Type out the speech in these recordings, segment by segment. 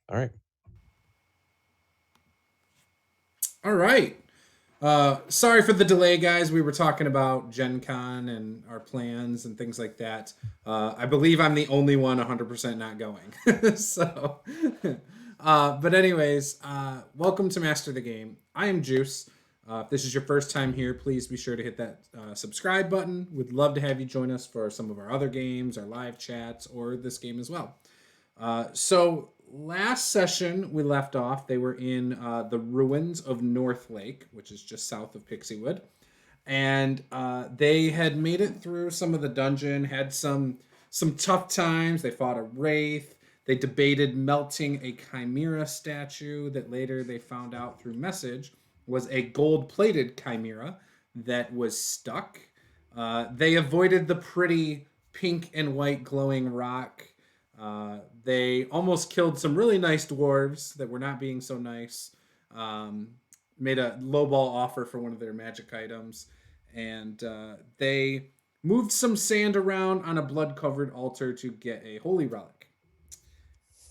All right. All right. Sorry for the delay, guys. We were talking about Gen Con and our plans and things like that. I believe I'm the only one 100% not going. So, but anyways, welcome to Master the Game. I am Juice. If this is your first time here, please be sure to hit that subscribe button. We'd love to have you join us for some of our other games, our live chats, or this game as well. So last session we left off, they were in the ruins of North Lake, which is just south of Pixiewood, and they had made it through some of the dungeon, had some tough times. They fought a wraith. They debated melting a chimera statue that later they found out through message was a gold-plated chimera that was stuck. They avoided the pretty pink and white glowing rock. They almost killed some really nice dwarves that were not being so nice. Um, Made a lowball offer for one of their magic items, and they moved some sand around on a blood-covered altar to get a holy relic.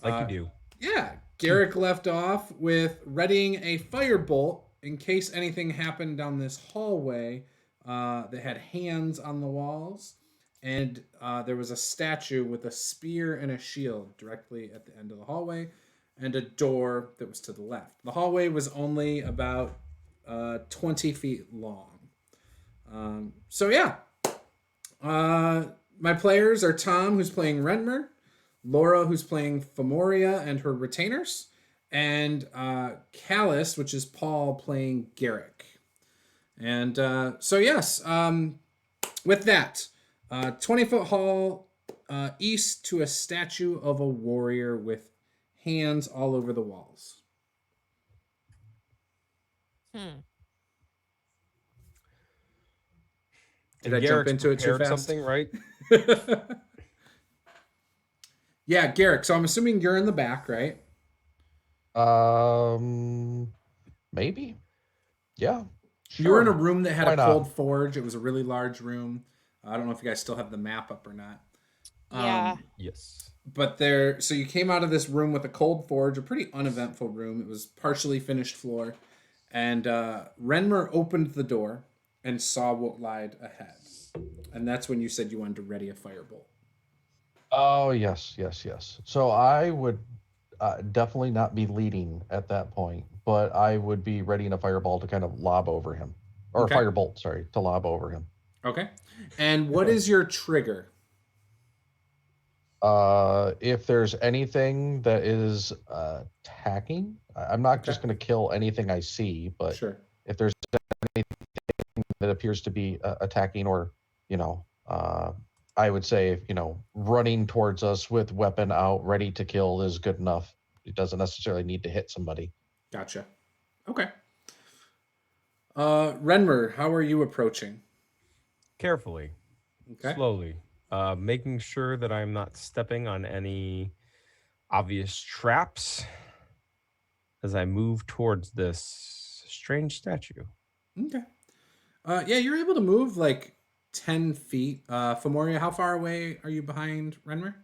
Like you Uh, do. yeah, Garrick left off with readying a firebolt in case anything happened down this hallway that had hands on the walls. And there was a statue with a spear and a shield directly at the end of the hallway, and a door that was to the left. The hallway was only about 20 feet long. So, yeah. My players are Tom, who's playing Renmer, Laura, who's playing Femoria and her retainers, and Callus, which is Paul, playing Garrick. And so, yes, with that, 20-foot hall east to a statue of a warrior with hands all over the walls. Did I jump into it too fast? Something, right? Yeah, Garrick. So I'm assuming you're in the back, right? Maybe. Yeah. Sure. You were in a room that had Why a not? cold forge. It was a really large room. I don't know if you guys still have the map up or not. Yeah. Yes. But there, so you came out of this room with a cold forge, a pretty uneventful room. It was partially finished floor, and Renmer opened the door and saw what lied ahead, and that's when you said you wanted to ready a firebolt. Oh, yes. So I would definitely not be leading at that point, but I would be readying a fireball to kind of lob over him. Or Okay. a firebolt, sorry, to lob over him. Okay. And what is your trigger? If there's anything that is attacking, I'm not just going to kill anything I see, but Sure. if there's anything that appears to be attacking or, I would say, running towards us with weapon out, ready to kill is good enough. It doesn't necessarily need to hit somebody. Gotcha. Okay. Renmer, how are you approaching? Carefully. Okay. Slowly. Making sure that I'm not stepping on any obvious traps as I move towards this strange statue. Okay. Yeah, you're able to move like 10 feet. Femoria, how far away are you behind Renmer?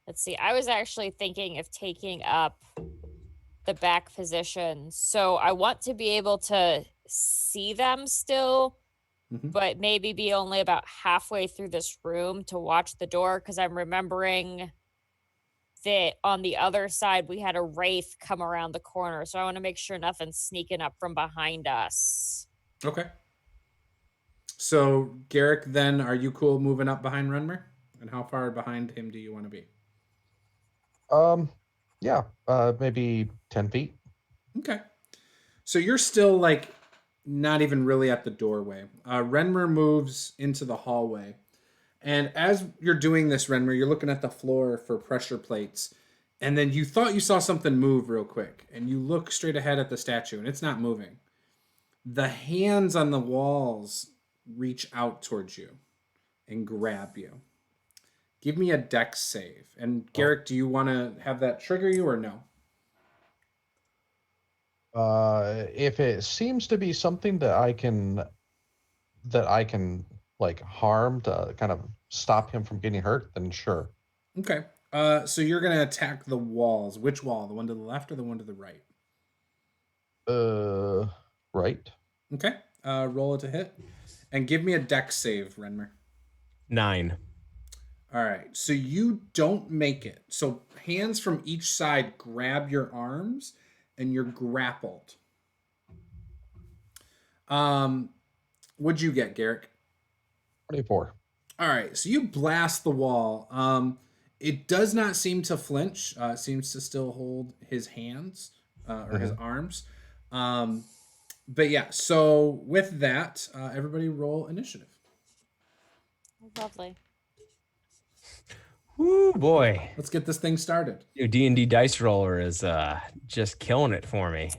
Let's see. I was actually thinking of taking up the back position. So I want to be able to see them still, but maybe be only about halfway through this room to watch the door, because I'm remembering that on the other side we had a wraith come around the corner. So I want to make sure nothing's sneaking up from behind us. Okay. So, Garrick, then, are you cool moving up behind Renmer? And how far behind him do you want to be? Yeah, maybe 10 feet. Okay. So you're still like not even really at the doorway. Renmer moves into the hallway. And as you're doing this, Renmer, you're looking at the floor for pressure plates. And then you thought you saw something move real quick. And you look straight ahead at the statue, and it's not moving. The hands on the walls reach out towards you and grab you. Give me a dex save. And Garrick, do you want to have that trigger you or no? If it seems to be something that I can like harm to kind of stop him from getting hurt, then sure. Okay. So you're gonna attack the walls. Which wall? The one to the left or the one to the right? Right. Okay. Roll it to hit, and give me a dex save, Renmer. 9. All right. So you don't make it. So hands from each side grab your arms, and you're grappled. What'd you get, Garrick? 24. All right. So you blast the wall. It does not seem to flinch. It seems to still hold his hands or his arms. But yeah, so with that, everybody roll initiative. Lovely. Woo boy. Let's get this thing started. New D&D dice roller is just killing it for me.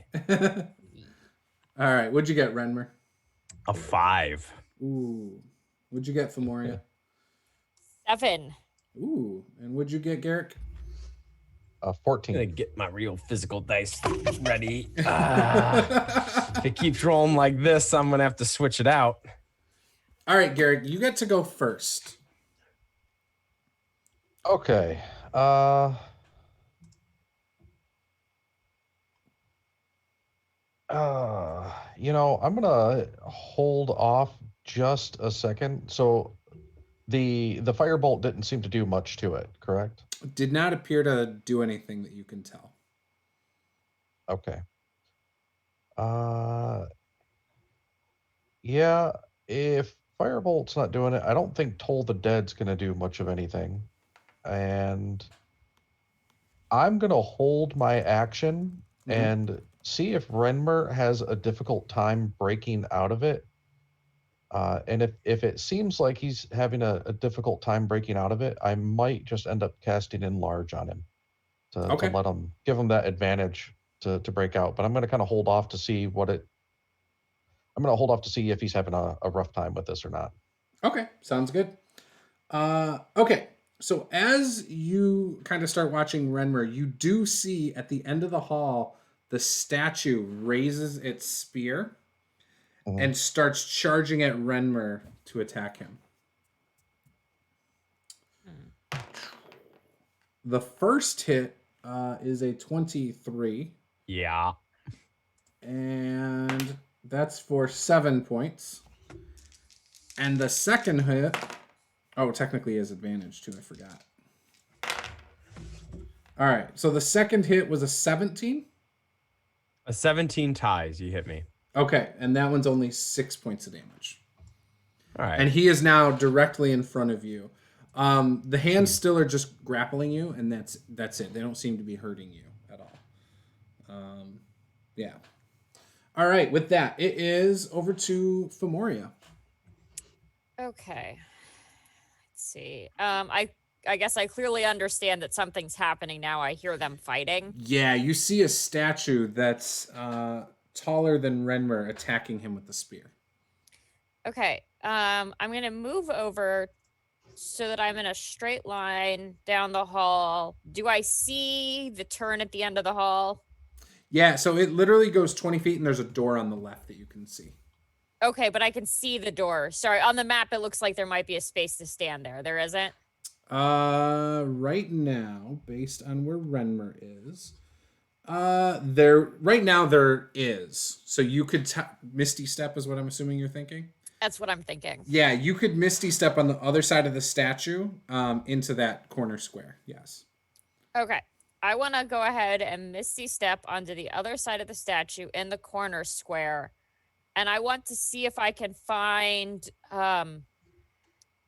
All right, what'd you get, Renmer? A 5. Ooh. What'd you get, Femoria? 7. Ooh. And what'd you get, Garrick? 14. I'm gonna get my real physical dice ready. If it keeps rolling like this, I'm gonna have to switch it out. All right, Garrick, you get to go first. Okay. I'm gonna hold off just a second. So the firebolt didn't seem to do much to it, correct? Did not appear to do anything that you can tell. Okay. Yeah, if Firebolt's not doing it, I don't think Toll the Dead's gonna do much of anything. And I'm gonna hold my action and see if Renmer has a difficult time breaking out of it. And if it seems like he's having a difficult time breaking out of it, I might just end up casting Enlarge on him to let him, give him that advantage to break out. But I'm going to kind of hold off to see I'm going to hold off to see if he's having a rough time with this or not. Okay, sounds good. Okay, so as you kind of start watching Renmer, you do see at the end of the hall, the statue raises its spear and starts charging at Renmer to attack him. The first hit is a 23. Yeah. And that's for 7 points. And the second hit... Oh, technically he has advantage too, I forgot. All right, so the second hit was a 17? A 17 ties, you hit me. Okay, and that one's only 6 points of damage. All right. And he is now directly in front of you. The hands still are just grappling you, and that's it. They don't seem to be hurting you at all. Yeah. All right, with that, it is over to Femoria. Okay. Let's see. I guess I clearly understand that something's happening now. I hear them fighting. Yeah, you see a statue that's taller than Renmer attacking him with the spear. Okay. I'm gonna move over so that I'm in a straight line down the hall. Do I see the turn at the end of the hall? Yeah, so it literally goes 20 feet, and there's a door on the left that you can see. Okay, but I can see the door. Sorry, on the map it looks like there might be a space to stand there. There isn't? Right now, based on where Renmer is, there is. So you could Misty Step is what I'm assuming you're thinking. That's what I'm thinking. Yeah, you could Misty Step on the other side of the statue, into that corner square. Yes. Okay. I want to go ahead and Misty Step onto the other side of the statue in the corner square. And I want to see if I can find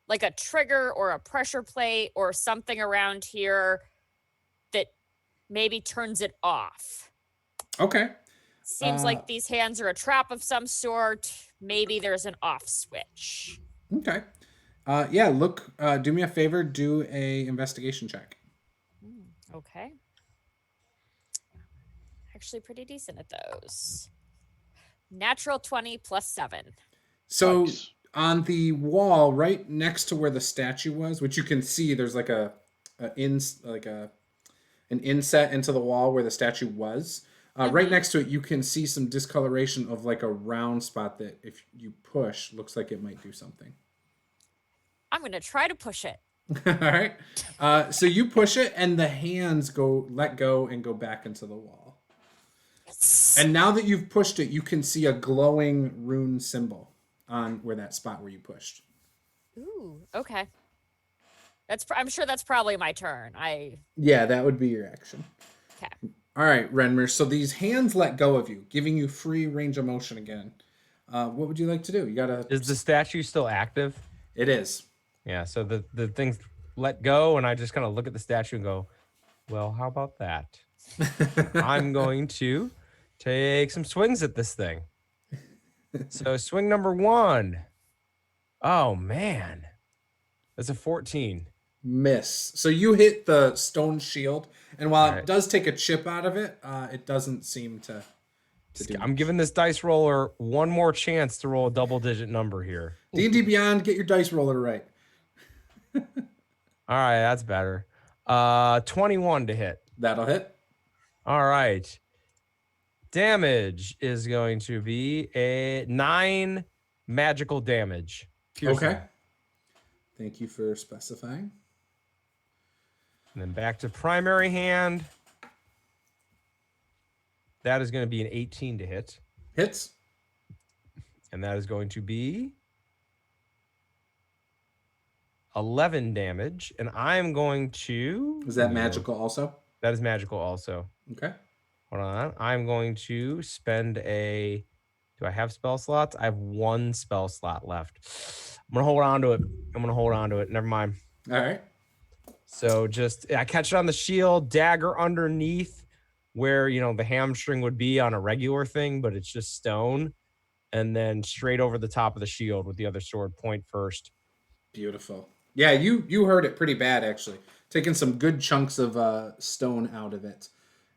like a trigger or a pressure plate or something around here that maybe turns it off. Okay. Seems like these hands are a trap of some sort. Maybe there's an off switch. Okay. Yeah, look, do me a favor, do a investigation check. Okay. Actually pretty decent at those. Natural 20 plus 7. So Nice. On the wall right next to where the statue was, which you can see, there's like an inset into the wall where the statue was. Right next to it, you can see some discoloration of like a round spot that if you push, looks like it might do something. I'm going to try to push it. All right. So you push it, and the hands let go and go back into the wall. And now that you've pushed it, you can see a glowing rune symbol on where that spot where you pushed. Ooh, okay. I'm sure that's probably my turn. Yeah, that would be your action. Okay. All right, Renmer. So these hands let go of you, giving you free range of motion again. What would you like to do? You gotta. Is the statue still active? It is. Yeah. So the things let go, and I just kind of look at the statue and go, "Well, how about that? I'm going to take some swings at this thing." So swing number 1. Oh man, that's a 14. Miss. So you hit the stone shield, and while Right. it does take a chip out of it, it doesn't seem to do I'm much. giving this dice roller one more chance to roll a double-digit number here. D&D Beyond, get your dice roller right. All right, that's better. 21 to hit. That'll hit. All right. Damage is going to be a 9 magical damage. Piercing. Okay. Thank you for specifying. And then back to primary hand. That is going to be an 18 to hit. Hits. And that is going to be 11 damage. And I'm going to... Is that magical also? That is magical also. Okay. Hold on. I'm going to spend a... Do I have spell slots? I have 1 spell slot left. I'm going to hold on to it. Never mind. All right. So I catch it on the shield, dagger underneath where, the hamstring would be on a regular thing, but it's just stone. And then straight over the top of the shield with the other sword, point first. Beautiful. Yeah, you heard it pretty bad, actually. Taking some good chunks of stone out of it.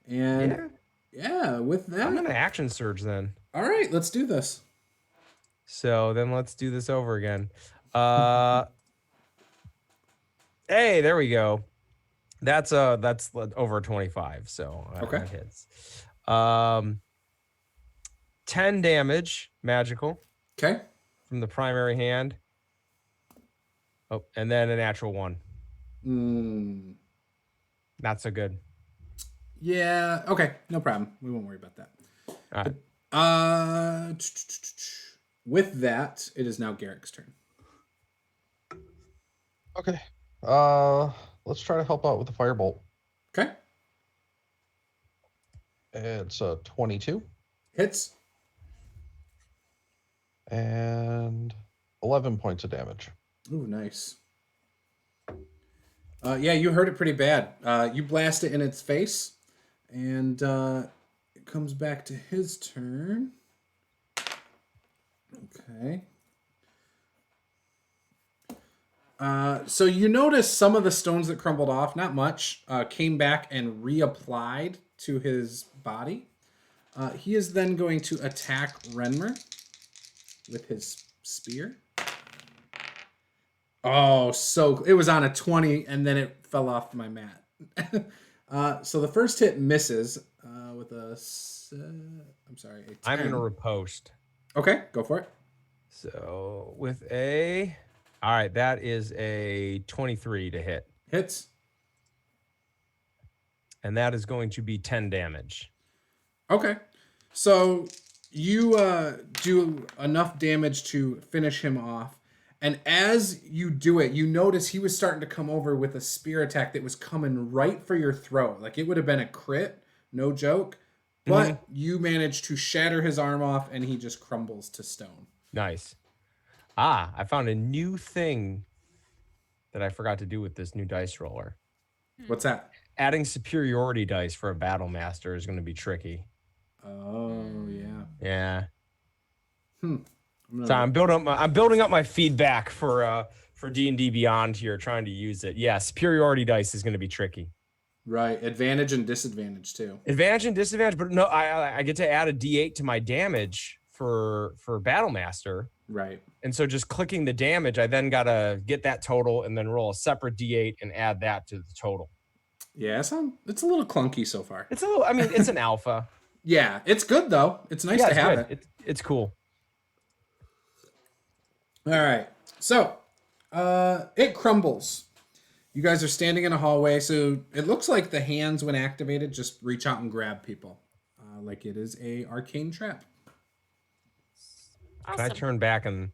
And yeah, with that... I'm going to action surge then. All right, let's do this. So then let's do this over again. Hey, there we go. That's over 25, so Okay. that hits. 10 damage, magical, Okay. from the primary hand. Oh, and then a natural 1. Not so good. Yeah, okay, no problem. We won't worry about that. All right. With that, it is now Garrick's turn. Okay. Let's try to help out with the firebolt. Okay. It's a 22 Hits. and 11 points of damage. Ooh, nice. Yeah, you heard it pretty bad. You blast it in its face, and it comes back to his turn. Okay. So you notice some of the stones that crumbled off, not much, came back and reapplied to his body. He is then going to attack Renmer with his spear. Oh, so it was on a 20 and then it fell off my mat. So the first hit misses with a 10. I'm going to riposte. Okay, go for it. So with a... All right, that is a 23 to hit. Hits. And that is going to be 10 damage. Okay. So you do enough damage to finish him off. And as you do it, you notice he was starting to come over with a spear attack that was coming right for your throat. Like it would have been a crit, no joke. But you managed to shatter his arm off and he just crumbles to stone. Nice. I found a new thing that I forgot to do with this new dice roller. What's that? Adding superiority dice for a battle master is going to be tricky. Oh, yeah. Yeah. Gonna... So I'm building up my feedback for D&D Beyond here, trying to use it. Yeah, superiority dice is going to be tricky. Right, advantage and disadvantage too. Advantage and disadvantage, but no, I get to add a D8 to my damage for battle master. Right. And so just clicking the damage, I then got to get that total and then roll a separate D8 and add that to the total. Yeah, it's a little clunky so far. It's it's an alpha. Yeah, it's good though. It's nice to have it. It's cool. All right. So, it crumbles. You guys are standing in a hallway, so it looks like the hands, when activated, just reach out and grab people, like it is a arcane trap. Can I Awesome. turn back and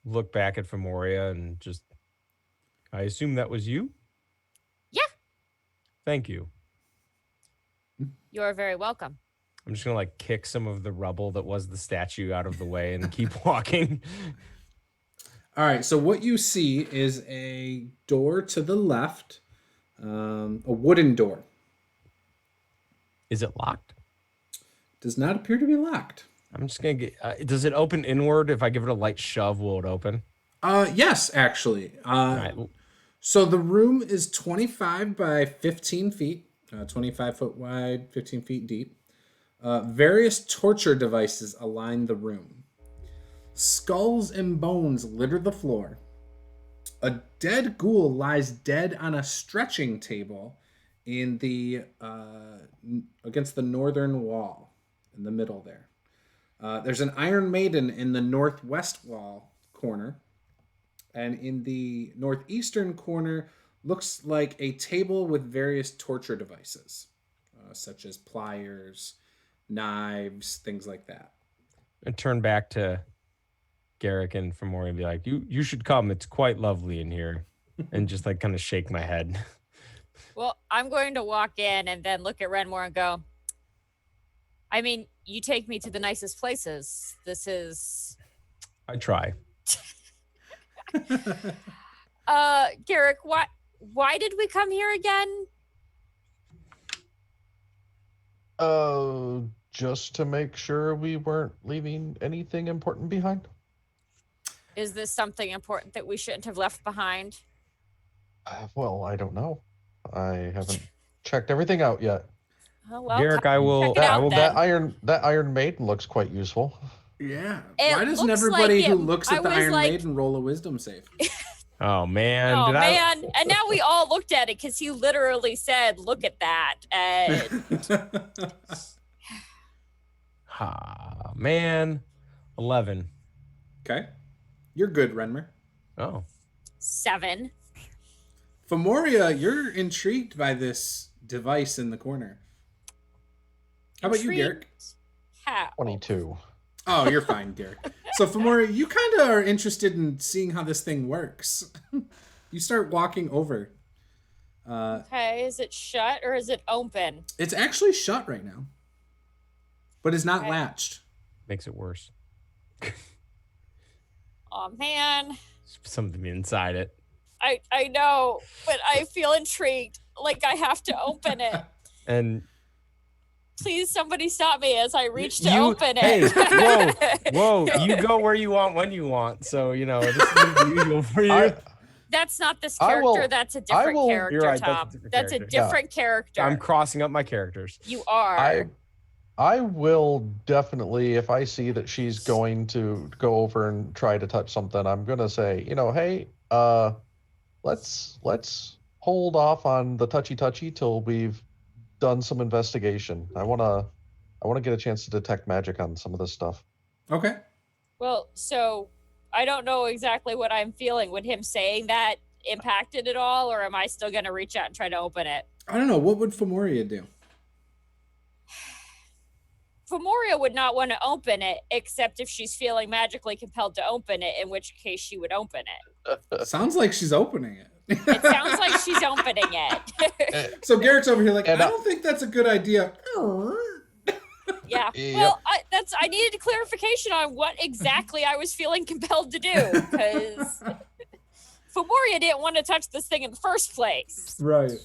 look back at Femoria and just... I assume that was you? Yeah. Thank you. You're very welcome. I'm just going to like kick some of the rubble that was the statue out of the way and keep walking. All right, so what you see is a door to the left, a wooden door. Is it locked? Does not appear to be locked. I'm just going to get... does it open inward? If I give it a light shove, will it open? Yes, actually. All right. So the room is 25 by 15 feet, 25 foot wide, 15 feet deep. Various torture devices align the room. Skulls and bones litter the floor. A dead ghoul lies dead on a stretching table in the against the northern wall in the middle there. There's an Iron Maiden in the northwest wall corner. And in the northeastern corner looks like a table with various torture devices, such as pliers, knives, things like that. And turn back to Garrick and Femoria and be like, you should come. It's quite lovely in here. And just like kind of shake my head. Well, I'm going to walk in and then look at Renmore and go, I mean, you take me to the nicest places. This is... I try. Garrick, why did we come here again? Just to make sure we weren't leaving anything important behind. Is this something important that we shouldn't have left behind? Well, I don't know. I haven't checked everything out yet. Oh, well, Garrick, I will... check it out then. That Iron Maiden looks quite useful. Yeah. It Why doesn't looks everybody like who it- looks I at the was Iron like- Maiden roll a wisdom save? Oh, man. Oh, Did man. And now we all looked at it because he literally said, look at that. And Ah, man. 11. Okay. You're good, Renmer. Oh. 7. Femoria, you're intrigued by this device in the corner. How about you, Garrick? How? 22. Oh, you're fine, Garrick. So, Femoria, you kind of are interested in seeing how this thing works. You start walking over. Okay, is it shut or is it open? It's actually shut right now, but it's not Okay. latched. Makes it worse. Oh, man. Something inside it. I know, but I feel intrigued. Like I have to open it. And Please, somebody stop me as I reach to you- open hey, it. whoa, you go where you want when you want. So, you know, this is unusual for you. That's not this I character. will- That's a different will- character, You're right, Tom. that's a different That's a character. Yeah. different character. I'm crossing up my characters. You are. I will definitely, if I see that she's going to go over and try to touch something, I'm gonna say, hey, let's hold off on the touchy till we've done some investigation. I wanna get a chance to detect magic on some of this stuff. Okay. Well, so I don't know exactly what I'm feeling. Would him saying that impacted it all, or am I still going to reach out and try to open it? I don't know. What would Femoria do? Femoria would not want to open it, except if she's feeling magically compelled to open it, in which case she would open it. Sounds like she's opening it. It sounds like she's opening it. So Garrett's over here like, And, I don't think that's a good idea. Yeah. Yep. Well, I needed clarification on what exactly I was feeling compelled to do, because Femoria didn't want to touch this thing in the first place. Right.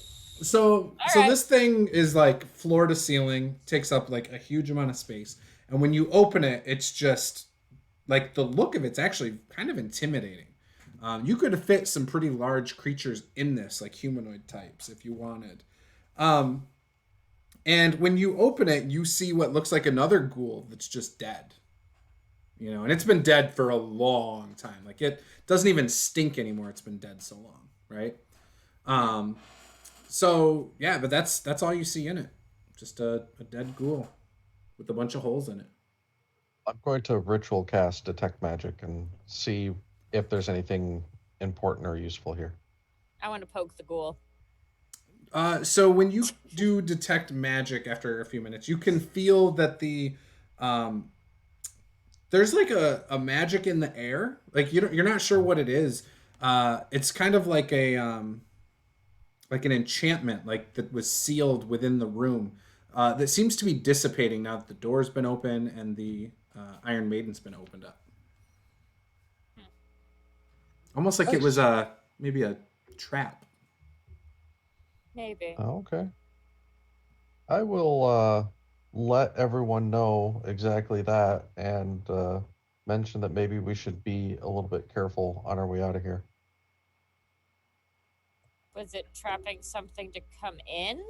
So right. this thing is like floor to ceiling, takes up like a huge amount of space. And when you open it, it's just like the look of it's actually kind of intimidating. You could have fit some pretty large creatures in this, like humanoid types, if you wanted. And when you open it, you see what looks like another ghoul that's just dead. And it's been dead for a long time. Like it doesn't even stink anymore. It's been dead so long, right? So yeah, but that's all you see in it. Just a dead ghoul with a bunch of holes in it. I'm going to ritual cast detect magic and see if there's anything important or useful here. I want to poke the ghoul. So when you do detect magic after a few minutes, you can feel that there's like a magic in the air. Like you're not sure what it is. It's kind of like like an enchantment, like that was sealed within the room. That seems to be dissipating now that the door's been open and the Iron Maiden's been opened up. Almost like it was maybe a trap. Maybe. Oh, okay. I will let everyone know exactly that and mention that maybe we should be a little bit careful on our way out of here. Was it trapping something to come in?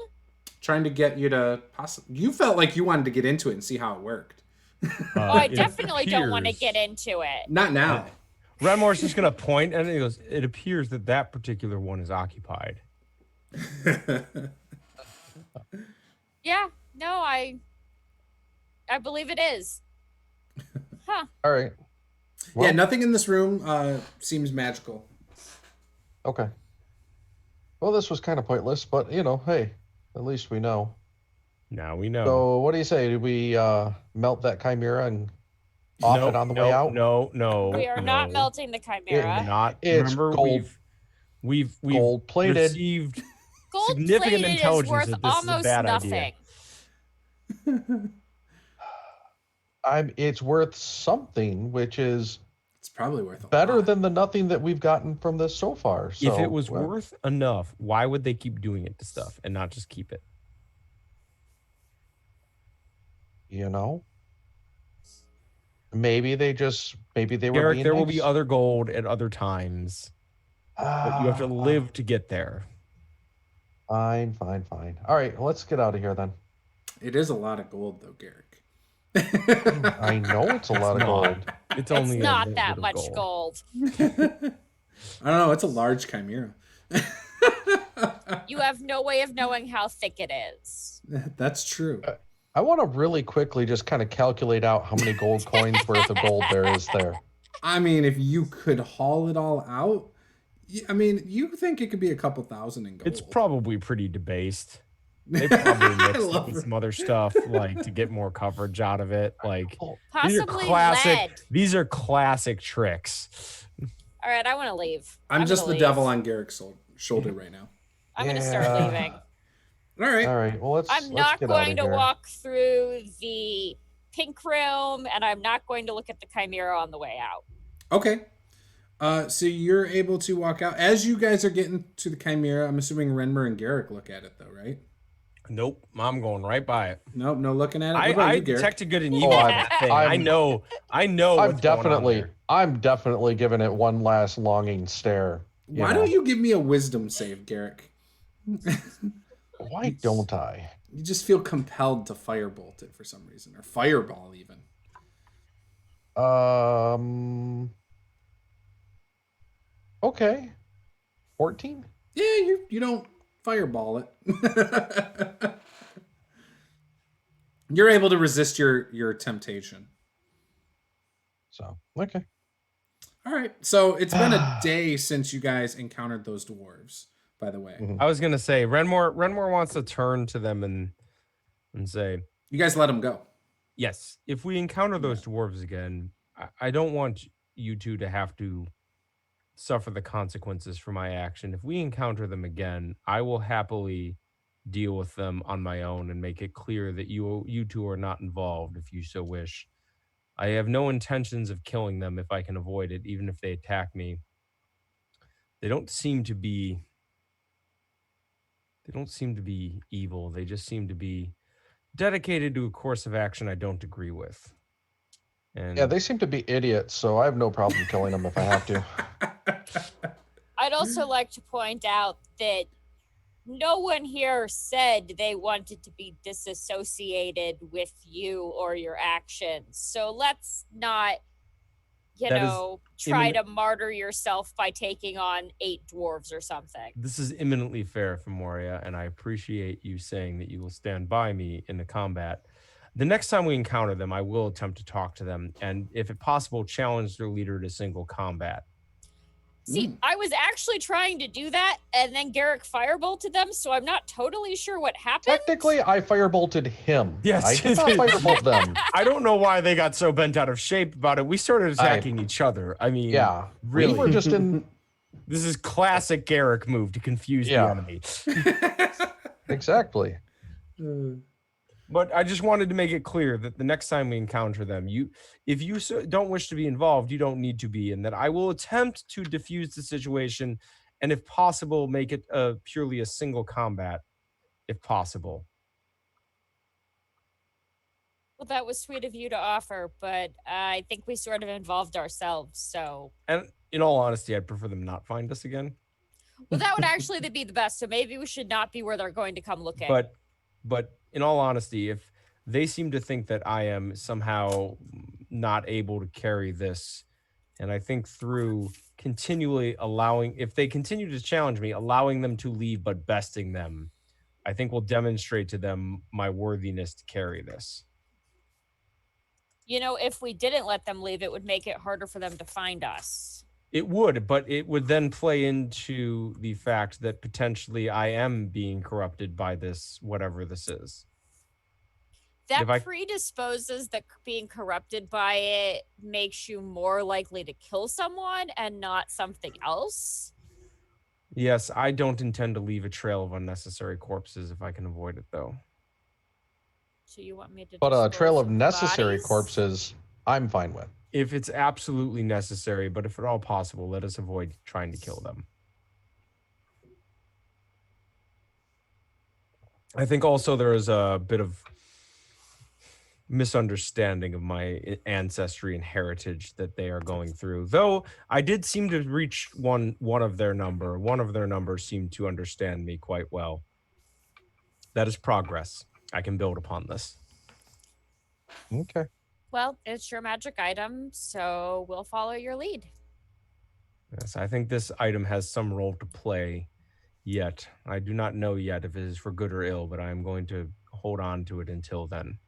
Trying to get you to possibly. You felt like you wanted to get into it and see how it worked. Oh, I It definitely don't want to appears- get into it. Not now. Renmore's just gonna point and he goes, "It appears that that particular one is occupied." Yeah, no, I believe it is. Huh. All right. Yeah, nothing in this room seems magical. Okay. Well, this was kind of pointless, but hey, at least we know. Now we know. So, what do you say? Do we melt that chimera and off it on the way out? No. We are not melting the chimera. Not. It's Remember, gold. we've Gold-plated. received Gold significant plated is intelligence worth that this is a almost bad nothing. idea. It's worth something, which is It's probably worth a better lot. than the nothing that we've gotten from this so far. So, If it was well, worth enough, why would they keep doing it to stuff and not just keep it? maybe they were Garrick, being there will nice. be other gold at other times, but you have to live to get there. Fine. All right, let's get out of here then. It is a lot of gold, though, Garrick. I know it's a lot of not. gold. It's It's only a not little that bit of much gold. I don't know. It's a large chimera. You have no way of knowing how thick it is. That's true. I want to really quickly just kind of calculate out how many gold coins worth of gold there is there. I mean, if you could haul it all out, you think it could be a couple thousand in gold. It's probably pretty debased. They probably mixed it love with her. some other stuff, like to get more coverage out of it. Like these are Possibly classic. lead. These are classic tricks. All right, I want to leave. I'm just gonna the leave. devil on Garrick's shoulder right now. I'm going to start Yeah. leaving. All right. All right, well let's. I'm let's not get going out to of here. walk through the pink room, and I'm not going to look at the chimera on the way out. Okay. So you're able to walk out. As you guys are getting to the chimera, I'm assuming Renmer and Garrick look at it, though, right? Nope, I'm going right by it. Nope, no looking at it. What about I you, Garrick? detected good and evil. Oh, on that thing. I know. I'm what's going on there. definitely giving it one last longing stare. Why don't you give me a wisdom save, Garrick? Why don't I? You just feel compelled to firebolt it for some reason, or fireball even. Okay. 14? Yeah, you don't fireball it. You're able to resist your temptation. So, okay. All right. So it's been a day since you guys encountered those dwarves, by the way. Mhm. I was gonna say Renmore wants to turn to them and say, You guys let them go. yes, if we encounter those dwarves again, I don't want you two to have to suffer the consequences for my action. If we encounter them again, I will happily deal with them on my own and make it clear that you two are not involved if you so wish. I have no intentions of killing them if I can avoid it, even if they attack me. They don't seem to be evil. They just seem to be dedicated to a course of action I don't agree with. And Yeah, they seem to be idiots, so I have no problem killing them if I have to. I'd also like to point out that no one here said they wanted to be disassociated with you or your actions. So let's not, That is try to martyr yourself by taking on 8 dwarves or something. this is imminently fair from Moria, and I appreciate you saying that you will stand by me in the combat. The next time we encounter them, I will attempt to talk to them, and if possible, challenge their leader to single combat. See, I was actually trying to do that, and then Garrick firebolted them, so I'm not totally sure what happened. Technically, I firebolted him. Yes. I did not firebolt them. I don't know why they got so bent out of shape about it. We started attacking each other. I mean, Yeah, really. we were just in. This is classic Garrick move to confuse the enemy. Exactly. But I just wanted to make it clear that the next time we encounter them, if you don't wish to be involved, you don't need to be, and that I will attempt to diffuse the situation, and if possible, make it purely a single combat, if possible. Well, that was sweet of you to offer, but I think we sort of involved ourselves, so... And in all honesty, I'd prefer them not find us again. Well, that would actually be the best, so maybe we should not be where they're going to come looking. But in all honesty, if they seem to think that I am somehow not able to carry this, and I think through continually if they continue to challenge me, allowing them to leave but besting them, I think will demonstrate to them my worthiness to carry this. You know, if we didn't let them leave, it would make it harder for them to find us. It would, but it would then play into the fact that potentially I am being corrupted by this, whatever this is. That predisposes that being corrupted by it makes you more likely to kill someone and not something else. Yes, I don't intend to leave a trail of unnecessary corpses if I can avoid it, though. So you want me to... But a trail of necessary bodies? corpses, I'm fine with. If it's absolutely necessary, but if at all possible, let us avoid trying to kill them. I think also there is a bit of misunderstanding of my ancestry and heritage that they are going through. Though I did seem to reach one of their number. One of their numbers seemed to understand me quite well. That is progress. I can build upon this. Okay. Well, it's your magic item, so we'll follow your lead. Yes, I think this item has some role to play yet. I do not know yet if it is for good or ill, but I am going to hold on to it until then.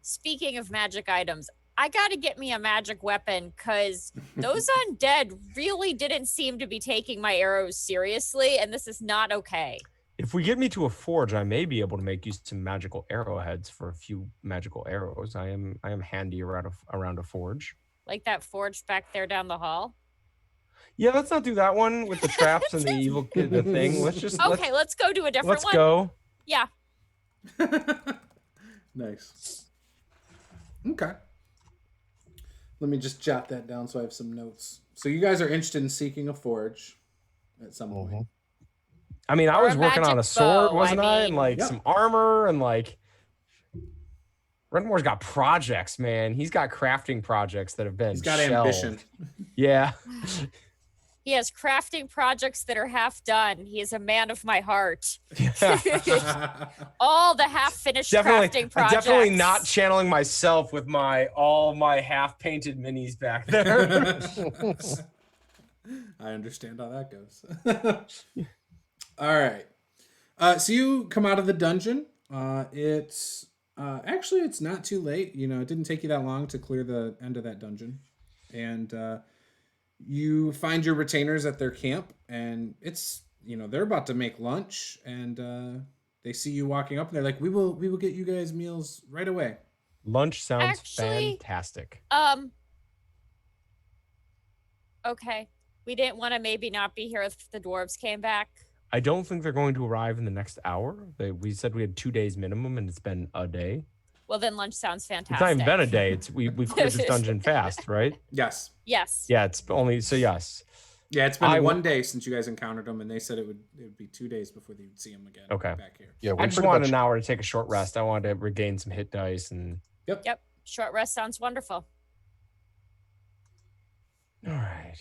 Speaking of magic items, I gotta get me a magic weapon, because those undead really didn't seem to be taking my arrows seriously, and this is not okay. If we get me to a forge, I may be able to make you some magical arrowheads for a few magical arrows. I am handy around a forge. Like that forge back there down the hall? Yeah, let's not do that one with the traps and the thing. Let's go to a different one. Let's go. Yeah. Nice. Okay. Let me just jot that down so I have some notes. So you guys are interested in seeking a forge at some point. I mean, I was working on a sword, bow, wasn't I? And Yeah. some armor and Redmore's got projects, man. He's got crafting projects that have been He's got shelved. ambition. Yeah. He has crafting projects that are half done. He is a man of my heart. All the half-finished crafting projects. I'm definitely not channeling myself with all my half-painted minis back there. I understand how that goes. All right. So you come out of the dungeon. It's not too late. You know, it didn't take you that long to clear the end of that dungeon. And you find your retainers at their camp, and it's, they're about to make lunch, and they see you walking up, and they're like, we will get you guys meals right away. Lunch sounds fantastic. Okay. We didn't want to maybe not be here if the dwarves came back. I don't think they're going to arrive in the next hour. We said we had 2 days minimum, and it's been a day. Well, then lunch sounds fantastic. It's not even been a day. We've cleared this dungeon fast, right? Yes. Yes. Yeah, it's only so yes. Yeah, it's been 1 day since you guys encountered them, and they said it would be 2 days before they would see them again. Okay. Back here. Yeah, I just wanted an hour to take a short rest. I wanted to regain some hit dice and. Yep. Short rest sounds wonderful. All right.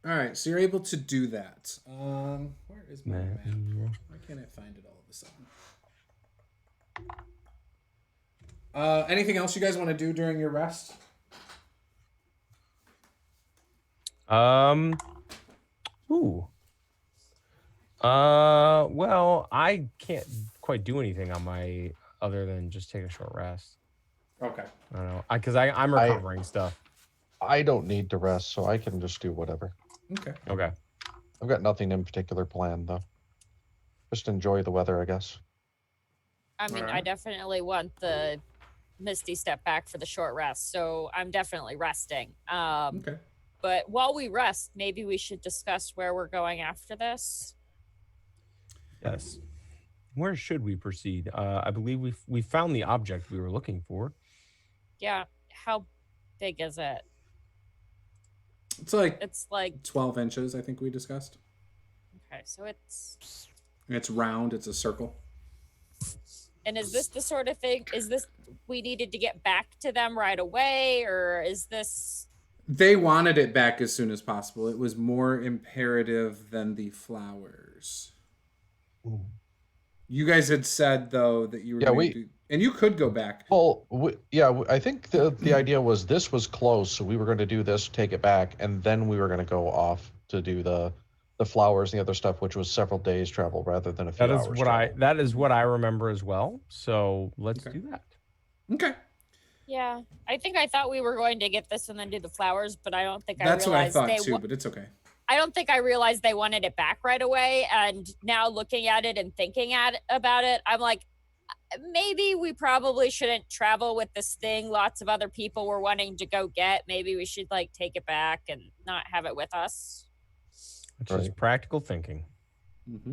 All right, so you're able to do that. Where is my map? Why can't I find it all of a sudden? Anything else you guys want to do during your rest? Well, I can't quite do anything on my other than just take a short rest. Okay. I don't know, because I'm recovering stuff. I don't need to rest, so I can just do whatever. Okay. Okay. I've got nothing in particular planned, though. Just enjoy the weather, I guess. I mean, I Alright. definitely want the Misty step back for the short rest, so I'm definitely resting. Okay. But while we rest, maybe we should discuss where we're going after this. Yes. Where should we proceed? I believe we found the object we were looking for. Yeah, how big is it? It's like It's 12 inches, I think we discussed. okay, so it's. It's round. It's a circle. And is this the sort of thing? Is this we needed to get back to them right away, or is this? They wanted it back as soon as possible. It was more imperative than the flowers. Ooh. You guys had said though that you were Yeah, going we- to do, and you could go back. Well, I think the idea was this was close, so we were going to do this, take it back, and then we were going to go off to do the flowers and the other stuff, which was several days travel rather than a few That is hours. that is what I remember as well. So let's Okay. do that. Okay, Yeah, I thought we were going to get this and then do the flowers, but I don't think that's I what I realized thought too. But it's okay. I don't think I realized they wanted it back right away. And now looking at it and thinking about it, I'm like, maybe we probably shouldn't travel with this thing. Lots of other people were wanting to go get. Maybe we should like take it back and not have it with us. It's just Right. practical thinking. Mm-hmm.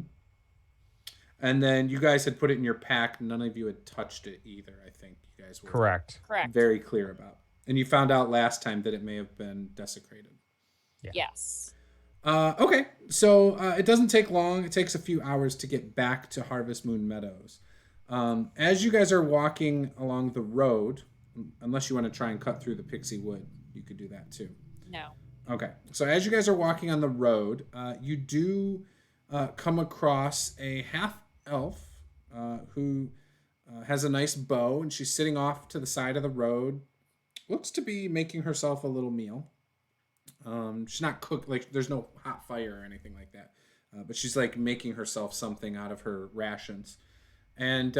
And then you guys had put it in your pack. None of you had touched it either. I think you guys were Correct. Correct. very clear about. And you found out last time that it may have been desecrated. Yeah. Yes. Okay, so it doesn't take long. It takes a few hours to get back to Harvestmoon Meadows. As you guys are walking along the road, unless you want to try and cut through the pixie wood, you could do that too. No. Okay, so as you guys are walking on the road, you do come across a half-elf who has a nice bow, and she's sitting off to the side of the road. Looks to be making herself a little meal. She's not cooked, like there's no hot fire or anything like that, but she's like making herself something out of her rations, and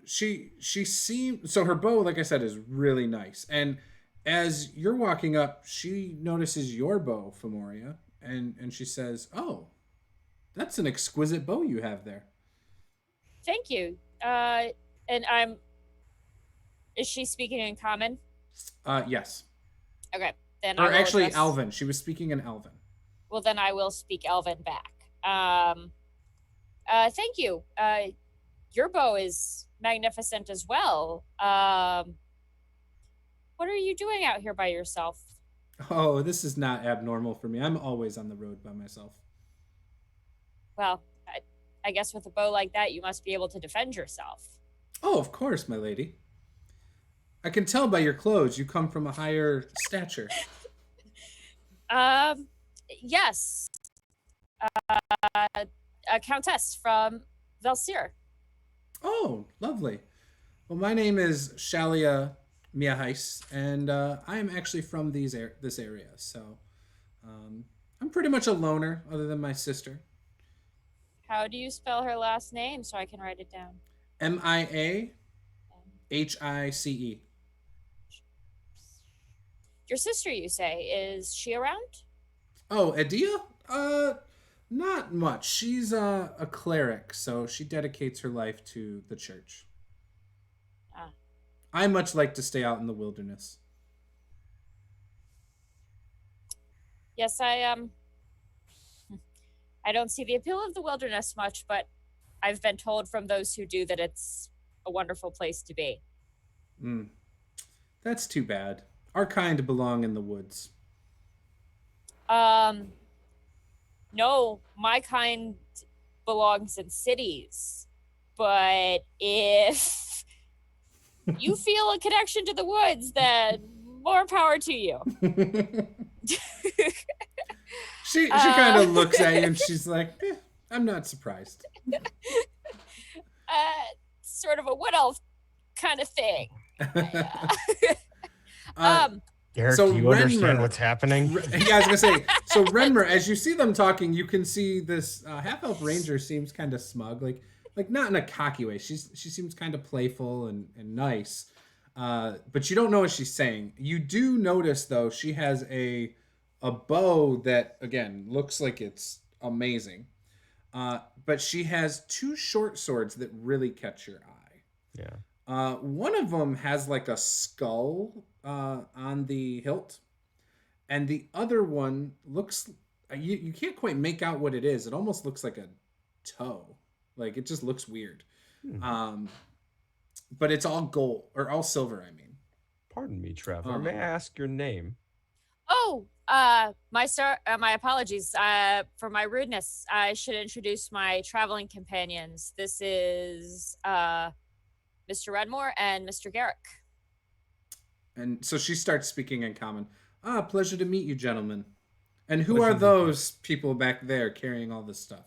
she seems, so her bow, like I said, is really nice. And as you're walking up, she notices your bow, Femoria, and she says, "Oh, that's an exquisite bow you have there." Thank you. And is she speaking in common? Yes, Okay. Then or I will actually, address- Elven. She was speaking in Elven. Well, then I will speak Elven back. Thank you. Your bow is magnificent as well. What are you doing out here by yourself? Oh, this is not abnormal for me. I'm always on the road by myself. Well, I guess with a bow like that, you must be able to defend yourself. Oh, of course, my lady. I can tell by your clothes you come from a higher stature. Yes. A countess from Velsier. Oh, lovely. Well, my name is Shalia Miahais, and I am actually from this area. So I'm pretty much a loner, other than my sister. How do you spell her last name so I can write it down? Miahice. Your sister, you say, is she around? Oh, Adia? Not much. She's a cleric, so she dedicates her life to the church. Ah. I much like to stay out in the wilderness. Yes, I don't see the appeal of the wilderness much, but I've been told from those who do that it's a wonderful place to be. That's too bad. Our kind belong in the woods. No, my kind belongs in cities. But if you feel a connection to the woods, then more power to you. She kind of looks at you and she's like, I'm not surprised. Sort of a wood elf kind of thing. Eric, So do you understand Renmer- what's happening? Yeah, I was gonna say. So Renmer, as you see them talking, you can see this half elf ranger seems kind of smug, like not in a cocky way. She seems kind of playful and nice. But you don't know what she's saying. You do notice though she has a bow that again looks like it's amazing. But she has two short swords that really catch your eye. Yeah. One of them has like a skull on the hilt, and the other one looks you can't quite make out what it is. It almost looks like a toe. Like it just looks weird. But it's all gold or all silver, I mean. Pardon me, Trevor. May I ask your name? Oh, my apologies. For my rudeness, I should introduce my traveling companions. This is Mr. Redmore and Mr. Garrick. And so she starts speaking in common. Pleasure to meet you, gentlemen. And who Pleasure are to meet you. those people back there carrying all this stuff?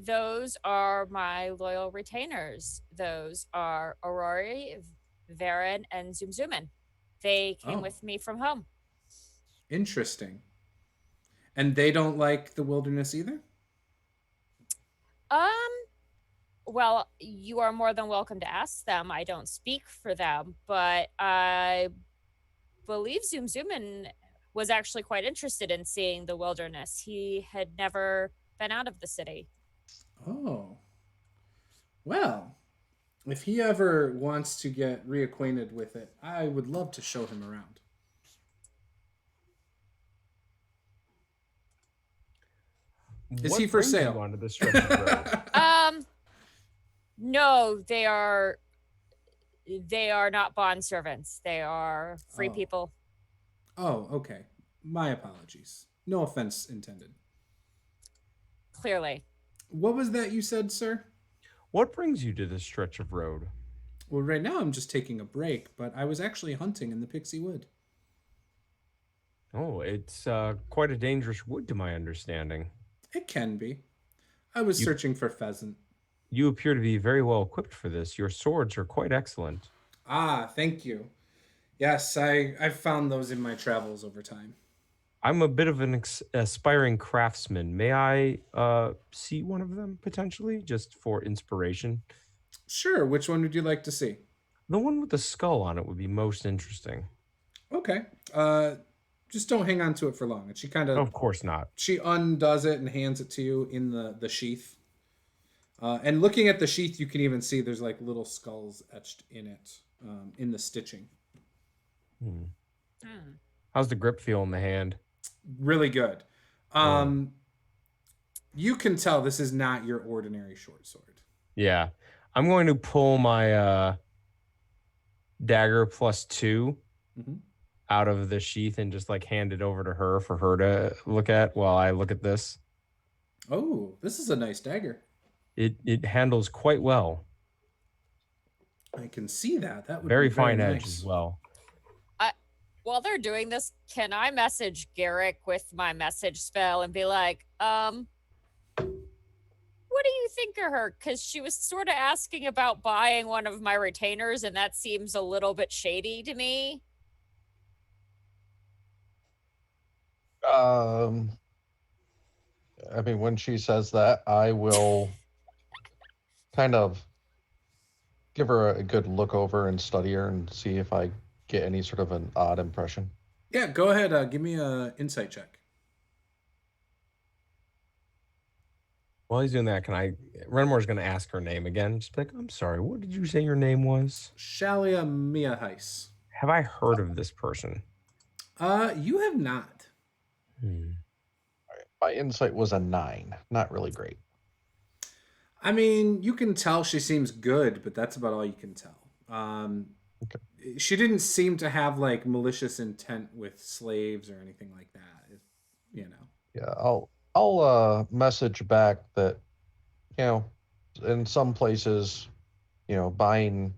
Those are my loyal retainers. Those are Aurori, Varen, and Zoomzoomin. They came Oh. with me from home. Interesting. And they don't like the wilderness either? Well, you are more than welcome to ask them. I don't speak for them, but I believe Zoomzoomin was actually quite interested in seeing the wilderness. He had never been out of the city. Oh. Well, if he ever wants to get reacquainted with it, I would love to show him around. Is he for brings sale? You onto the stretch of road? No, they are not bond servants. They are free Oh. people. Oh, okay. My apologies. No offense intended. Clearly. What was that you said, sir? What brings you to this stretch of road? Well, right now I'm just taking a break, but I was actually hunting in the Pixie Wood. Oh, it's quite a dangerous wood to my understanding. It can be. I was searching for pheasant. You appear to be very well equipped for this. Your swords are quite excellent. Thank you. Yes, I've found those in my travels over time. I'm a bit of an aspiring craftsman. May I see one of them potentially, just for inspiration? Sure, which one would you like to see? The one with the skull on it would be most interesting. Okay. Just don't hang on to it for long. And she kind Of course not. she undoes it and hands it to you in the sheath. And looking at the sheath, you can even see there's like little skulls etched in it, in the stitching. How's the grip feel in the hand? Really good. You can tell this is not your ordinary short sword. Yeah. I'm going to pull my dagger +2 out of the sheath and just like hand it over to her for her to look at while I look at this. Oh, this is a nice dagger. It handles quite well. I can see that. That would Very be fine very edge nice. as well. While they're doing this, can I message Garrick with my message spell and be like, what do you think of her? Because she was sort of asking about buying one of my retainers, and that seems a little bit shady to me. I mean, when she says that, I will kind of give her a good look over and study her and see if I get any sort of an odd impression. Yeah, go ahead. Give me an insight check. While he's doing that, Renmore's going to ask her name again. Just be like, I'm sorry, what did you say your name was? Shalia Miahais. Have I heard of this person? You have not. My insight was a 9. Not really great. I mean, you can tell she seems good, but that's about all you can tell. Okay. She didn't seem to have like malicious intent with slaves or anything like that. You know. Yeah, I'll message back that, in some places, buying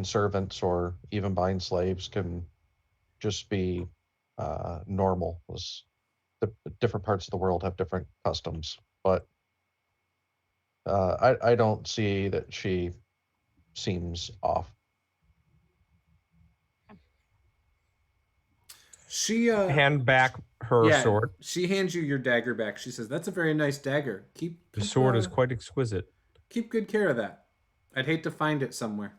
servants or even buying slaves can just be normal. The different parts of the world have different customs, but I don't see that she seems off. She Hand back her sword. She hands you your dagger back. She says, "That's a very nice dagger. The sword is quite exquisite. Keep good care of that. I'd hate to find it somewhere."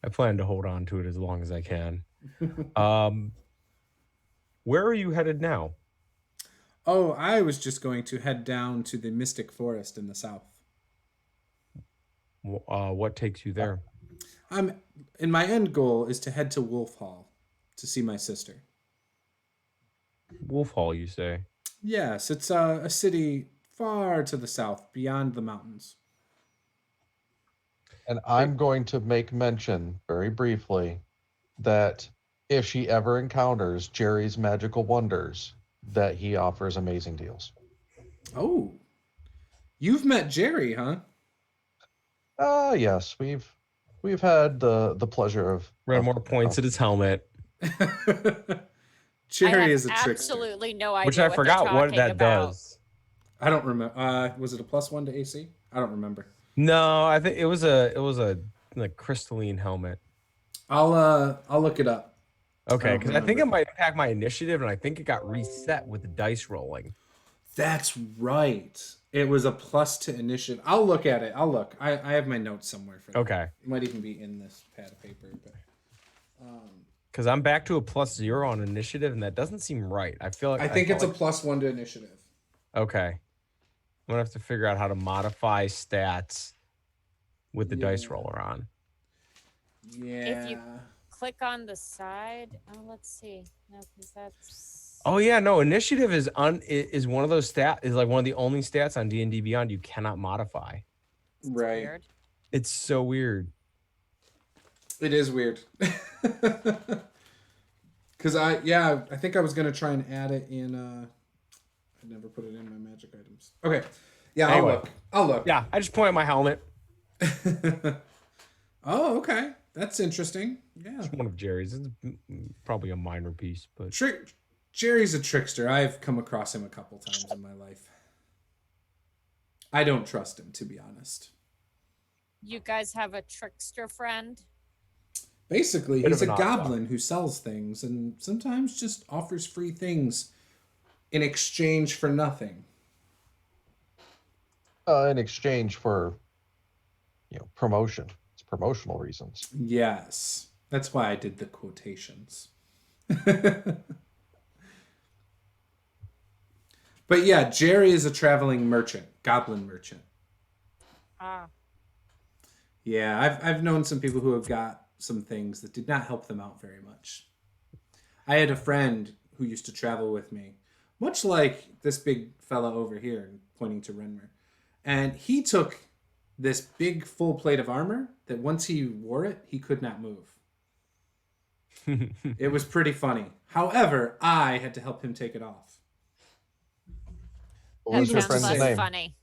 I plan to hold on to it as long as I can. Where are you headed now? Oh, I was just going to head down to the Mystic Forest in the south. What takes you there? And my end goal is to head to Wolf Hall to see my sister. Wolf Hall, you say? Yes, it's a city far to the south, beyond the mountains. And I'm going to make mention very briefly that if she ever encounters Jerry's magical wonders, that he offers amazing deals. Oh, you've met Jerry, huh? Yes, we've had the pleasure of Ran more points at his helmet, Jerry I is have a trickster. absolutely no idea which I what forgot they're what talking that about. does. I don't remember. Was it a +1 to AC? I don't remember. No, I think it was a like crystalline helmet. I'll look it up. Okay, don't because I think it remember. might impact my initiative, and I think it got reset with the dice rolling. That's right. It was a plus to initiative. I'll look at it. I'll look. I have my notes somewhere for that. Okay, It might even be in this pad of paper. But because I'm back to a +0 on initiative, and that doesn't seem right. I feel like I think felt it's a like- +1 to initiative. Okay, I'm gonna have to figure out how to modify stats with the dice Yeah. roller on. Yeah. Click on the side. Oh, let's see. No, because that's. Oh yeah, no, initiative is one of those is like one of the only stats on D&D Beyond you cannot modify. It's Right. weird. It's so weird. It is weird. Cause I think I was gonna try and add it in I never put it in my magic items. Okay. Yeah, Anyway. I'll look. Yeah, I just point at my helmet. Oh, okay. That's interesting. Yeah. It's one of Jerry's. It's probably a minor piece, but Jerry's a trickster. I've come across him a couple times in my life. I don't trust him, to be honest. You guys have a trickster friend? Basically, Bit he's of a an odd goblin who sells things and sometimes just offers free things in exchange for nothing. in exchange for promotion. It's promotional reasons. Yes. That's why I did the quotations. But yeah, Jerry is a traveling merchant, goblin merchant. Ah. Yeah, I've known some people who have got some things that did not help them out very much. I had a friend who used to travel with me, much like this big fella over here, pointing to Renmer. And he took this big full plate of armor that once he wore it, he could not move. It was pretty funny. However, I had to help him take it off. What was That your sounds friend's less name? funny.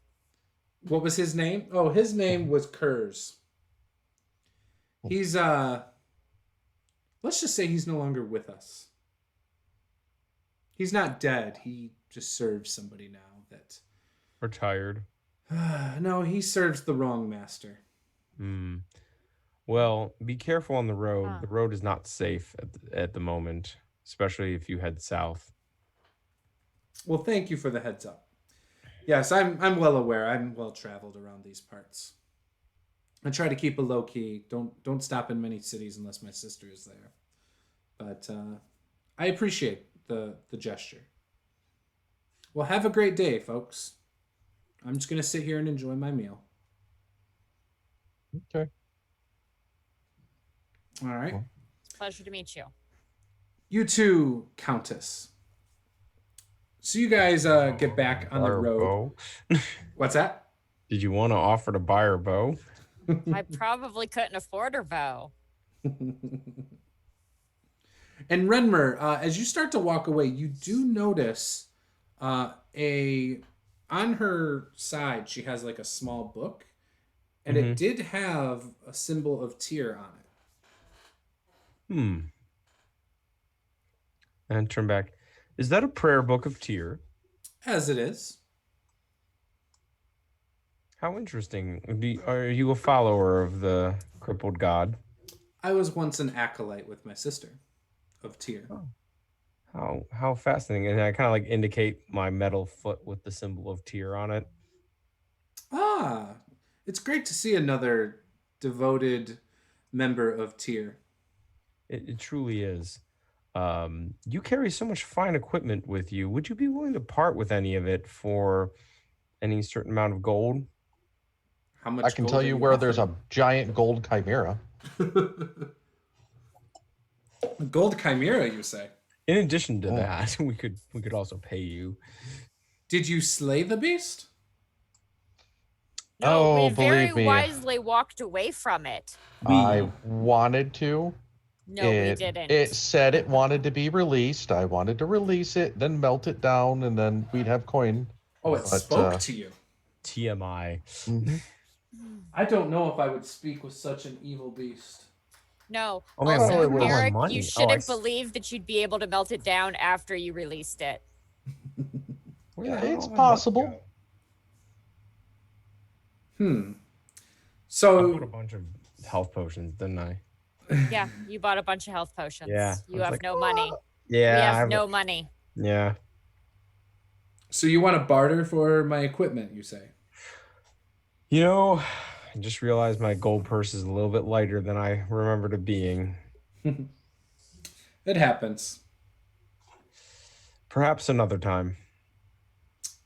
What was his name? Oh, his name was Kurz. He's let's just say he's no longer with us. He's not dead. He just serves somebody now that retired. no, he serves the wrong master. Well, be careful on the road. Huh. The road is not safe at the moment, especially if you head south. Well, thank you for the heads up. Yes, I'm well aware. I'm well traveled around these parts. I try to keep a low key. Don't stop in many cities unless my sister is there. But I appreciate the gesture. Well, have a great day, folks. I'm just gonna sit here and enjoy my meal. Okay. All right. Well. It's a pleasure to meet you. You too, Countess. So you guys get back on the Buy her road. bow? What's that? Did you want to offer to buy her bow? I probably couldn't afford her bow. And Renmer, as you start to walk away, you do notice on her side she has like a small book, and it did have a symbol of Tyr on it. And turn back. Is that a prayer book of Tyr? As it is. How interesting. Are you a follower of the crippled god? I was once an acolyte with my sister of Tyr. How fascinating. And I kind of like indicate my metal foot with the symbol of Tyr on it. Ah, it's great to see another devoted member of Tyr. It truly is. You carry so much fine equipment with you. Would you be willing to part with any of it for any certain amount of gold? How much I can gold tell are you where there's a offering? giant gold chimera. A gold chimera, you say? In addition to Oh. that, we could also pay you. Did you slay the beast? No, Oh, we very believe me. wisely walked away from it. I wanted to. No, we didn't. It said it wanted to be released. I wanted to release it, then melt it down, and then we'd have coin. Oh, it But, spoke to you. TMI. Mhm. I don't know if I would speak with such an evil beast. No. Oh, man, Also, well, it was- Eric, money. you Oh, shouldn't I believe that you'd be able to melt it down after you released it. Where the Yeah, hell it's did my money possible. go? Hmm. I bought a So, bunch of health potions, didn't I? Yeah, you bought a bunch of health potions. Yeah, You I was have like, no money. Yeah. We I have have no money. Yeah. so you want to barter for my equipment, you say? You know, I just realized my gold purse is a little bit lighter than I remembered it being. It happens. Perhaps another time.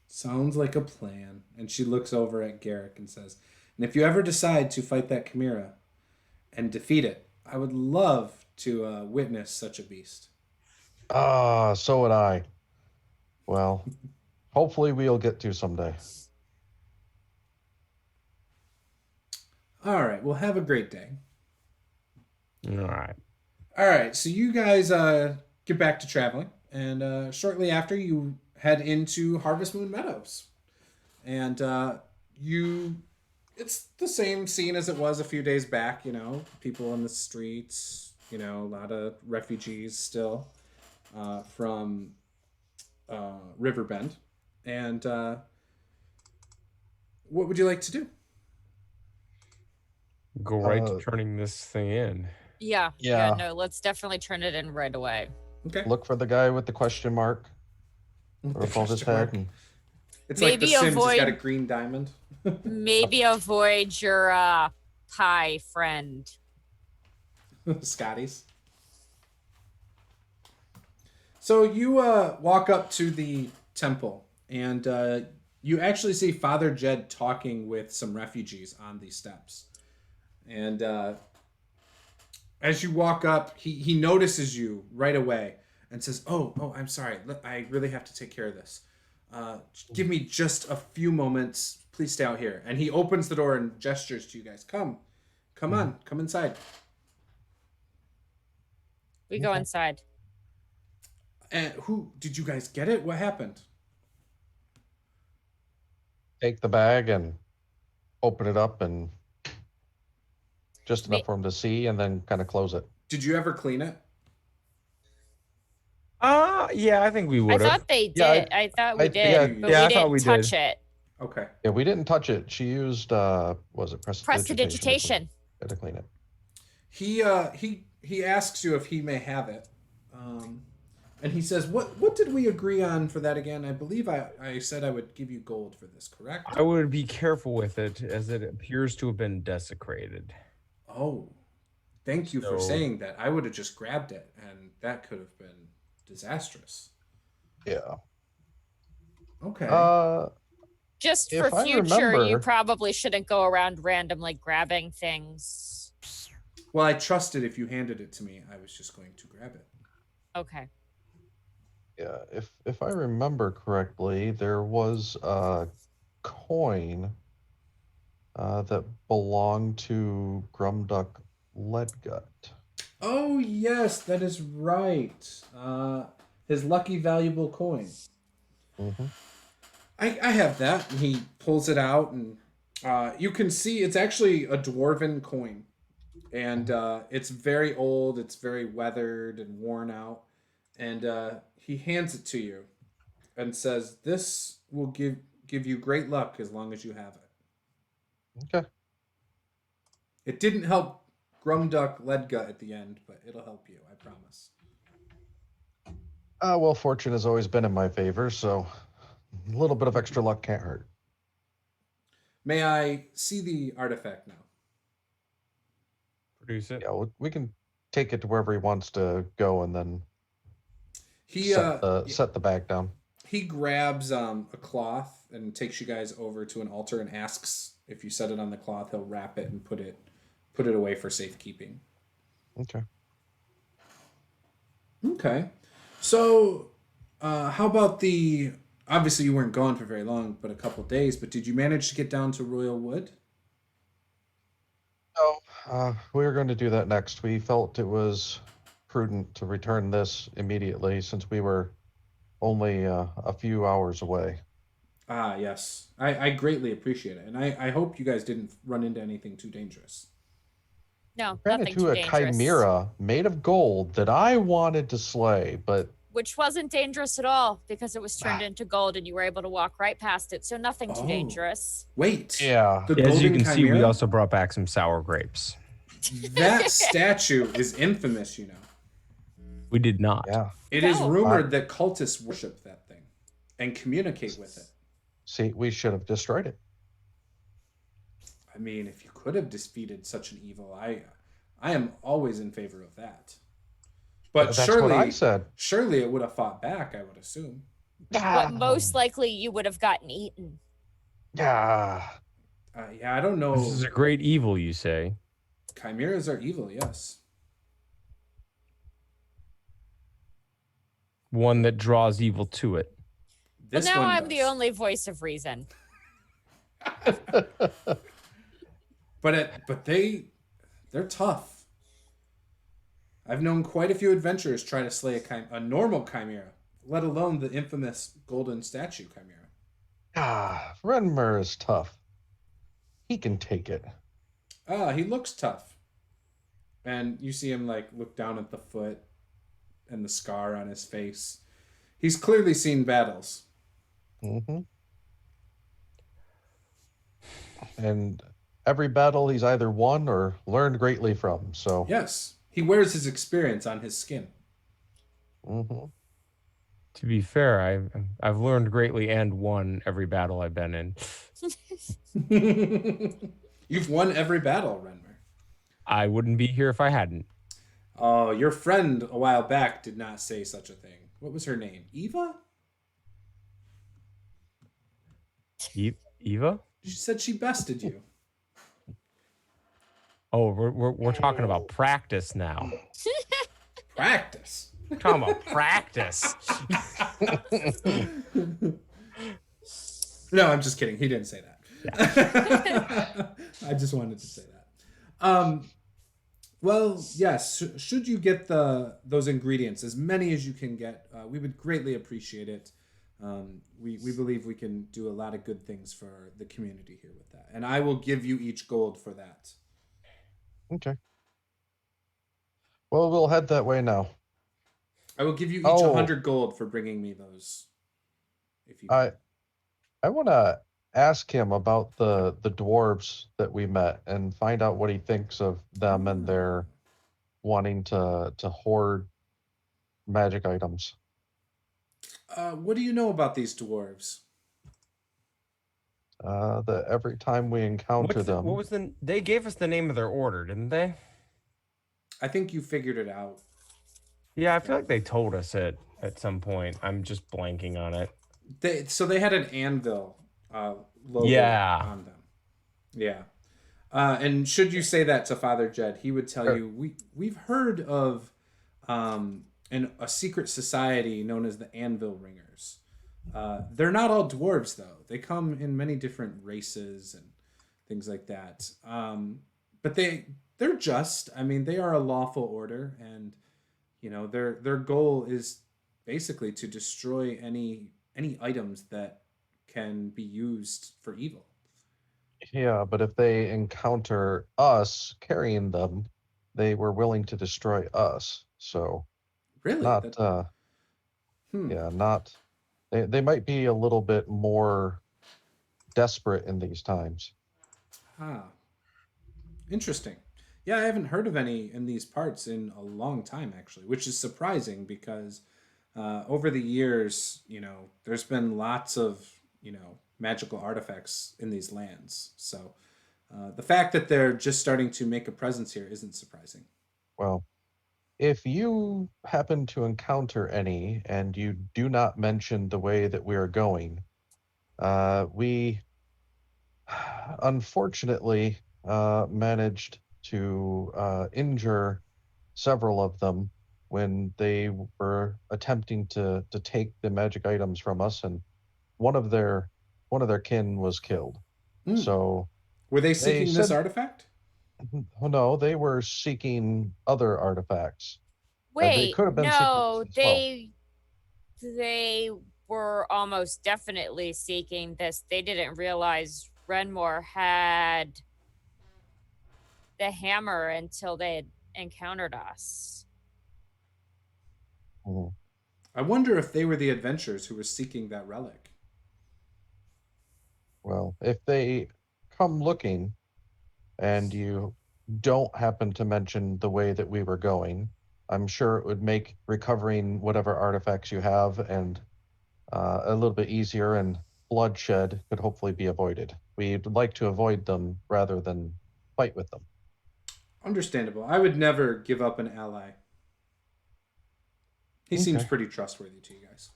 Sounds like a plan. And she looks over at Garrick and says, and if you ever decide to fight that chimera and defeat it, I would love to witness such a beast. So would I. Well, hopefully we'll get to someday. All right. Well, have a great day. All right. All right. So you guys get back to traveling. And shortly after, you head into Harvestmoon Meadows. And it's the same scene as it was a few days back, you know, people on the streets, you know, a lot of refugees still from Riverbend. And what would you like to do? Go right to turning this thing in. Yeah. Yeah. No, let's definitely turn it in right away. Okay. Look for the guy with the question mark With the above his question mark. head. And It's like The Maybe Sims has got a avoid- green diamond. Maybe avoid your pie friend. Scotty's. So you walk up to the temple, and you actually see Father Jed talking with some refugees on the steps. And as you walk up, he notices you right away and says, "Oh, I'm sorry. I really have to take care of this. Give me just a few moments. Please stay out here." And he opens the door and gestures to you guys. Come on, come inside. We go inside. And who did you guys get it? What happened? take the bag and open it up and just enough for him to see, and then kind of close it. Did you ever clean it? Yeah, I think we I would have. thought they did. Yeah, I thought we I- did, yeah, but yeah, I we thought didn't we touch did. it. Okay. Yeah, we didn't touch it. She used was it Prestidigitation. to clean it. He asks you if he may have it, and he says, "What did we agree on for that again? I believe I said I would give you gold for this, correct?" I would be careful with it, as it appears to have been desecrated. Oh, thank you for So- saying that. I would have just grabbed it, and that could have been disastrous. Yeah. Okay. Just If for I future, you remember- probably shouldn't go around randomly grabbing things. Well, I trusted if you handed it to me, I was just going to grab it. Okay. Yeah, if I remember correctly, there was a coin that belonged to Grumduck Leadgut. Oh yes, that is right. His lucky valuable coin. Mm-hmm. I have that. And he pulls it out, and you can see it's actually a dwarven coin, and it's very old. It's very weathered and worn out, and he hands it to you, and says, "This will give you great luck as long as you have it." Okay. It didn't help Grumduck Leadgut at the end, but it'll help you. I promise. Well, fortune has always been in my favor, so a little bit of extra luck can't hurt. May I see the artifact now? Produce it. Yeah, we can take it to wherever he wants to go, and then He set the bag down. he grabs a cloth and takes you guys over to an altar and asks if you set it on the cloth, he'll wrap it and put it away for safekeeping. Okay. Okay. So, how about obviously you weren't gone for very long, but a couple days, but did you manage to get down to Royal Wood? No, we were going to do that next. We felt it was prudent to return this immediately since we were only a few hours away. Ah, yes. I greatly appreciate it. And I hope you guys didn't run into anything too dangerous. No, Ran nothing into too a dangerous. chimera made of gold that I wanted to slay, but Which wasn't dangerous at all because it was turned into gold and you were able to walk right past it. So nothing too Oh. dangerous. Wait. yeah, The As you golden can see, we chimera? also brought back some sour grapes. That statue is infamous, you know. We did not. yeah. It is No. rumored that cultists worship that thing and communicate with it. See, we should have destroyed it. I mean, if you could have defeated such an evil, I am always in favor of that. But That's what I said. surely it would have fought back, I would assume. But most likely you would have gotten eaten. Yeah. Yeah, I don't know. This is a great evil, you say. Chimeras are evil, yes. One that draws evil to it. Well, This now one I'm the does. only voice of reason. But they're tough. I've known quite a few adventurers try to slay a normal chimera, let alone the infamous golden statue chimera. Renmer is tough. He can take it. He looks tough. And you see him like look down at the foot and the scar on his face. He's clearly seen battles. Mm-hmm. And every battle he's either won or learned greatly from. So Yes, he wears his experience on his skin. mhm. To be fair, I've learned greatly and won every battle I've been in. You've won every battle, Renmer. I wouldn't be here if I hadn't. Oh, your friend a while back did not say such a thing. What was her name? Eva? Eva? She said she bested you. Oh, we're talking about practice now. Practice. We're talking about practice. No, I'm just kidding. He didn't say that. I just wanted to say that. Well, yes. Should you get those ingredients, as many as you can get, we would greatly appreciate it. We believe we can do a lot of good things for the community here with that, and I will give you each gold for that. Okay. Well, we'll head that way now. I will give you each 100 gold for bringing me those. If you. I want to ask him about the dwarves that we met and find out what he thinks of them and their wanting to hoard magic items. What do you know about these dwarves? That every time we encounter them, What was they gave us the name of their order, didn't they? I think you figured it out. Yeah, I feel like they told us it at some point. I'm just blanking on it. They had an anvil logo on them. Yeah. And should you say that to Father Jed, he would tell you, we've heard of a secret society known as the Anvil Ringers. They're not all dwarves, though. They come in many different races and things like that. But they're just. I mean, they are a lawful order, and their goal is basically to destroy any items that can be used for evil. Yeah, but if they encounter us carrying them, they were willing to destroy us. So Really? not yeah, not they might be a little bit more desperate in these times. Interesting. Yeah, I haven't heard of any in these parts in a long time, actually, which is surprising because over the years, there's been lots of, magical artifacts in these lands. So The fact that they're just starting to make a presence here isn't surprising. Well, if you happen to encounter any and you do not mention the way that we are going, we unfortunately managed to injure several of them when they were attempting to take the magic items from us, and one of their kin was killed. Hmm. So Were they they seeking this said, artifact? oh no, they were seeking other artifacts. They Wait, could have been seeking no, this as well. they were almost definitely seeking this. They didn't realize Renmore had the hammer until they had encountered us. Mhm. I wonder if they were the adventurers who were seeking that relic. Well, if they come looking and you don't happen to mention the way that we were going, I'm sure it would make recovering whatever artifacts you have and a little bit easier, and bloodshed could hopefully be avoided. We'd like to avoid them rather than fight with them. Understandable. I would never give up an ally. He seems Okay. pretty trustworthy to you guys.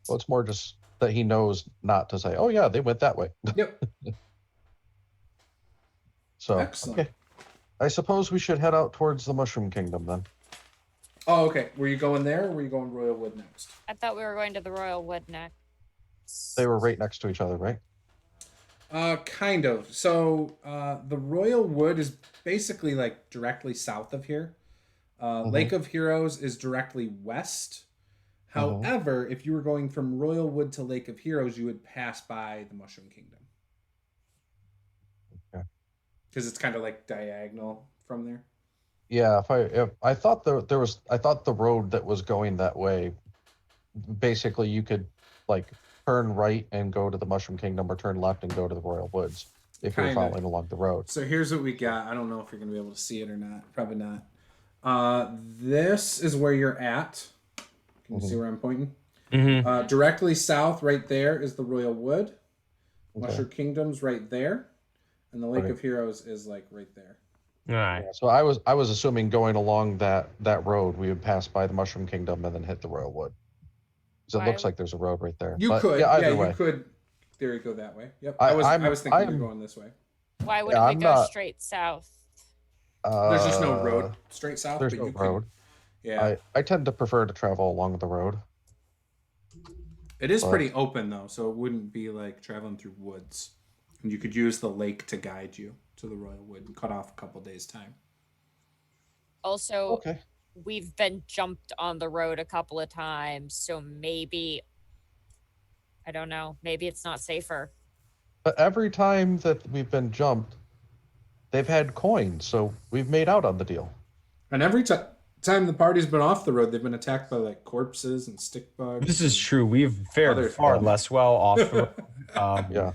Well, it's more just that he knows not to say, "Oh yeah, they went that way." Yep. So, Excellent. okay. I suppose we should head out towards the Mushroom Kingdom then. Oh, okay. Were you going there or were you going Royal Wood next? I thought we were going to the Royal Wood next. They were right next to each other, right? Kind of. So, the Royal Wood is basically like directly south of here. Lake of Heroes is directly west. However, if you were going from Royal Wood to Lake of Heroes, you would pass by the Mushroom Kingdom. Okay. Because it's kind of like diagonal from there. Yeah, if I thought I thought the road that was going that way, basically you could like turn right and go to the Mushroom Kingdom, or turn left and go to the Royal Woods if you're Kinda. following along the road. So here's what we got. I don't know if you're going to be able to see it or not. Probably not. This is where you're at. Can you see where I'm pointing? Mm-hmm. Directly south, right there, is the Royal Wood. Okay. Mushroom Kingdom's right there. And the Lake Okay. of Heroes is like right there. All right. Yeah, so I was assuming going along that road we would pass by the Mushroom Kingdom and then hit the Royal Wood. So it Why looks like there's a road right there. You But could. yeah, either Yeah, way. you could. There you go that way. Yep. I- I I'm- was thinking I'm- you're going this way. Why wouldn't we I'm go not- straight south? There's just no road straight south. There's but no you road. Can, yeah. I tend to prefer to travel along the road. It is but- pretty open though, so it wouldn't be like traveling through woods. And you could use the lake to guide you to the Royal Wood and cut off a couple days' time. Also, Okay. we've been jumped on the road a couple of times, so maybe I don't know. Maybe it's not safer. But every time that we've been jumped, they've had coins, so we've made out on the deal. And every time the party's been off the road, they've been attacked by like corpses and stick bugs. This is and- true. We've fared Other far stuff. less well off the road. Yeah.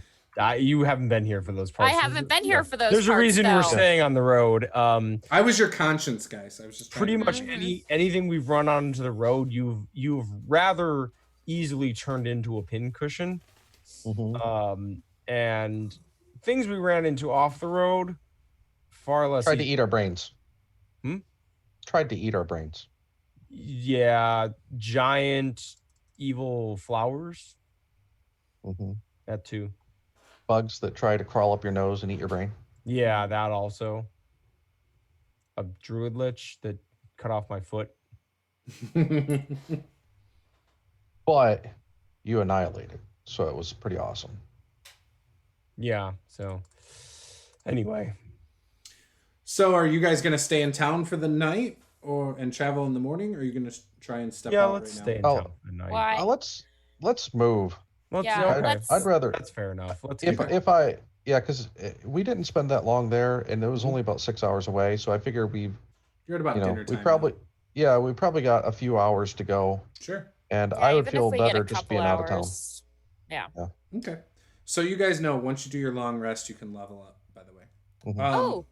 You haven't been here for those I parts. haven't been here for those There's a parts, reason we're though. staying on the road. I was your conscience, guys. I was just trying Pretty to- much anything we've run onto the road, you've rather easily turned into a pincushion. And things we ran into off the road, far less. Tried to eat our brains. Hmm? Tried to eat our brains. Yeah, giant evil flowers. That too. Bugs that try to crawl up your nose and eat your brain. Yeah, that also. A druid lich that cut off my foot. But you annihilated, so it was pretty awesome. Yeah, so anyway. So, are you guys going to stay in town for the night and travel in the morning, or are you going to try and step Yeah, out let's right stay in now? town at night. Why? Let's move. Let's, Yeah, okay. let's- I'd rather That's fair enough. Let's if keep it. if I yeah, because we didn't spend that long there, and it was only about 6 hours away. So I figure You're at about dinner we time. probably we probably got a few hours to go, now. Sure. and Yeah, I would even feel if we get better a just couple being out of town. hours. Yeah. Okay. So, you guys know once you do your long rest, you can level up, by the way. Mhm. Oh,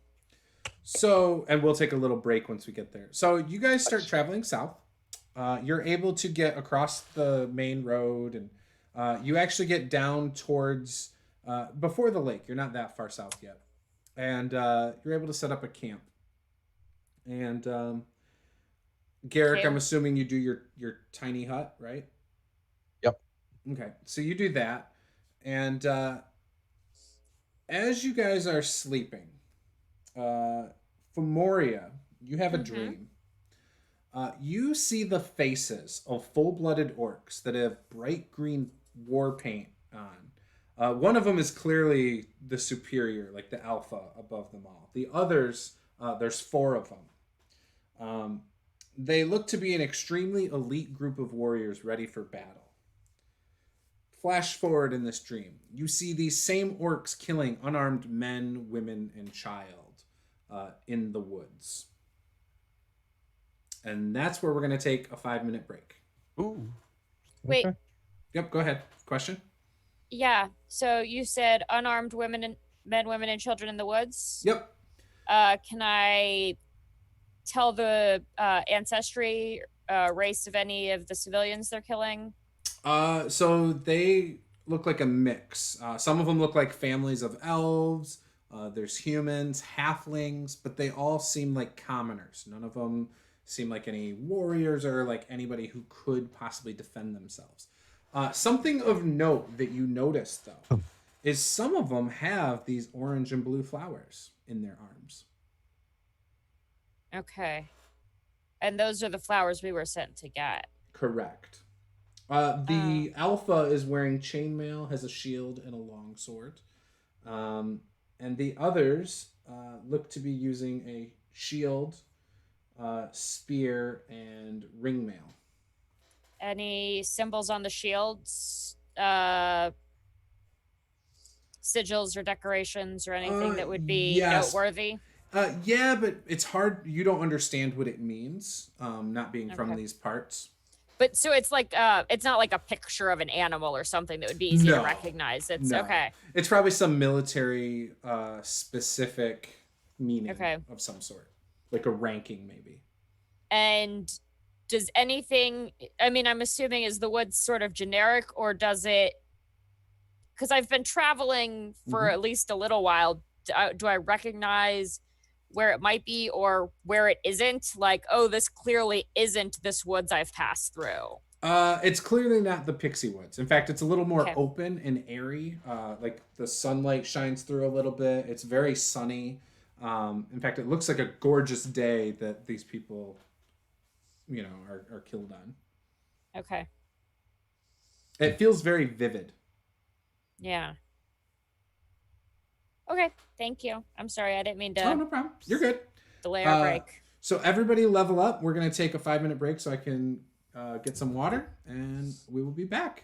So, and we'll take a little break once we get there. So, you guys start traveling south. You're able to get across the main road, and you actually get down towards before the lake. You're not that far south yet, and you're able to set up a camp. And Garrick, Okay. I'm assuming you do your tiny hut, right? Yep. Okay, so you do that, and as you guys are sleeping, Femoria, you have a Mhm. dream. You see the faces of full-blooded orcs that have bright green war paint on. One of them is clearly the superior, like the alpha above them all. The others, there's 4 of them. They look to be an extremely elite group of warriors ready for battle. Flash forward in this dream. You see these same orcs killing unarmed men, women, and child in the woods. And that's where we're going to take a 5-minute break. Ooh. Wait. Okay. Yep, go ahead. Question? Yeah. So you said unarmed women and men, women, and children in the woods. Yep. Can I tell the ancestry race of any of the civilians they're killing? So they look like a mix. Some of them look like families of elves. There's humans, halflings, but they all seem like commoners. None of them seem like any warriors or like anybody who could possibly defend themselves. Something of note that you noticed, though, is some of them have these orange and blue flowers in their arms. Okay. And those are the flowers we were sent to get. Correct. The alpha is wearing chainmail, has a shield and a long sword. And the others look to be using a shield, spear, and ringmail. Any symbols on the shields? Sigils or decorations or anything that would be yes. noteworthy? Yeah, but it's hard. You don't understand what it means, not being from these parts. But so it's like it's not like a picture of an animal or something that would be easy to recognize. It's okay. It's probably some military specific meaning of some sort, like a ranking maybe. And does anything, I mean, I'm assuming, is the woods sort of generic, or does it, because I've been traveling for at least a little while, do I recognize where it might be or where it isn't? Like, oh, this clearly isn't this woods I've passed through. It's clearly not the Pixie Woods. In fact, it's a little more Okay. open and airy. Like the sunlight shines through a little bit. It's very sunny. In fact, it looks like a gorgeous day that these people, are killed on. Okay. It feels very vivid. Yeah. Okay. Thank you. I'm sorry. I didn't mean to Oh, no problem. You're good. delay our break. So everybody level up. We're going to take a 5-minute break so I can get some water, and we will be back.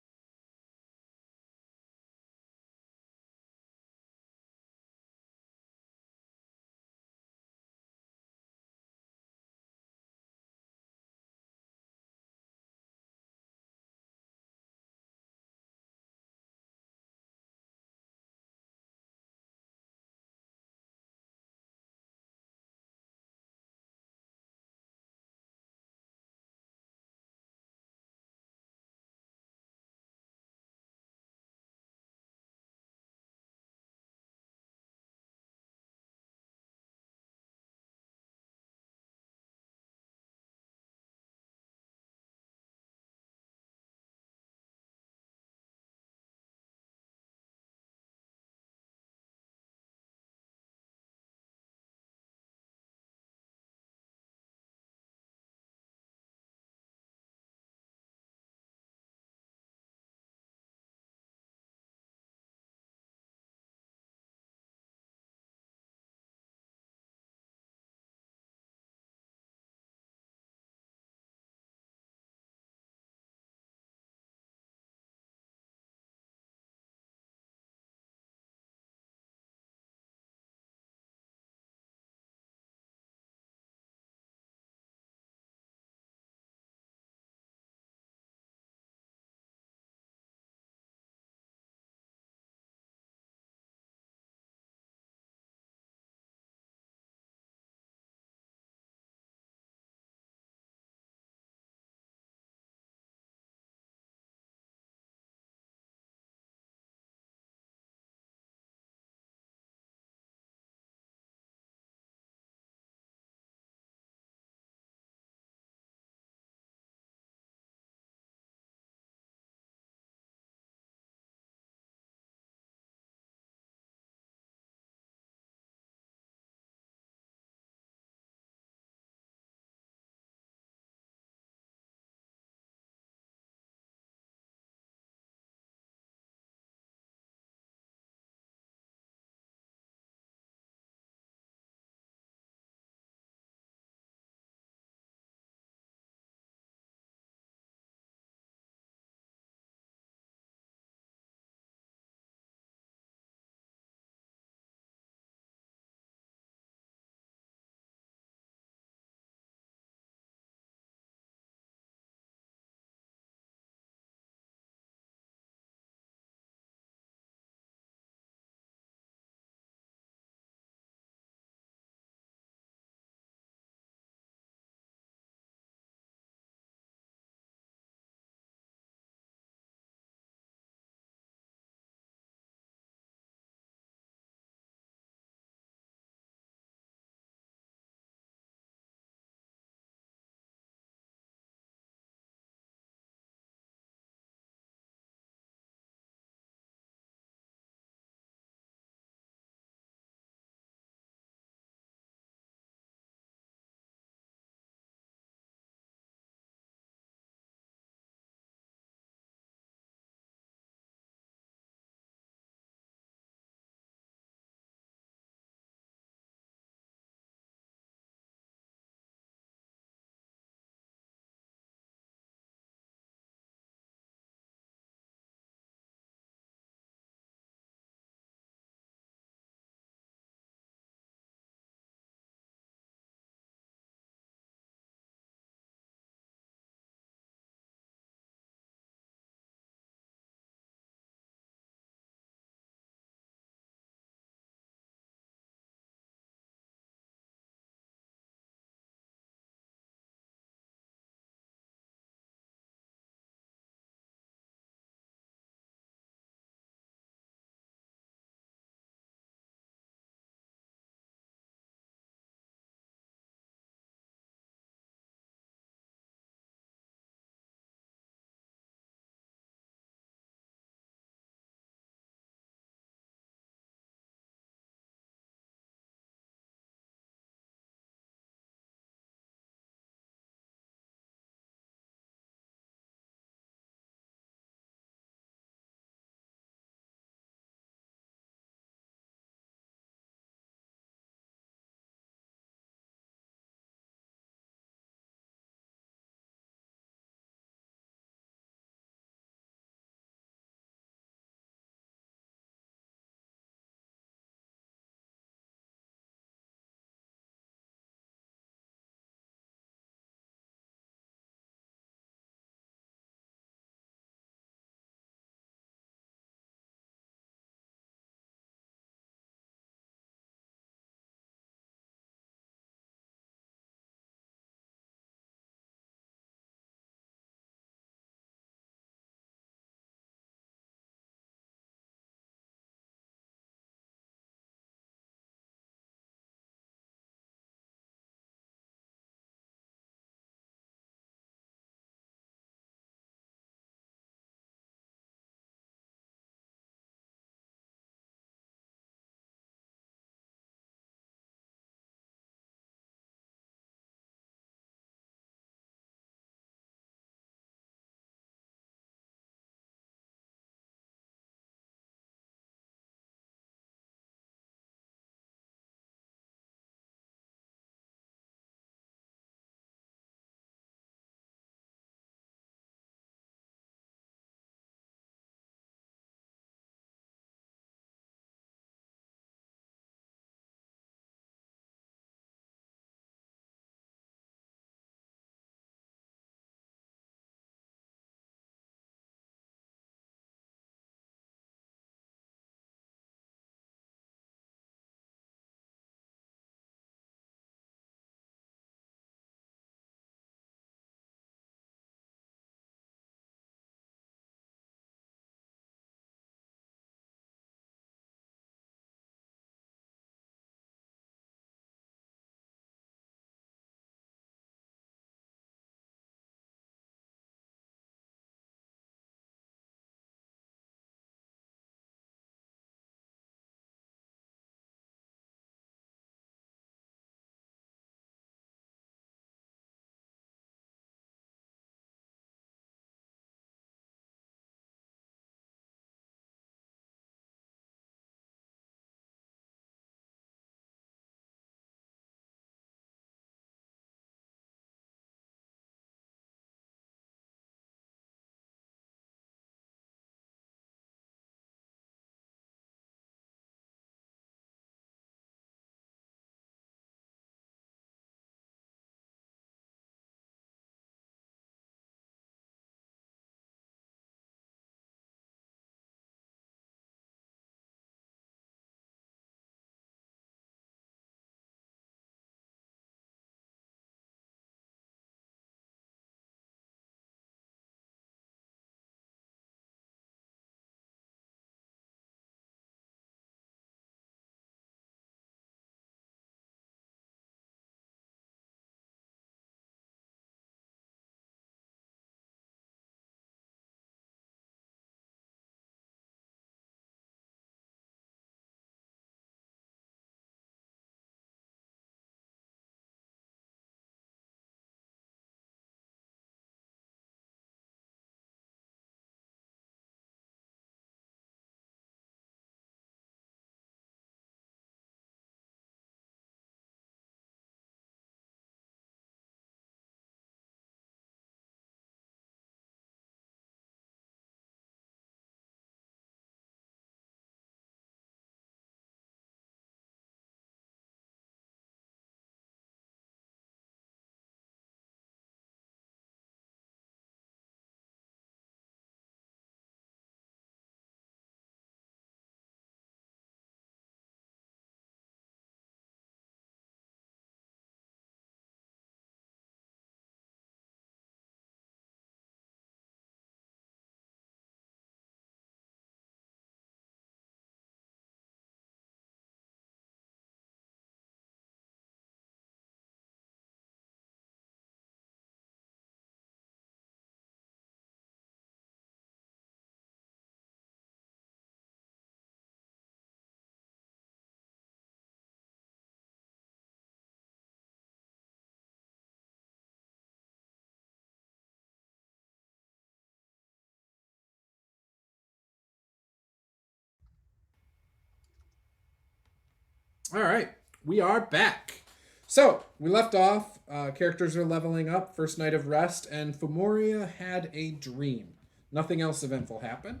All right, we are back. So we left off. Characters are leveling up. First night of rest, and Femoria had a dream. Nothing else eventful happened.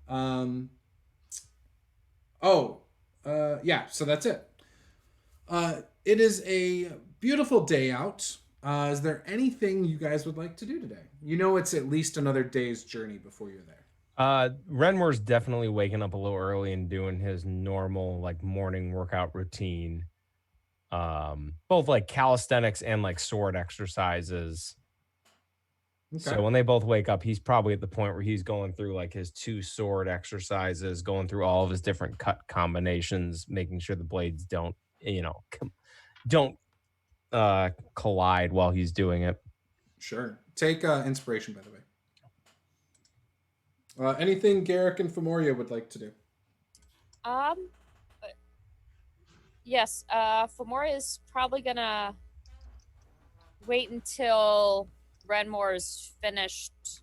Um, yeah. So that's it. It is a beautiful day out. Is there anything you guys would like to do today? You know, it's at least another day's journey before you're there. Renmore's definitely waking up a little early and doing his normal like morning workout routine. Both like calisthenics and like sword exercises. Okay. So when they both wake up, he's probably at the point where he's going through like his 2 sword exercises, going through all of his different cut combinations, making sure the blades don't, don't collide while he's doing it. Sure. Take inspiration, by the way. Anything Garrick and Femoria would like to do? Yes. Femoria is probably gonna wait until Renmore's finished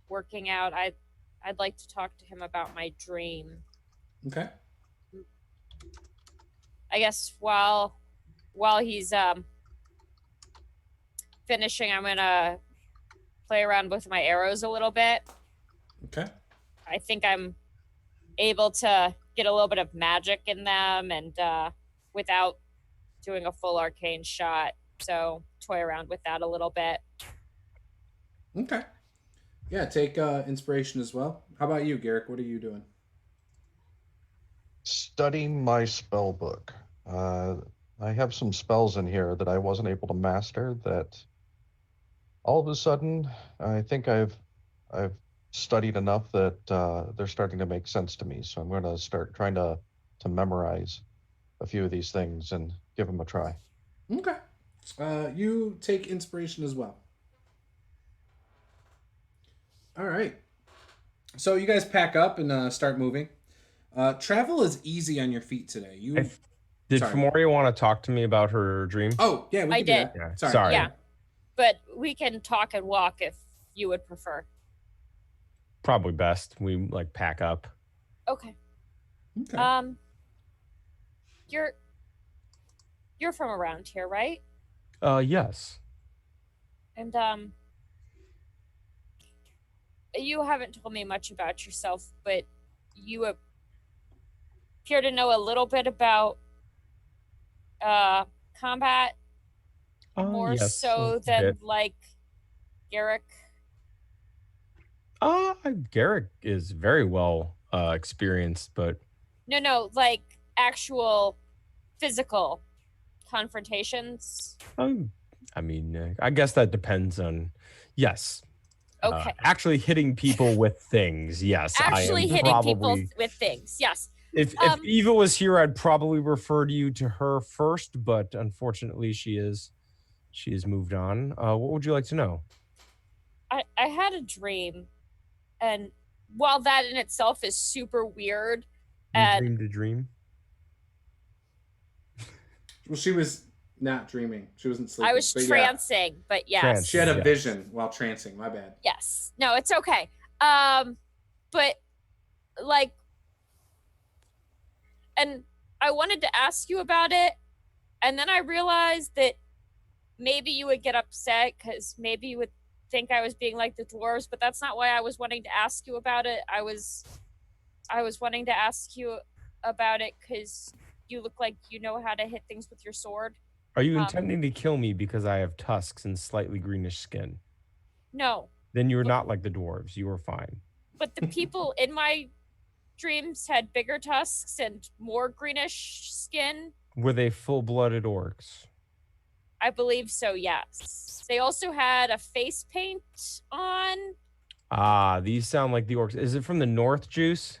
working out. I'd like to talk to him about my dream. Okay. I guess while he's finishing, I'm gonna play around with my arrows a little bit. Okay. I think I'm able to get a little bit of magic in them, and without doing a full arcane shot. So toy around with that a little bit. Okay. Yeah, take inspiration as well. How about you, Garrick? What are you doing? Studying my spell book. I have some spells in here that I wasn't able to master that all of a sudden I think I've studied enough that they're starting to make sense to me. So I'm going to start trying to memorize a few of these things and give them a try. Okay. You take inspiration as well. All right. So you guys pack up and start moving. Travel is easy on your feet today. Did Sorry. Femoria want to talk to me about her dream? Oh, yeah, we I can did. do that. Yeah, Sorry. sorry. Yeah. But we can talk and walk if you would prefer. Probably best we like pack up. Okay. Okay. You're from around here, right? Yes. And you haven't told me much about yourself, but you appear to know a little bit about combat, more Yes, so a than bit. like Garrick. Garrick is very well experienced, but No, like actual physical confrontations. I mean, I guess that depends on. Yes. Okay. Actually hitting people with things. Yes. Actually I am hitting people probably, with things. Yes. If Eva was here, I'd probably refer you to her first, but unfortunately she has moved on. What would you like to know? I had a dream, and while that in itself is super weird, You and dreamed a dream? Well, she was not dreaming. She wasn't sleeping. I was but trancing, but yes. Trance. She had a Yes. vision while trancing. My bad. Yes. No, it's okay. But like, and I wanted to ask you about it, and then I realized that maybe you would get upset because maybe you would think I was being like the dwarves, but that's not why I was wanting to ask you about it. I was wanting to ask you about it because you look like you know how to hit things with your sword. Are you intending to kill me because I have tusks and slightly greenish skin? No. Then you're not like the dwarves. You are fine. But the people in my dreams had bigger tusks and more greenish skin. Were they full-blooded orcs? I believe so, yes. They also had a face paint on. These sound like the orcs. Is it from the north, Juice?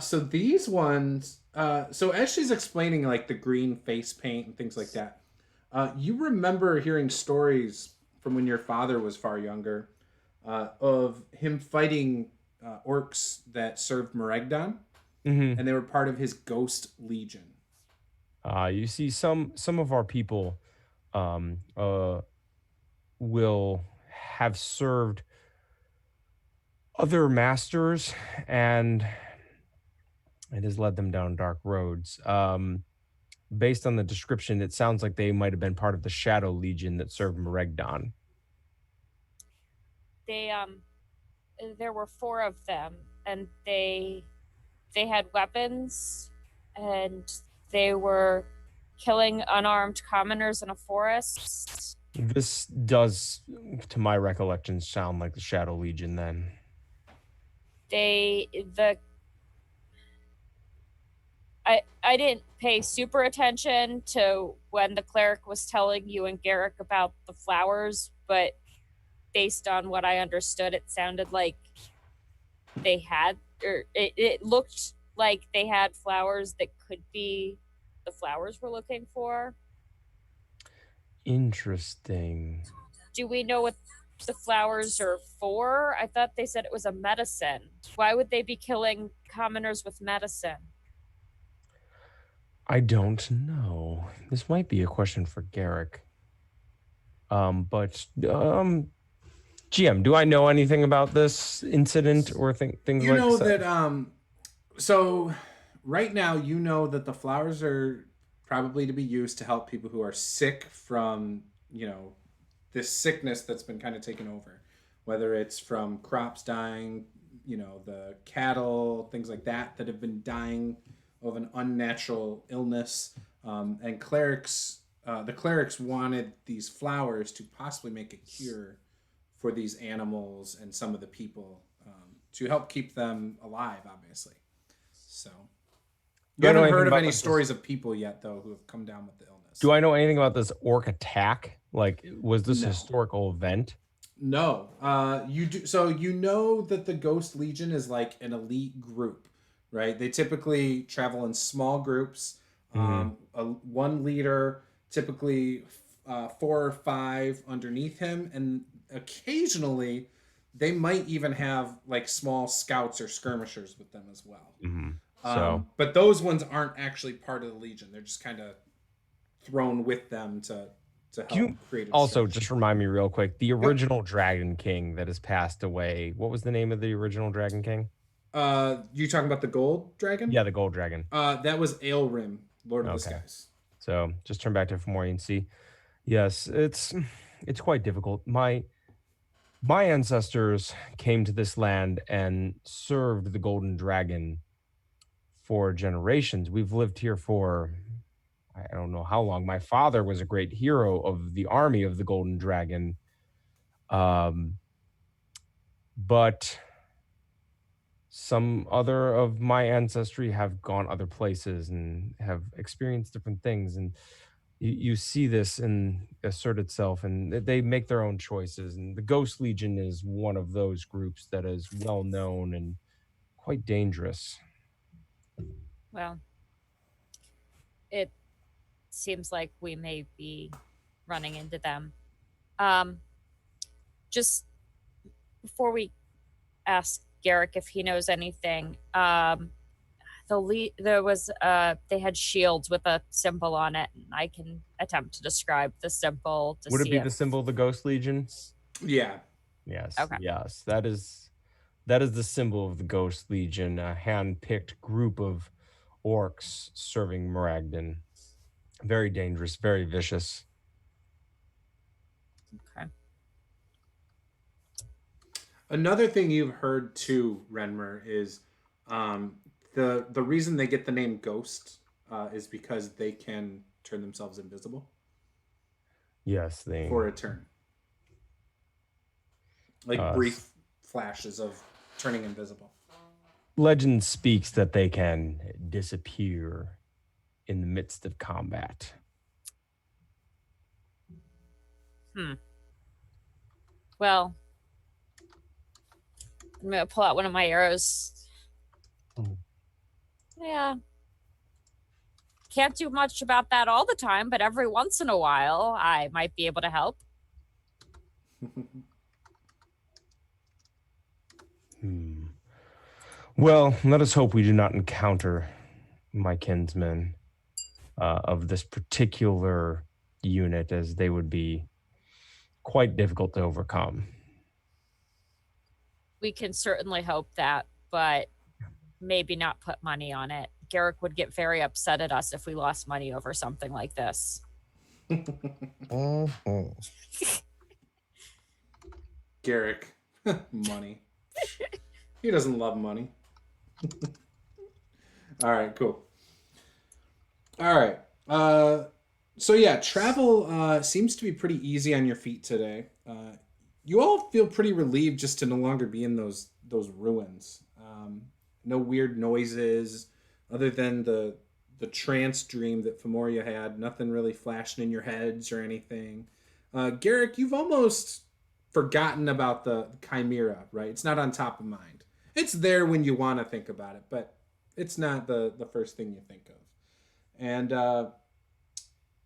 So these ones, so as she's explaining like the green face paint and things like that, you remember hearing stories from when your father was far younger, of him fighting orcs that served Meregdon, and they were part of his ghost legion. You see, some of our people will have served other masters, and it has led them down dark roads. based on the description, it sounds like they might have been part of the Shadow Legion that served Meregdon. They there were 4 of them, and they had weapons, and they were killing unarmed commoners in a forest. This does, to my recollection, sound like the Shadow Legion then. I didn't pay super attention to when the cleric was telling you and Garrick about the flowers, but based on what I understood, it sounded like they had, or it looked like they had flowers that could be the flowers we're looking for. Interesting. Do we know what the flowers are for? I thought they said it was a medicine. Why would they be killing commoners with medicine? I don't know. This might be a question for Garrick. But GM, do I know anything about this incident or things like that? You know that so right now you know that the flowers are probably to be used to help people who are sick from, this sickness that's been kind of taken over, whether it's from crops dying, the cattle, things like that have been dying of an unnatural illness. And clerics, the clerics wanted these flowers to possibly make a cure for these animals and some of the people, to help keep them alive, obviously. So you haven't heard of any stories of people yet, though, who have come down with the illness. Do I know anything about this orc attack? Like, was this a historical event? No. You do. So you know that the Ghost Legion is like an elite group, right? They typically travel in small groups. One leader, typically 4 or 5 underneath him, and occasionally they might even have like small scouts or skirmishers with them as well. But those ones aren't actually part of the Legion. They're just kind of thrown with them to help create. Also, just remind me real quick, the original Dragon King that has passed away. What was the name of the original Dragon King? You talking about the Gold Dragon? Yeah, the Gold Dragon. That was Aelrim, Lord of the Skies. So just turn back to Fomori and see. Yes, it's quite difficult. My ancestors came to this land and served the Golden Dragon for generations. We've lived here for, I don't know how long. My father was a great hero of the army of the Golden Dragon. But some other of my ancestry have gone other places and have experienced different things. And you see this assert itself, and they make their own choices. And the Ghost Legion is one of those groups that is well known and quite dangerous. Well, it seems like we may be running into them. Just before we ask Garrick if he knows anything, there was they had shields with a symbol on it, and I can attempt to describe the symbol. Would it be the symbol of the Ghost Legion? Yeah. Yes. Okay. Yes, that is the symbol of the Ghost Legion, a hand-picked group of orcs serving Meregdon. Very dangerous, very vicious. Okay. Another thing you've heard too, Renmer, is the reason they get the name Ghost is because they can turn themselves invisible. Yes, for a turn. Like brief flashes of turning invisible. Legend speaks that they can disappear in the midst of combat. Well, I'm gonna pull out one of my arrows. Yeah. Can't do much about that all the time, but every once in a while, I might be able to help. Well, let us hope we do not encounter my kinsmen of this particular unit, as they would be quite difficult to overcome. We can certainly hope that, but maybe not put money on it. Garrick would get very upset at us if we lost money over something like this. Mhm. Garrick, money. He doesn't love money. All right, cool. All right. So yeah, travel seems to be pretty easy on your feet today. You all feel pretty relieved just to no longer be in those ruins. No weird noises, other than the trance dream that Femoria had. Nothing really flashing in your heads or anything. Garrick, you've almost forgotten about the chimera, right? It's not on top of mind. It's there when you want to think about it, but it's not the first thing you think of. And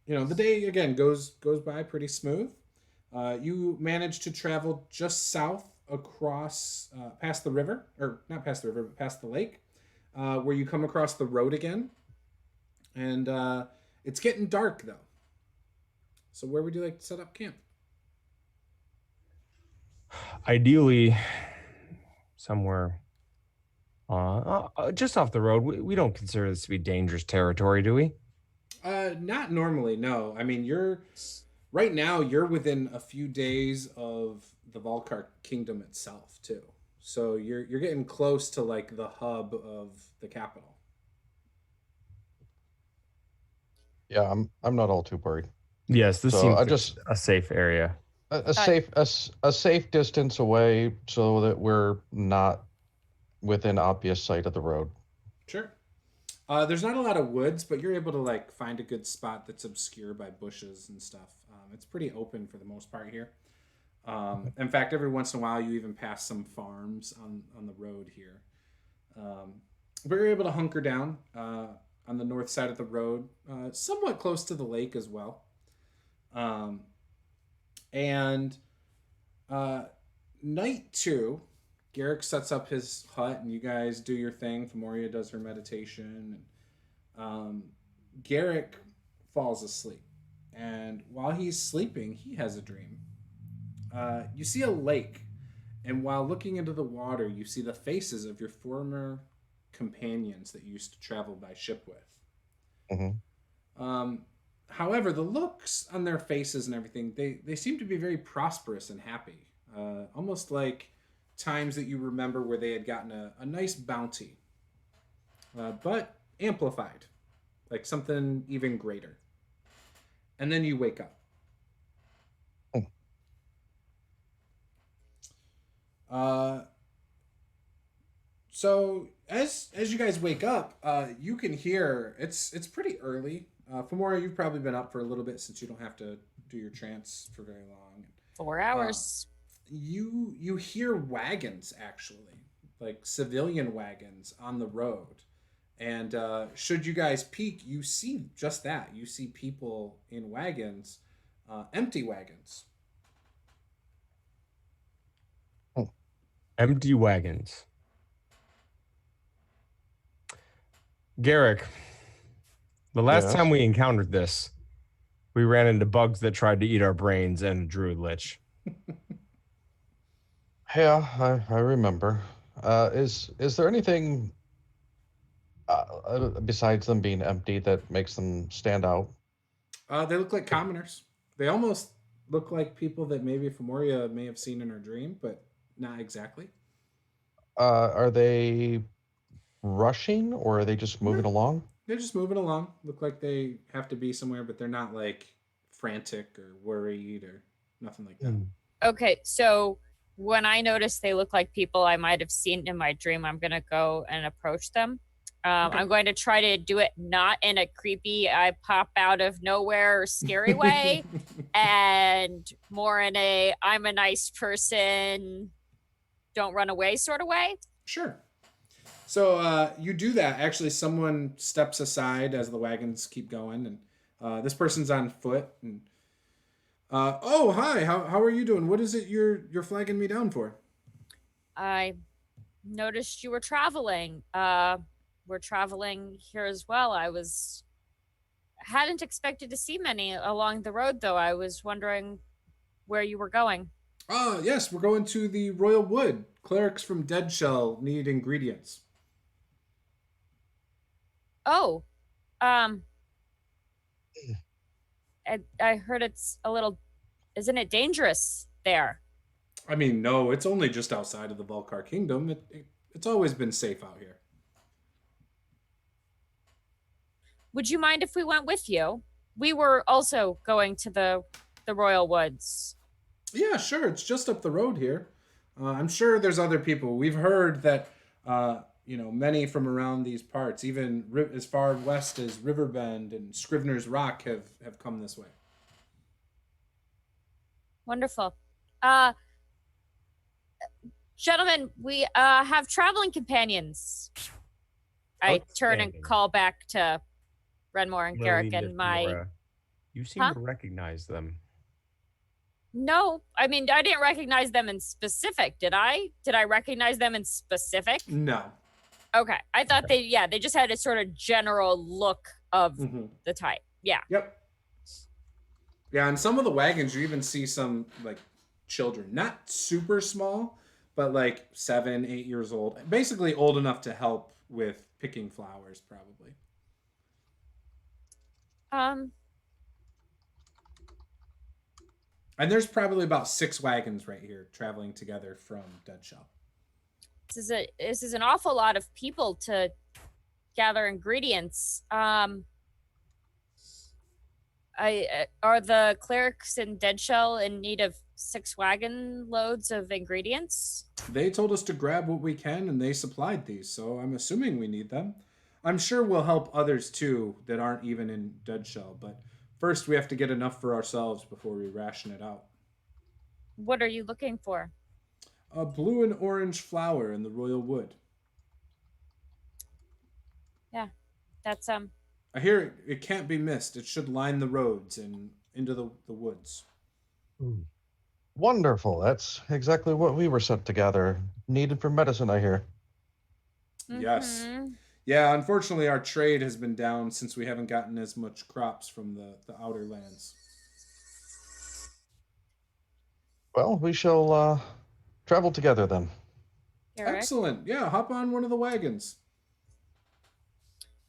the day again goes by pretty smooth. You manage to travel just south across past the river, or not past the river, but past the lake, where you come across the road again. And it's getting dark though. So where would you like to set up camp? Ideally, somewhere just off the road. We don't consider this to be dangerous territory, do we? Not normally, no. I mean, right now you're within a few days of the Valkar kingdom itself too. So you're getting close to like the hub of the capital. Yeah, I'm not all too worried. Yes, this So seems I like just a safe area. a safe distance away so that we're not within obvious sight of the road. Sure. There's not a lot of woods, but you're able to like find a good spot that's obscure by bushes and stuff. It's pretty open for the most part here. In fact, every once in a while, you even pass some farms on the road here. But you're able to hunker down on the north side of the road, somewhat close to the lake as well. And night two, Garrick sets up his hut, and you guys do your thing. Femoria does her meditation. Garrick falls asleep, and while he's sleeping, he has a dream. You see a lake, and while looking into the water, you see the faces of your former companions that you used to travel by ship with. Mm-hmm. However, the looks on their faces and everything, they seem to be very prosperous and happy. Almost like times that you remember where they had gotten a nice bounty, but amplified, like something even greater. And then you wake up. So as you guys wake up, you can hear it's pretty early. Femoria, you've probably been up for a little bit since you don't have to do your trance for very long. 4 hours. You hear wagons, actually, like civilian wagons on the road, and should you guys peek, you see just that. You see people in wagons, empty wagons. Empty wagons. Garrick, the last Yes? time we encountered this, we ran into bugs that tried to eat our brains and a druid lich. Yeah, I remember. Is there anything besides them being empty that makes them stand out? They look like commoners. They almost look like people that maybe Femoria may have seen in her dream, but not exactly. Are they rushing or are they just moving No. along? They're just moving along. Look like they have to be somewhere, but they're not like frantic or worried or nothing like that. Okay, so when I notice they look like people I might have seen in my dream, I'm going to go and approach them. Okay. I'm going to try to do it not in a creepy, I pop out of nowhere or scary way, and more in a, I'm a nice person, don't run away sort of way. Sure. So you do that. Actually, someone steps aside as the wagons keep going, and this person's on foot. And oh, hi. How are you doing? What is it you're flagging me down for? I noticed you were traveling. We're traveling here as well. Hadn't expected to see many along the road, though. I was wondering where you were going. Yes, we're going to the Royal Wood. Clerics from Dead Shell need ingredients. Oh, um, I heard it's a little. Isn't it dangerous there? I mean, no, it's only just outside of the Volcar Kingdom. It's always been safe out here. Would you mind if we went with you? We were also going to the Royal Woods. Yeah, sure. It's just up the road here. I'm sure there's other people. We've heard that, many from around these parts, even as far west as Riverbend and Scrivener's Rock, have come this way. Wonderful. Gentlemen, we have traveling companions. I turn and Outstanding. call back to Renmore and Garrick Lily, and my. Nora, you seem Huh? to recognize them. No, I mean I didn't recognize them in specific. Did I? Did I recognize them in specific? No. Okay, I thought they just had a sort of general look of Mm-hmm. the type. Yeah. Yep. Yeah, and some of the wagons you even see some like children, not super small, but like 7, 8 years old, basically old enough to help with picking flowers, probably. And there's probably about 6 wagons right here traveling together from Deadshell. This is an awful lot of people to gather ingredients. Are the clerics in Deadshell in need of 6 wagon loads of ingredients? They told us to grab what we can, and they supplied these, so I'm assuming we need them. I'm sure we'll help others too that aren't even in Deadshell, but first we have to get enough for ourselves before we ration it out. What are you looking for? A blue and orange flower in the royal wood. Yeah, that's I hear it can't be missed. It should line the roads and into the woods. Wonderful. That's exactly what we were sent to gather. Needed for medicine, I hear. Yes. Mhm. Yeah, unfortunately our trade has been down since we haven't gotten as much crops from the outer lands. Well, we shall travel together then. Garrick. Excellent. Yeah, hop on one of the wagons.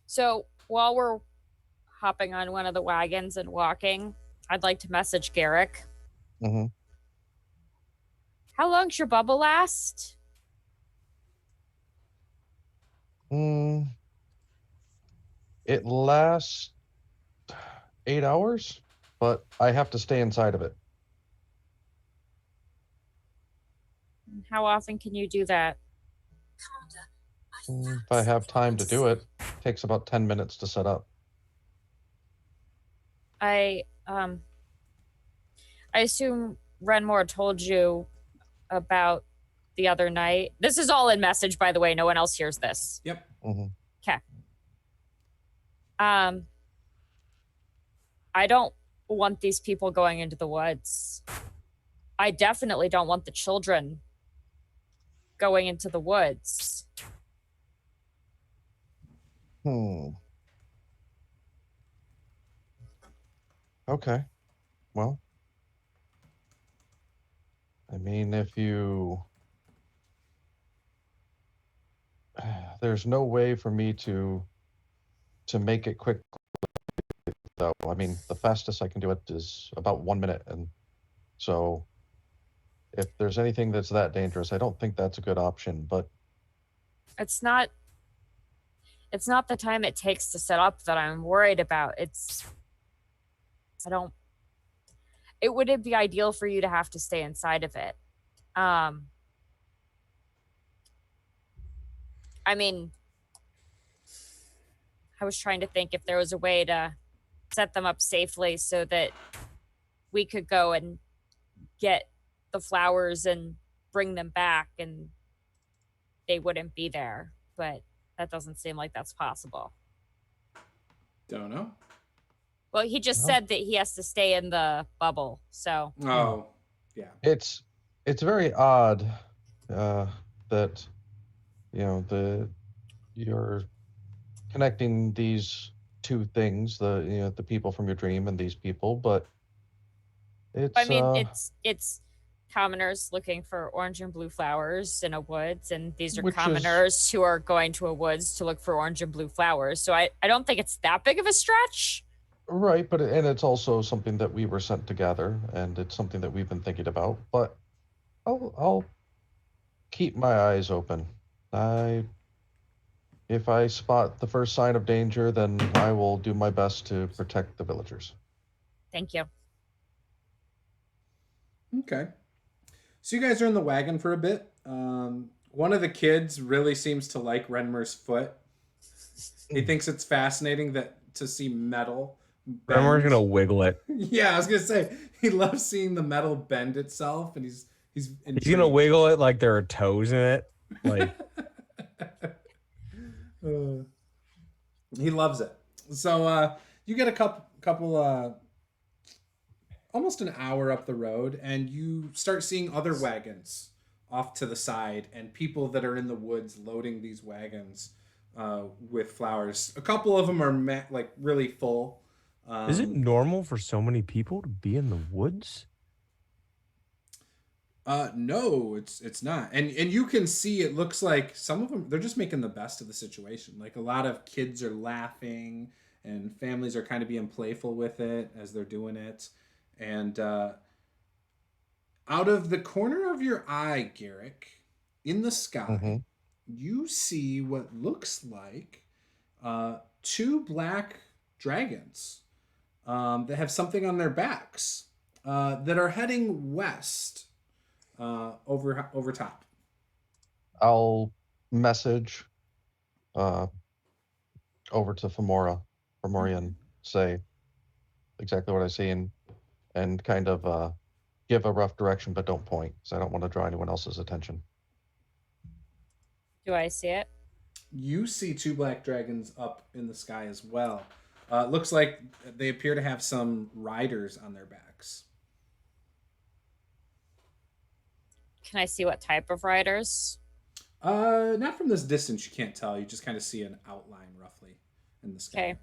So while we're hopping on one of the wagons and walking, I'd like to message Garrick. Mm-hmm. How long's your bubble last? It lasts 8 hours, but I have to stay inside of it. How often can you do that? If I have time to do it, takes about 10 minutes to set up. I assume Renmore told you about the other night. This is all in message, by the way. No one else hears this. Yep. Mm-hmm. Okay. I don't want these people going into the woods. I definitely don't want the children going into the woods. Okay. Well, I mean, if you... There's no way for me to make it quick, though. I mean, the fastest I can do it is about 1 minute, and so if there's anything that's that dangerous, I don't think that's a good option, but It's not the time it takes to set up that I'm worried about. It wouldn't be ideal for you to have to stay inside of it. I mean, I was trying to think if there was a way to set them up safely so that we could go and get the flowers and bring them back and they wouldn't be there. But that doesn't seem like that's possible. Don't know. Well, he just No. said that he has to stay in the bubble, so. Oh, yeah. it's very odd that you're connecting these two things, the people from your dream and these people, but it's I mean, it's commoners looking for orange and blue flowers in a woods, and these are Which is- commoners who are going to a woods to look for orange and blue flowers. So I don't think it's that big of a stretch. Right, but and it's also something that we were sent to gather, and it's something that we've been thinking about. But I'll keep my eyes open. If I spot the first sign of danger, then I will do my best to protect the villagers. Thank you. Okay. So you guys are in the wagon for a bit. One of the kids really seems to like Renmer's foot. He thinks it's fascinating to see metal bend. Renmer's gonna wiggle it. Yeah, I was gonna say he loves seeing the metal bend itself, and he's He's gonna intrigued. wiggle it like there are toes in it. Like He loves it. So you get a couple almost an hour up the road, and you start seeing other wagons off to the side, and people that are in the woods loading these wagons with flowers. A couple of them are like really full. is it normal for so many people to be in the woods? No, it's not. And you can see it looks like some of them, they're just making the best of the situation. Like a lot of kids are laughing and families are kind of being playful with it as they're doing it. And out of the corner of your eye, Garrick, in the sky, you see what looks like two black dragons that have something on their backs that are heading west. Over top. I'll message over to Fomorian, say exactly what I see, and kind of give a rough direction, but don't point, because I don't want to draw anyone else's attention. Do I see it? You see two black dragons up in the sky as well. Looks like they appear to have some riders on their backs. Can I see what type of riders? Not from this distance, you can't tell. You just kind of see an outline roughly in the sky. Okay.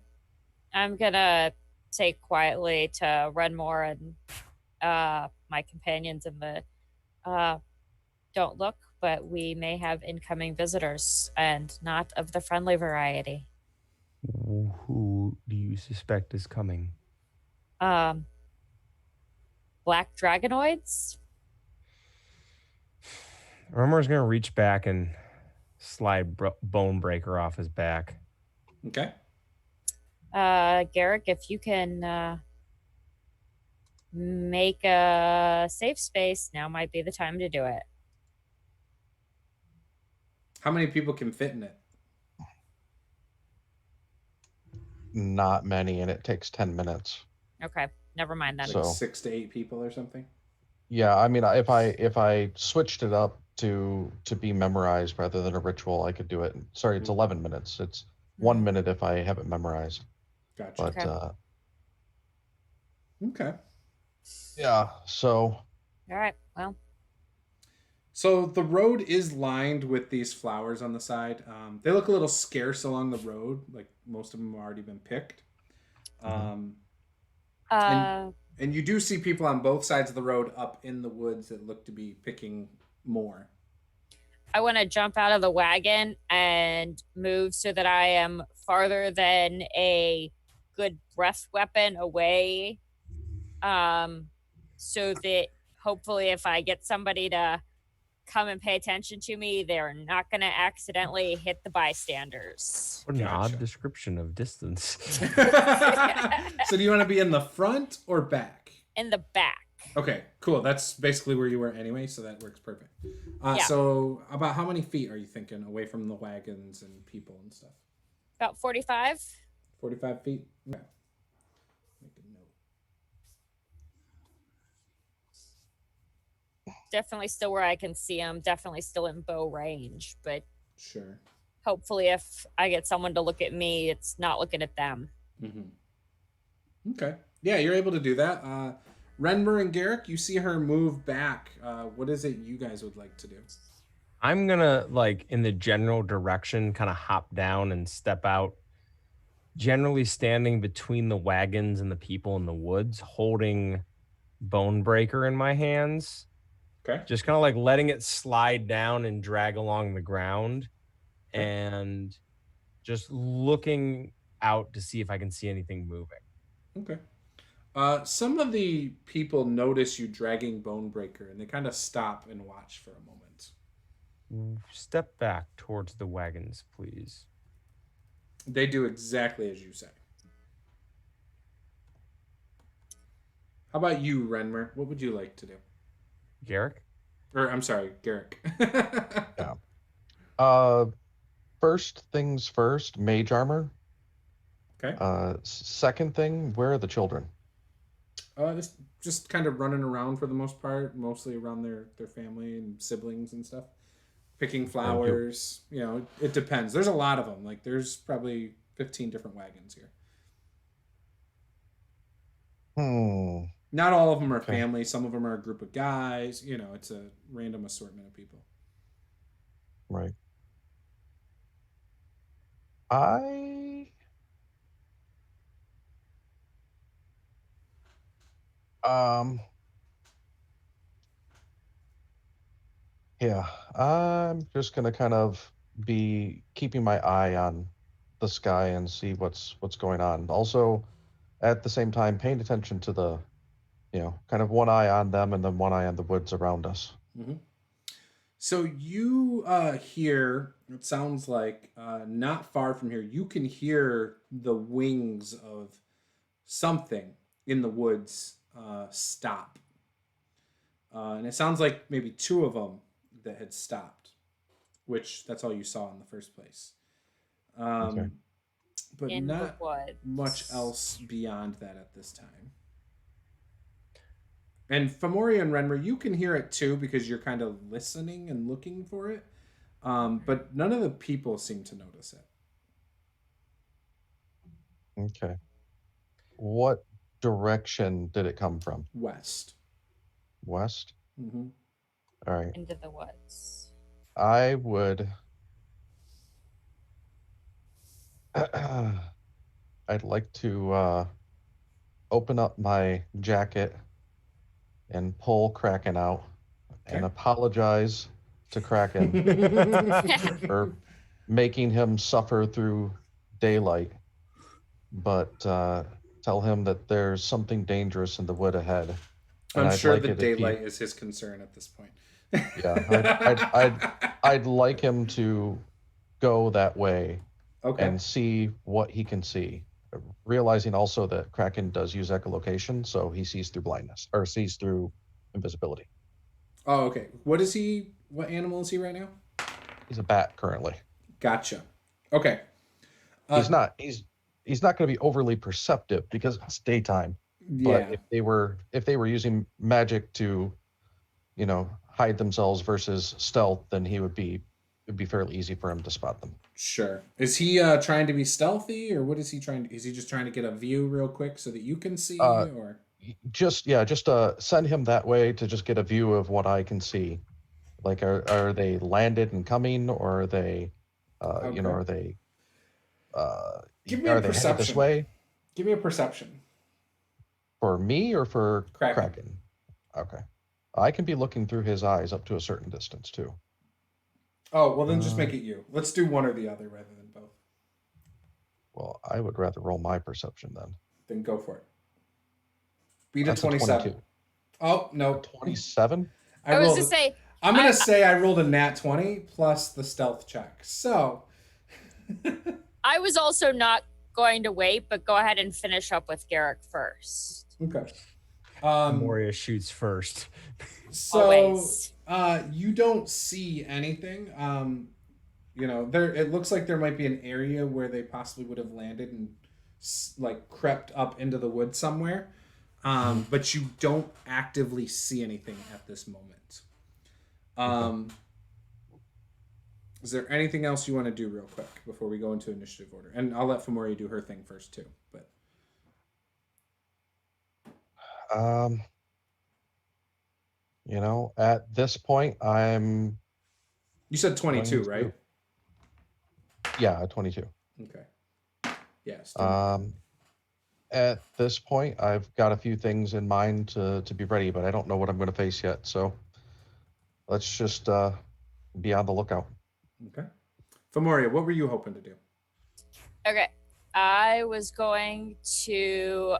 I'm gonna say quietly to Renmore and my companions in the don't look, but we may have incoming visitors, and not of the friendly variety. Who do you suspect is coming? Black dragonoids? Renmer's gonna reach back and slide Bone Breaker off his back. Okay. Garrick, if you can make a safe space, now might be the time to do it. How many people can fit in it? Not many, and it takes 10 minutes. Okay, never mind then. Like So- 6 to 8 people or something? Yeah, I mean, if I switched it up to be memorized rather than a ritual, I could do it. Sorry, it's 11 minutes. It's 1 minute if I have it memorized. Gotcha. But Okay. Okay. Yeah, so All right, well, So the road is lined with these flowers on the side. They look a little scarce along the road, like most of them have already been picked. And you do see people on both sides of the road up in the woods that look to be picking more. I want to jump out of the wagon and move so that I am farther than a good breath weapon away. So that hopefully if I get somebody to come and pay attention to me, they're not going to accidentally hit the bystanders. What an Gotcha. odd description of distance. So do you want to be in the front or back? In the back. Okay, cool. That's basically where you were anyway, so that works perfect. Yeah. So about how many feet are you thinking away from the wagons and people and stuff? About 45. 45 feet? Okay. Make a note. Definitely still where I can see them. Definitely still in bow range. But Sure. hopefully if I get someone to look at me, it's not looking at them. Mm-hmm. Okay. Yeah, you're able to do that. Renmer and Garrick, you see her move back. What is it you guys would like to do? I'm gonna, like, in the general direction, kind of hop down and step out, generally standing between the wagons and the people in the woods, holding Bone Breaker in my hands. Okay. Just kind of like letting it slide down and drag along the ground, and just looking out to see if I can see anything moving. Okay. Some of the people notice you dragging Bonebreaker, and they kind of stop and watch for a moment. Step back towards the wagons, please. They do exactly as you say. How about you, Renmer? What would you like to do? Garrick? Or, I'm sorry, Garrick. Yeah. First things first, mage armor. Okay. Second thing, where are the children? Just kind of running around for the most part, mostly around their family and siblings and stuff. Picking flowers, it depends. There's a lot of them. Like, there's probably 15 different wagons here. Not all of them are family. Some of them are a group of guys. It's a random assortment of people. Right. Yeah, I'm just gonna kind of be keeping my eye on the sky and see what's going on. Also, at the same time, paying attention to the, kind of one eye on them and then one eye on the woods around us. Mm-hmm. So you hear, it sounds like not far from here, you can hear the wings of something in the woods stop. And it sounds like maybe two of them that had stopped, which that's all you saw in the first place. Okay. But In not the woods. much else beyond that at this time. And Fomori and Renmer, you can hear it too because you're kind of listening and looking for it. But none of the people seem to notice it. Okay. What direction did it come from? West. West? Mm-hmm. All right. Into the woods. I would... I'd like to open up my jacket and pull Kraken out and apologize to Kraken for making him suffer through daylight, but tell him that there's something dangerous in the wood ahead. I'm sure the daylight is his concern at this point. Yeah, I'd like him to go that way and see what he can see. Realizing also that Kraken does use echolocation, so he sees through blindness, or sees through invisibility. Oh, okay. What animal is he right now? He's a bat currently. Gotcha. Okay. He's not going to be overly perceptive because it's daytime. Yeah. But if they were using magic to, hide themselves versus stealth, then it'd be fairly easy for him to spot them. Sure. Is he trying to be stealthy, or what is he trying to? Is he just trying to get a view real quick so that you can see, or? Just send him that way to just get a view of what I can see. Like, are they landed and coming, or are they, are they? Give me a perception. This way? Give me a perception. For me or for Kraken? Okay. I can be looking through his eyes up to a certain distance too. Oh, well then just make it you. Let's do one or the other rather than both. Well, I would rather roll my perception then. Then go for it. Beat a 27. Oh, no. 27? I was to say... I'm going to say I rolled a nat 20 plus the stealth check. So... I was also not going to wait, but go ahead and finish up with Garrick first. Okay. Moria shoots first. So, always. You don't see anything. It looks like there might be an area where they possibly would have landed and crept up into the woods somewhere. But you don't actively see anything at this moment. Is there anything else you want to do real quick before we go into initiative order? And I'll let Fomori do her thing first too. But at this point, I'm... You said 22, right? Yeah, 22. Okay. Yes. At this point, I've got a few things in mind to be ready, but I don't know what I'm going to face yet. So, let's just be on the lookout. Okay. Famoria, what were you hoping to do? Okay. I was going to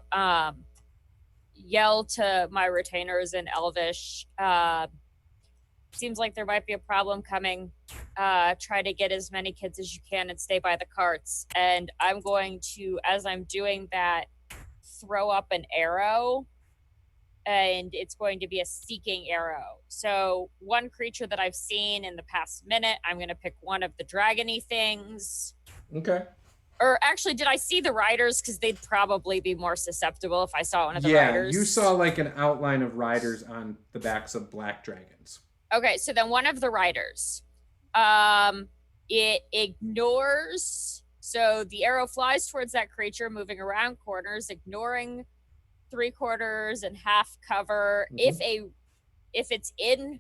yell to my retainers in Elvish. Seems like there might be a problem coming. Try to get as many kids as you can and stay by the carts. And I'm going to, as I'm doing that, throw up an arrow. And it's going to be a seeking arrow. So one creature that I've seen in the past minute, I'm going to pick one of the dragony things. Okay. Or actually, did I see the riders? Because they'd probably be more susceptible if I saw one of the riders. Yeah, you saw like an outline of riders on the backs of black dragons. Okay, so then one of the riders. It ignores. So the arrow flies towards that creature, moving around corners, ignoring 3/4 and half cover. Mhm. If it's in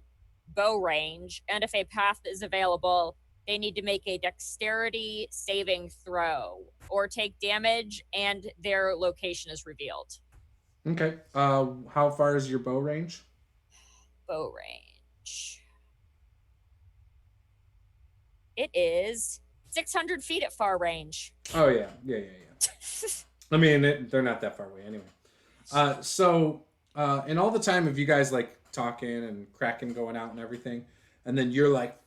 bow range and if a path is available, they need to make a dexterity saving throw or take damage, and their location is revealed. Okay. How far is your bow range? Bow range. It is 600 feet at far range. Oh yeah. I mean, they're not that far away anyway. So in all the time of you guys like talking and cracking going out and everything, and then you're like,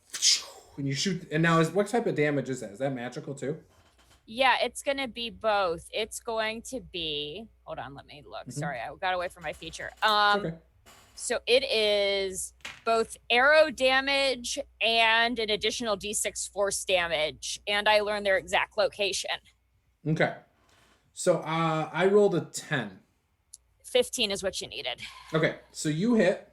when you shoot, and now what type of damage is that? Is that magical too? Yeah, it's going to be both. It's going to be, hold on, let me look. Mhm. Sorry, I got away from my feature. Okay. So it is both arrow damage and an additional d6 force damage, and I learned their exact location. Okay. So I rolled a 10. 15 is what you needed. Okay, so you hit.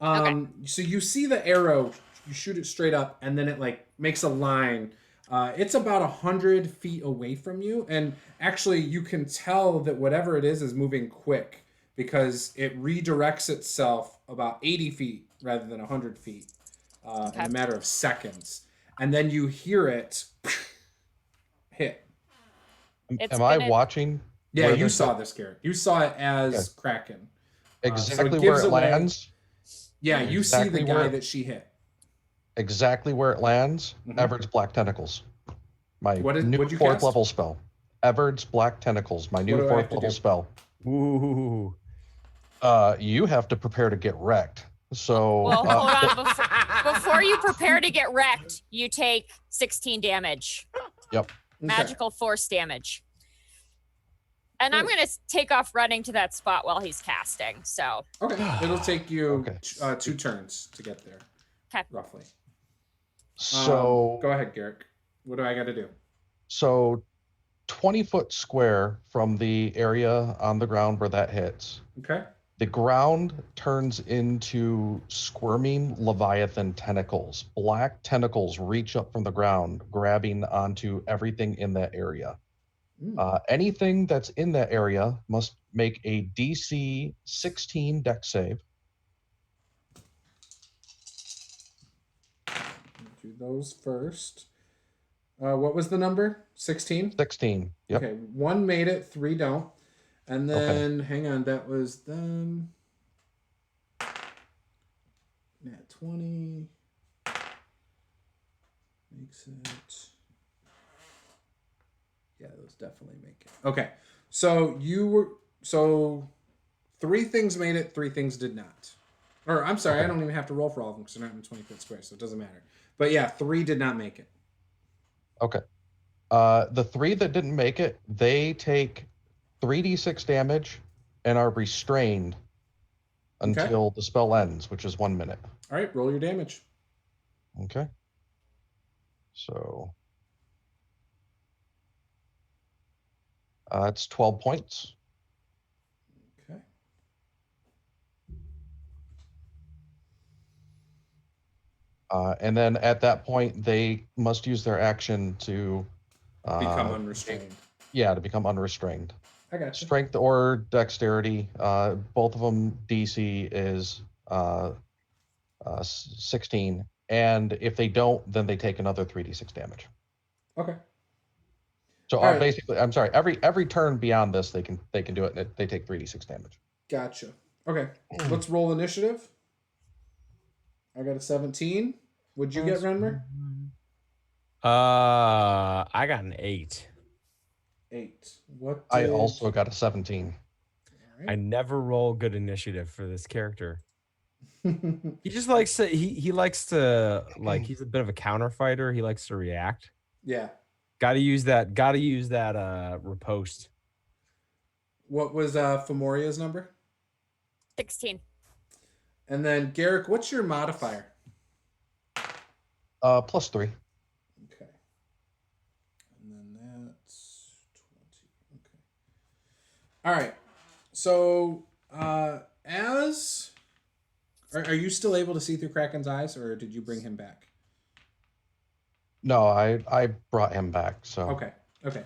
So you see the arrow, you shoot it straight up, and then it like makes a line. It's about 100 feet away from you, and actually you can tell that whatever it is moving quick because it redirects itself about 80 feet rather than 100 feet in a matter of seconds, and then you hear it hit. Am I watching? Yeah, where you this- saw this, Garrett. You saw it as Kraken. exactly gives where it away- lands. Yeah, you see Exactly the guy where- that she hit. Exactly where it lands. Mhm. Everard's Black Tentacles. My What'd new you 4th cast? level spell. Everard's Black Tentacles. My new What do I have 4th to level do? spell. Ooh. You have to prepare to get wrecked. So Well, hold on. Before you prepare to get wrecked, you take 16 damage. Yep. Okay. Magical force damage. And I'm going to take off running to that spot while he's casting. So, Okay, it'll take you Okay. 2 turns to get there. Okay. Roughly. So Go ahead, Garrick. What do I got to do? So 20-foot square from the area on the ground where that hits. Okay. The ground turns into squirming leviathan tentacles. Black tentacles reach up from the ground, grabbing onto everything in that area. Anything that's in that area must make a DC 16 dex save. Do those first. What was the number? 16? 16. Yep. Okay, 1 made it, 3 don't. And then, hang on, that was them. Nat 20. Makes it. Yeah, those definitely make it. Okay, so 3 things made it, 3 things did not. Or I'm sorry, I don't even have to roll for all of them because they're not in 20-foot square, so it doesn't matter. But yeah, 3 did not make it. Okay. The 3 that didn't make it, they take 3d6 damage and are restrained until the spell ends, which is 1 minute. All right, roll your damage. Okay. So it's 12 points. Okay. And then at that point, they must use their action to Become unrestrained. Yeah, to become unrestrained. I got you. Strength or dexterity. Both of them DC is 16. And if they don't, then they take another 3d6 damage. Okay. So All right. basically, I'm sorry. Every turn beyond this, they can do it. And they take 3d6 damage. Gotcha. Okay. Let's roll initiative. I got a 17. Would you get, Renmer? I got an 8. 8. What I did... also got a 17. All I never roll good initiative for this character. He just likes to he likes to like he's a bit of a counter fighter. He likes to react. Yeah. Gotta use that riposte. What was Fomoria's number? 16. And then Garrick, what's your modifier? +3. Okay. And then that's 20. Okay. All right. So, as are you still able to see through Kraken's eyes, or did you bring him back? No, I brought him back. So Okay. Okay.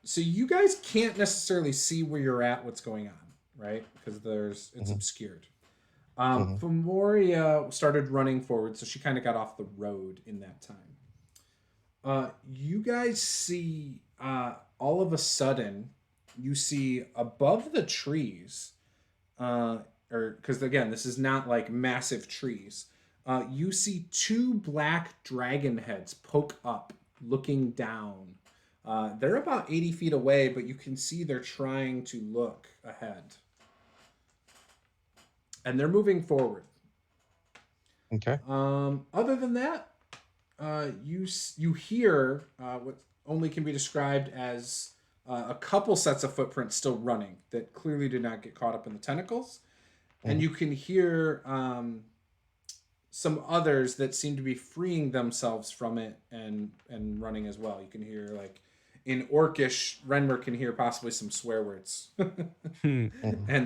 So you guys can't necessarily see where you're at, what's going on, right? Because it's obscured. Femoria started running forward, so she kind of got off the road in that time. You guys see, all of a sudden, you see above the trees, or because again, this is not like massive trees. You see 2 black dragon heads poke up, looking down. They're about 80 feet away, but you can see they're trying to look ahead. And they're moving forward. okay. Other than that, you hear what only can be described as a couple sets of footprints still running that clearly did not get caught up in the tentacles. And you can hear some others that seem to be freeing themselves from it and running as well. You can hear, like, in Orcish, Renmer can hear possibly some swear words. And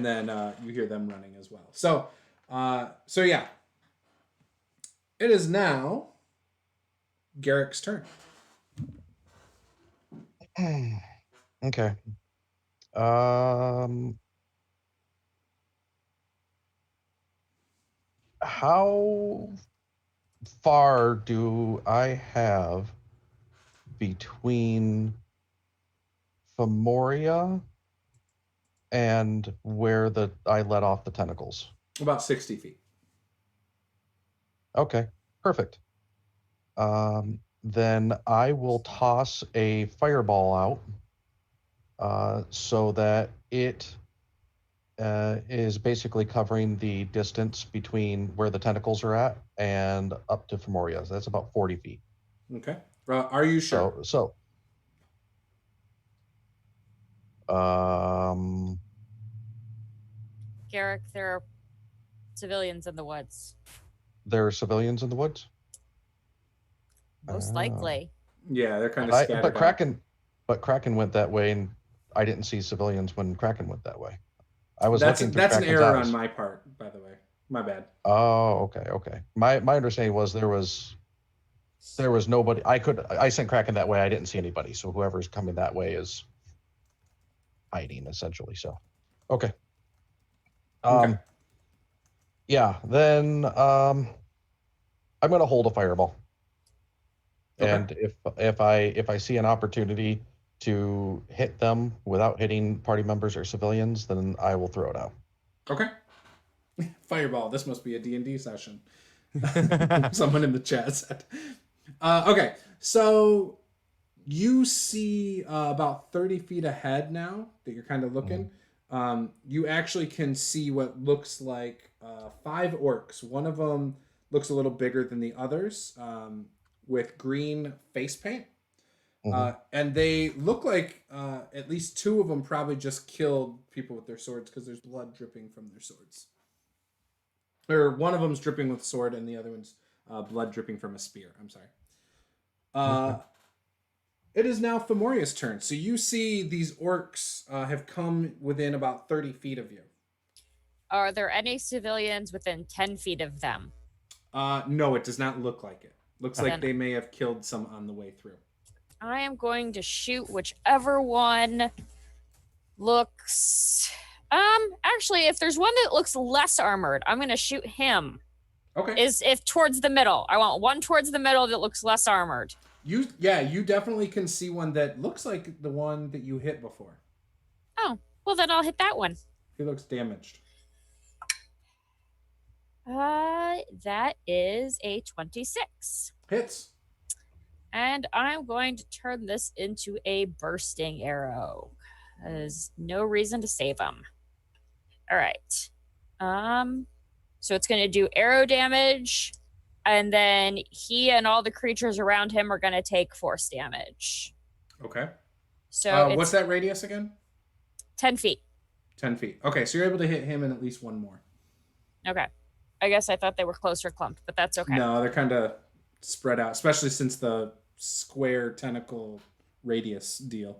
then you hear them running as well. So yeah. It is now Garrick's turn. Okay. How far do I have between Femoria and where I let off the tentacles? About 60 feet. Okay, perfect. Then I will toss a fireball out so that it is basically covering the distance between where the tentacles are at and up to Femoria. So that's about 40 feet. Okay. Are you sure? So Garrick, there are civilians in the woods. there are civilians in the woods? Most likely. Yeah, they're kind of scattered But Kraken went that way, and I didn't see civilians when Kraken went that way. I was that's looking through an Kraken's error eyes. on my part, by the way. My bad. Oh, okay. My understanding was there was nobody. I sent Kraken that way. I didn't see anybody. So whoever's coming that way is hiding essentially. So, okay. Okay. Yeah. Then I'm gonna hold a fireball. Okay. And if I see an opportunity to hit them without hitting party members or civilians, then I will throw it out. Okay. Fireball. This must be a D&D session. Someone in the chat said. Okay, so you see about 30 feet ahead now that you're kind of looking. You actually can see what looks like 5 orcs. One of them looks a little bigger than the others, with green face paint. And they look like at least 2 of them probably just killed people with their swords because there's blood dripping from their swords. Or one of them's dripping with a sword and the other one's blood dripping from a spear. I'm sorry. It is now Femoria's turn. So you see these orcs have come within about 30 feet of you. Are there any civilians within 10 feet of them? No, it does not look like it. Looks like they may have killed some on the way through. I am going to shoot whichever one looks... actually, if there's one that looks less armored, I'm going to shoot him. Okay. If towards the middle. I want one towards the middle that looks less armored. You definitely can see one that looks like the one that you hit before. Oh, well then I'll hit that one. He looks damaged. That is a 26. Hits. And I'm going to turn this into a bursting arrow. There's no reason to save him. All right. So it's going to do arrow damage, and then he and all the creatures around him are going to take force damage. Okay. So it's what's that radius again? 10 feet. 10 feet. Okay, so you're able to hit him and at least one more. Okay. I guess I thought they were closer clumped, but that's okay. No, they're kind of spread out, especially since the square tentacle radius deal.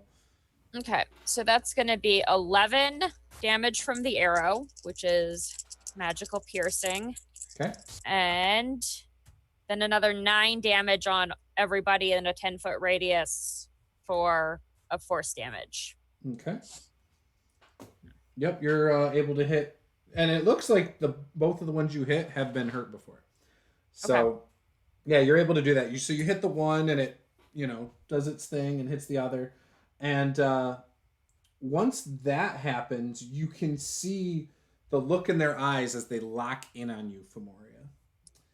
Okay, so that's going to be 11 damage from the arrow, which is magical piercing. Okay. And then another 9 damage on everybody in a 10-foot radius for a force damage. Okay. Yep, you're able to hit, and it looks like both of the ones you hit have been hurt before. So, Okay. yeah, you're able to do that. So you hit the one, and it, does its thing and hits the other, and once that happens, you can see the look in their eyes as they lock in on you, Femoria.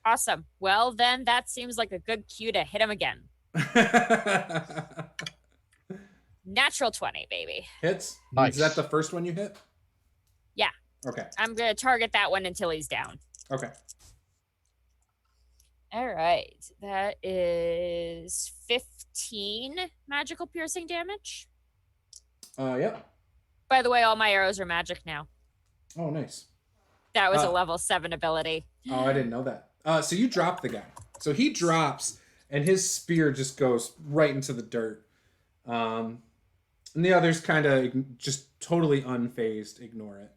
Awesome. Well, then that seems like a good cue to hit him again. Natural 20, baby. Hits? Nice. Is that the first one you hit? Yeah. Okay. I'm going to target that one until he's down. Okay. All right. That is 15 magical piercing damage. Yep. By the way, all my arrows are magic now. Oh, nice. That was a level 7 ability. Oh, I didn't know that. So you drop the guy. So he drops, and his spear just goes right into the dirt. And the others kind of just totally unfazed ignore it.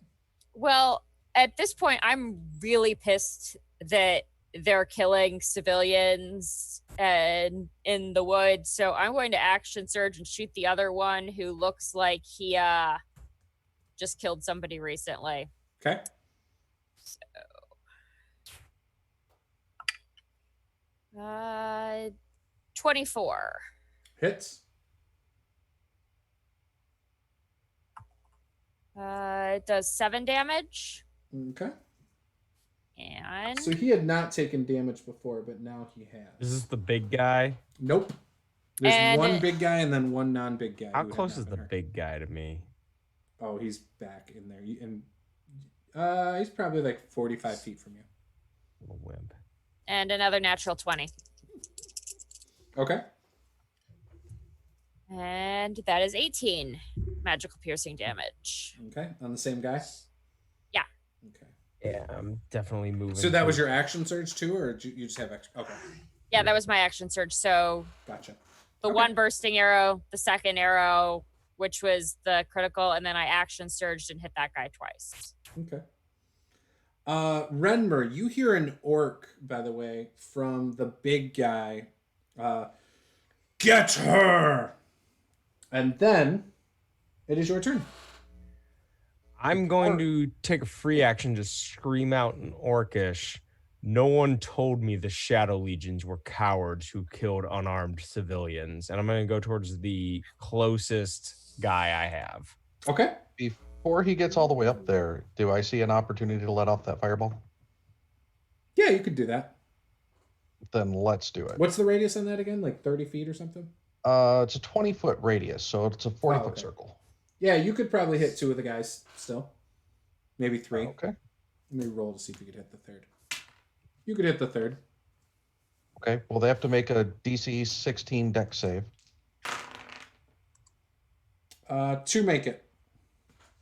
Well, at this point, I'm really pissed that they're killing civilians and in the woods. So I'm going to action surge and shoot the other one who looks like he just killed somebody recently. Okay. So, 24. Hits. It does 7 damage. Okay. And So he had not taken damage before, but now he has. Is this the big guy? Nope. There's And- one big guy and then one non-big guy. How who had close not is been the hurt. big guy to me? Oh, he's back in there. He's probably like 45 feet from you. Little wimp. and another natural 20. Okay. And that is 18 magical piercing damage. Okay. On the same guy? Yeah. Okay. Yeah, I'm definitely moving. So that was your action surge too, or did you just have extra? Okay. Yeah, that was my action surge. So Gotcha. the Okay. one bursting arrow, the second arrow, which was the critical, and then I action surged and hit that guy twice. Okay. Renmer, you hear an orc, by the way, from the big guy. Get her! And then it is your turn. I'm going to take a free action to scream out in Orcish. No one told me the Shadow Legions were cowards who killed unarmed civilians. And I'm going to go towards the closest guy I have. Okay. Before he gets all the way up there, do I see an opportunity to let off that fireball? Yeah, you could do that. Then let's do it. What's the radius on that again? Like 30 feet or something? It's a 20-foot radius, so it's a 40-foot okay. circle. Yeah, you could probably hit two of the guys still. Maybe three. Okay. Let me roll to see if you could hit the third. You could hit the third. Okay. Well, they have to make a DC 16 dex save. Two make it.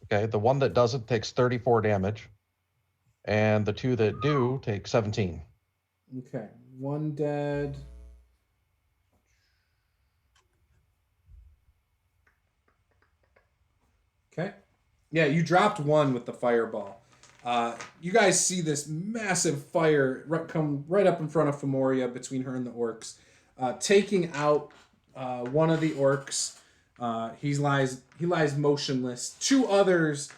Okay. The one that doesn't takes 34 damage, and the two that do take 17. Okay. One dead. Okay. Yeah, you dropped one with the fireball. You guys see this massive fire come right up in front of Femoria between her and the orcs, taking out one of the orcs. He lies motionless. Two others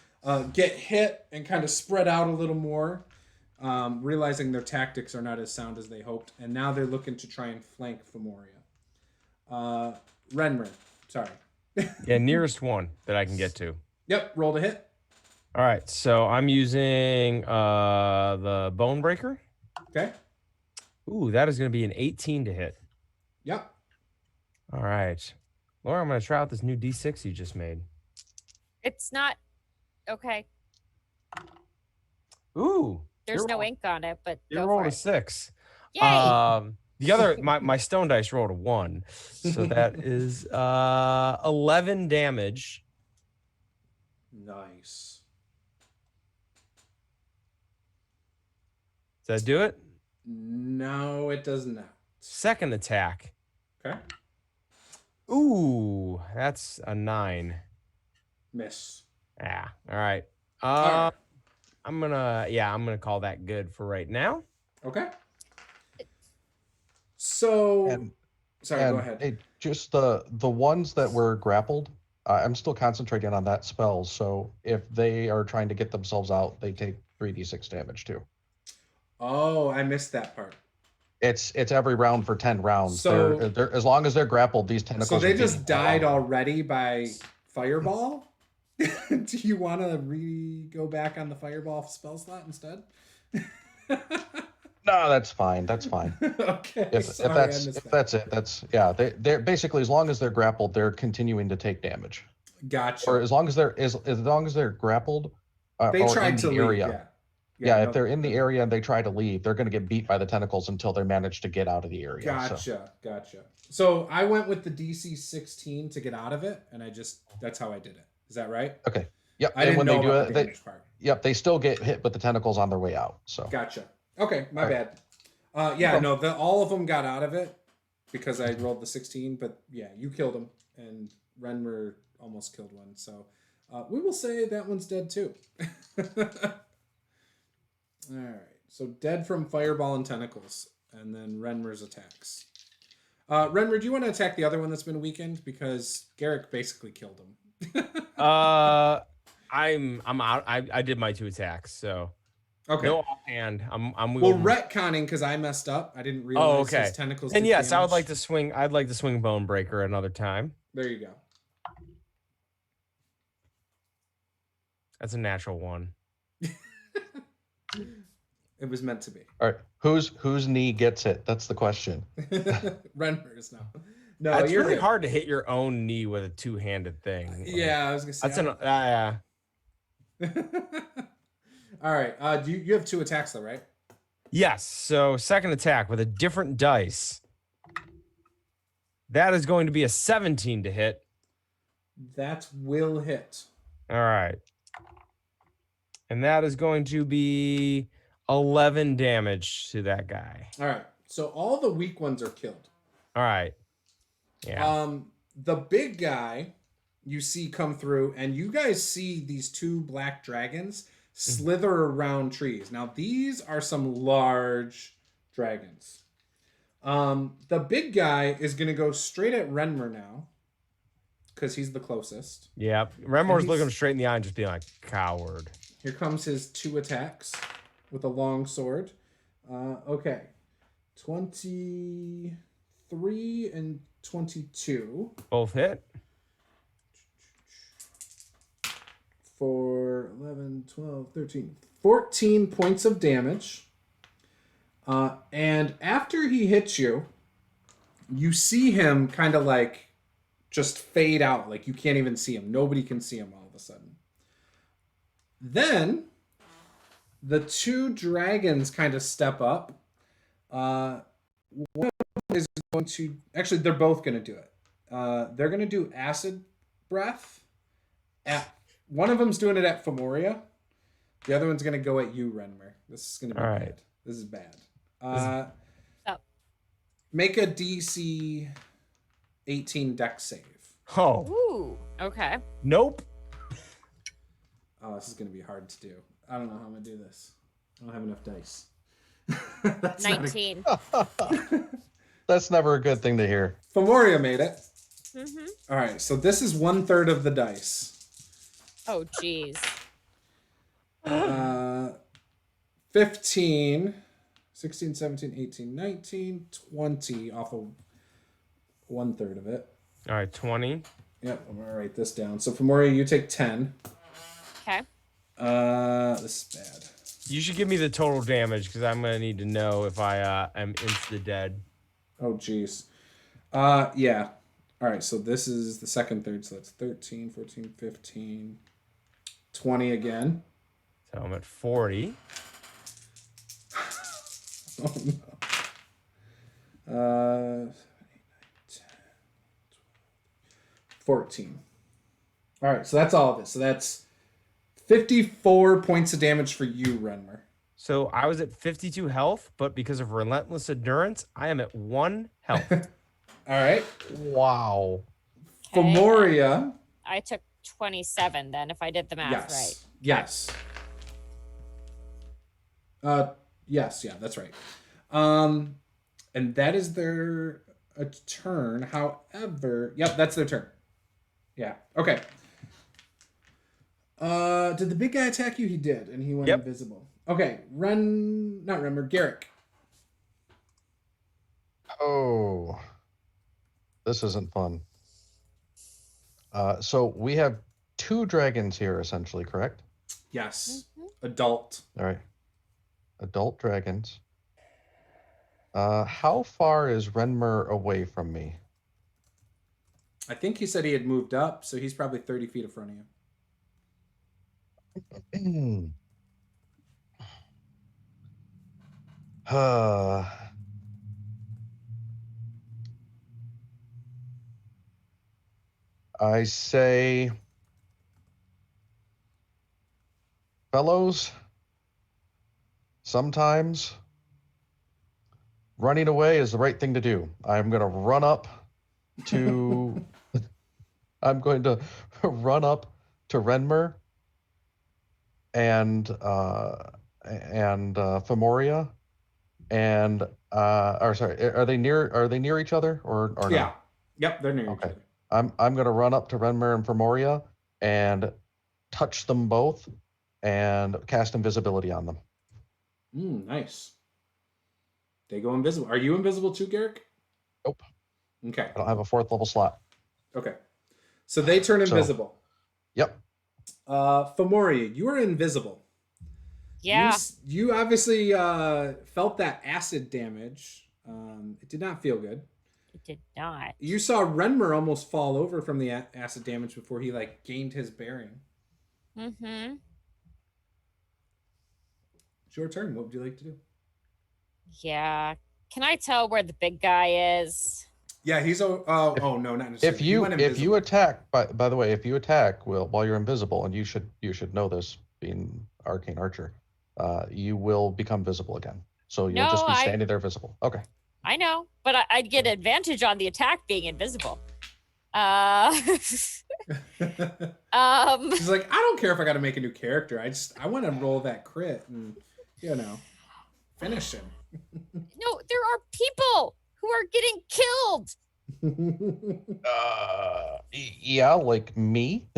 get hit and kind of spread out a little more, realizing their tactics are not as sound as they hoped, and now they're looking to try and flank Femoria. Renmer, sorry. Yeah, nearest one that I can get to. Yep, roll to hit. All right, so I'm using the Bone Breaker. Okay. Ooh, that is going to be an 18 to hit. Yep. All right. Laura, I'm going to try out this new D6 you just made. It's not okay. Ooh. There's no ink on it, but You go rolled for a it. 6. Yay! The other, my stone dice rolled a 1. So that is 11 damage. Nice. Does that do it? No, it does not. Second attack. Okay. Ooh, that's a 9. Miss. Yeah. All right. All right. I'm gonna call that good for right now. Okay. So, And sorry, go ahead. Hey, just the ones that were grappled, I'm still concentrating on that spell. So if they are trying to get themselves out, they take 3d6 damage too. Oh, I missed that part. It's every round for 10 rounds. So- they're as long as they're grappled, these tentacles. So they are just being died blown. already by fireball? Do you want to go back on the fireball spell slot instead? No, that's fine. That's fine. Okay. If Sorry, I that's missed if that. that's it, that's yeah. They're basically, as long as they're grappled, they're continuing to take damage. Gotcha. Or as long as they're grappled, They or tried in to the leave. area. Yeah, no, if they're in the area and they try to leave, they're going to get beat by the tentacles until they manage to get out of the area. Gotcha. So I went with the DC 16 to get out of it, and that's how I did it. Is that right? Okay. Yep. I and didn't when know they do about it, the damage part. yep, they still get hit with the tentacles on their way out. So. Gotcha. Okay, my All right. bad. Yeah, no, all of them got out of it because I rolled the 16, but yeah, you killed them, and Renmer almost killed one. So we will say that one's dead too. All right, so dead from fireball and tentacles, and then Renmer's attacks. Renmer, do you want to attack the other one that's been weakened? Because Garrick basically killed him. I'm out. I did my 2 attacks, so Okay. no offhand. I'm Well, wielding- retconning because I messed up. I didn't realize okay. his tentacles. And did yes, I would damage. like to swing. I'd like to swing Bone Breaker another time. There you go. That's a natural 1. It was meant to be. All right. Whose knee gets it? That's the question. Renmer's now. No, It's you're really good. hard to hit your own knee with a 2-handed thing. Like, Yeah, I was gonna say. that's an yeah. All right. You have 2 attacks though, right? Yes. So second attack with a different dice. That is going to be a 17 to hit. That will hit. All right. And that is going to be 11 damage to that guy. All right. So all the weak ones are killed. All right. Yeah. The big guy you see come through, and you guys see these 2 black dragons slither around trees. Now these are some large dragons. The big guy is gonna go straight at Renmer now, because he's the closest. Yeah. Remor's he's- looking him straight in the eye and just being like, coward. Here comes his 2 attacks with a long sword. Okay. 23 and 22 Both hit. for 11, 12, 13, 14 points of damage. And after he hits you, you see him kind of like just fade out. Like you can't even see him. Nobody can see him all of a sudden. Then the 2 dragons kind of step up. One of them is going to actually, they're both going to do it. They're going to do acid breath. One of them's doing it at Femoria. The other one's going to go at you, Renmer. This is going to be All bad. right. This is bad. Oh. Make a DC 18 dex save. Oh, Ooh. Okay. nope. Oh, this is going to be hard to do. I don't know how I'm going to do this. I don't have enough dice. That's not a- 19. That's never a good thing to hear. Femoria made it. Mm-hmm. All right, so this is 1/3 of the dice. Oh, jeez. 15, 16, 17, 18, 19, 20 off of 1/3 of it. All right, 20. Yep, I'm going to write this down. So Femoria, you take 10. Okay. This is bad. You should give me the total damage because I'm gonna need to know if I am insta dead. Oh, jeez. Yeah. All right, so this is the second third, so that's 13, 14, 15, 20 again. So I'm at 40. Oh, no. 14. All right, so that's all of it. So that's 54 points of damage for you, Renmer. So I was at 52 health, but because of relentless endurance, I am at 1 health. All right. Wow. Okay, Femoria. I took 27 then, if I did the math right. Yes. Yes, yeah, that's right. And that is their turn. However, yep, that's their turn. Yeah. Okay. Did the big guy attack you? He did, and he went invisible. Okay, Garrick. Oh, this isn't fun. So we have 2 dragons here, essentially, correct? Yes. Adult. All right. Adult dragons. How far is Renmer away from me? I think he said he had moved up, so he's probably 30 feet in front of you. I say, fellows, sometimes running away is the right thing to do. I'm going to run up to I'm going to run up to Renmer and Femoria and or sorry, are they near each other or Yeah. not? Yep, they're near each other. I'm going to run up to Renmer and Femoria and touch them both and cast invisibility on them. Nice. They go invisible. Are you invisible too, Garrick? Nope. Okay. I don't have a 4th level slot. Okay. So they turn invisible. Yep. Femoria, you are invisible. Yeah. You obviously felt that acid damage. It did not feel good. It did not. You saw Renmer almost fall over from the acid damage before he gained his bearing. Mm-hmm. It's your turn. What would you like to do? Yeah. Can I tell where the big guy is? Yeah, he's no, not necessarily. If you attack, by the way, if you attack while you're invisible, and you should know this, being arcane archer, you will become visible again. So you'll just be standing there visible. Okay. I know, but I'd get advantage on the attack being invisible. She's like, I don't care if I got to make a new character. I want to roll that crit and finish him. No, there are people who are getting killed. Yeah, like me.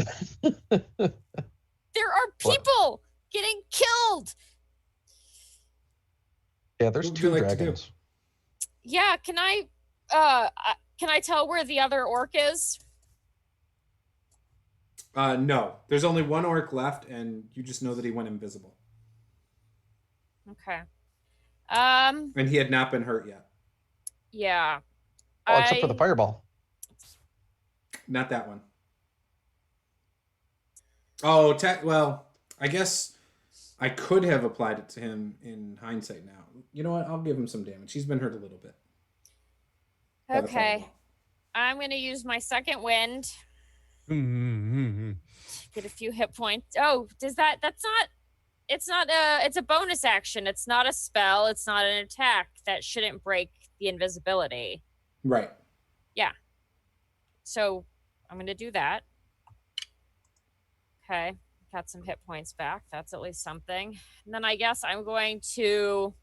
There are people getting killed. Yeah, there's What would you 2 like to do? dragons. Yeah, can I tell where the other orc is? No, there's only one orc left, and you just know that he went invisible. Okay. And he had not been hurt yet. Yeah. Oh, except for the fireball. Not that one. Oh, well, I guess I could have applied it to him in hindsight now. You know what? I'll give him some damage. He's been hurt a little bit. Okay. I'm going to use my second wind. Get a few hit points. Oh, it's a bonus action. It's not a spell. It's not an attack. That shouldn't break the invisibility. Right. Yeah. So I'm going to do that. Okay. Got some hit points back. That's at least something. And then I guess I'm going to...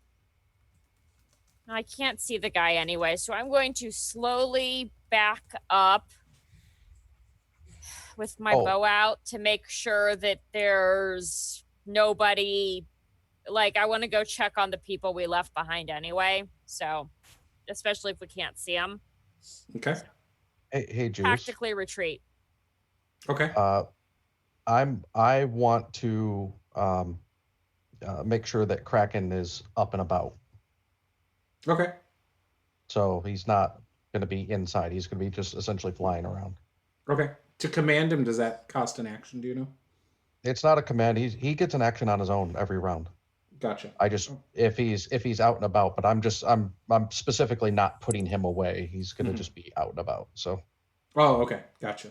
I can't see the guy anyway, so I'm going to slowly back up with my bow out to make sure that there's nobody. I want to go check on the people we left behind anyway. So, especially if we can't see them. Okay. Hey, Juce. Tactically retreat. Okay. I want to make sure that Kraken is up and about. Okay. So he's not going to be inside. He's going to be just essentially flying around. Okay. To command him, does that cost an action? Do you know? It's not a command. He gets an action on his own every round. Gotcha. I just if he's out and about, but I'm specifically not putting him away. He's going to just be out and about. So. Oh, okay. Gotcha.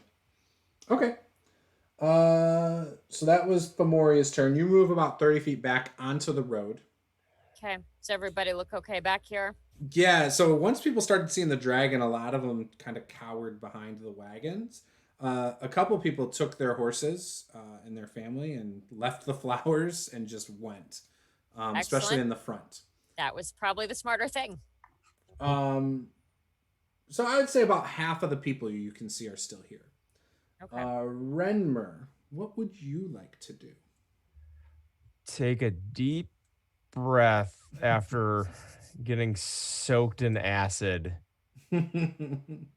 Okay. So that was Fomoria's turn. You move about 30 feet back onto the road. Okay. Does everybody look okay back here? Yeah, so once people started seeing the dragon, a lot of them kind of cowered behind the wagons. A couple people took their horses and their family and left the flowers and just went, especially in the front. That was probably the smarter thing. So I would say about half of the people you can see are still here. Okay. Renmer, what would you like to do? Take a deep breath after getting soaked in acid and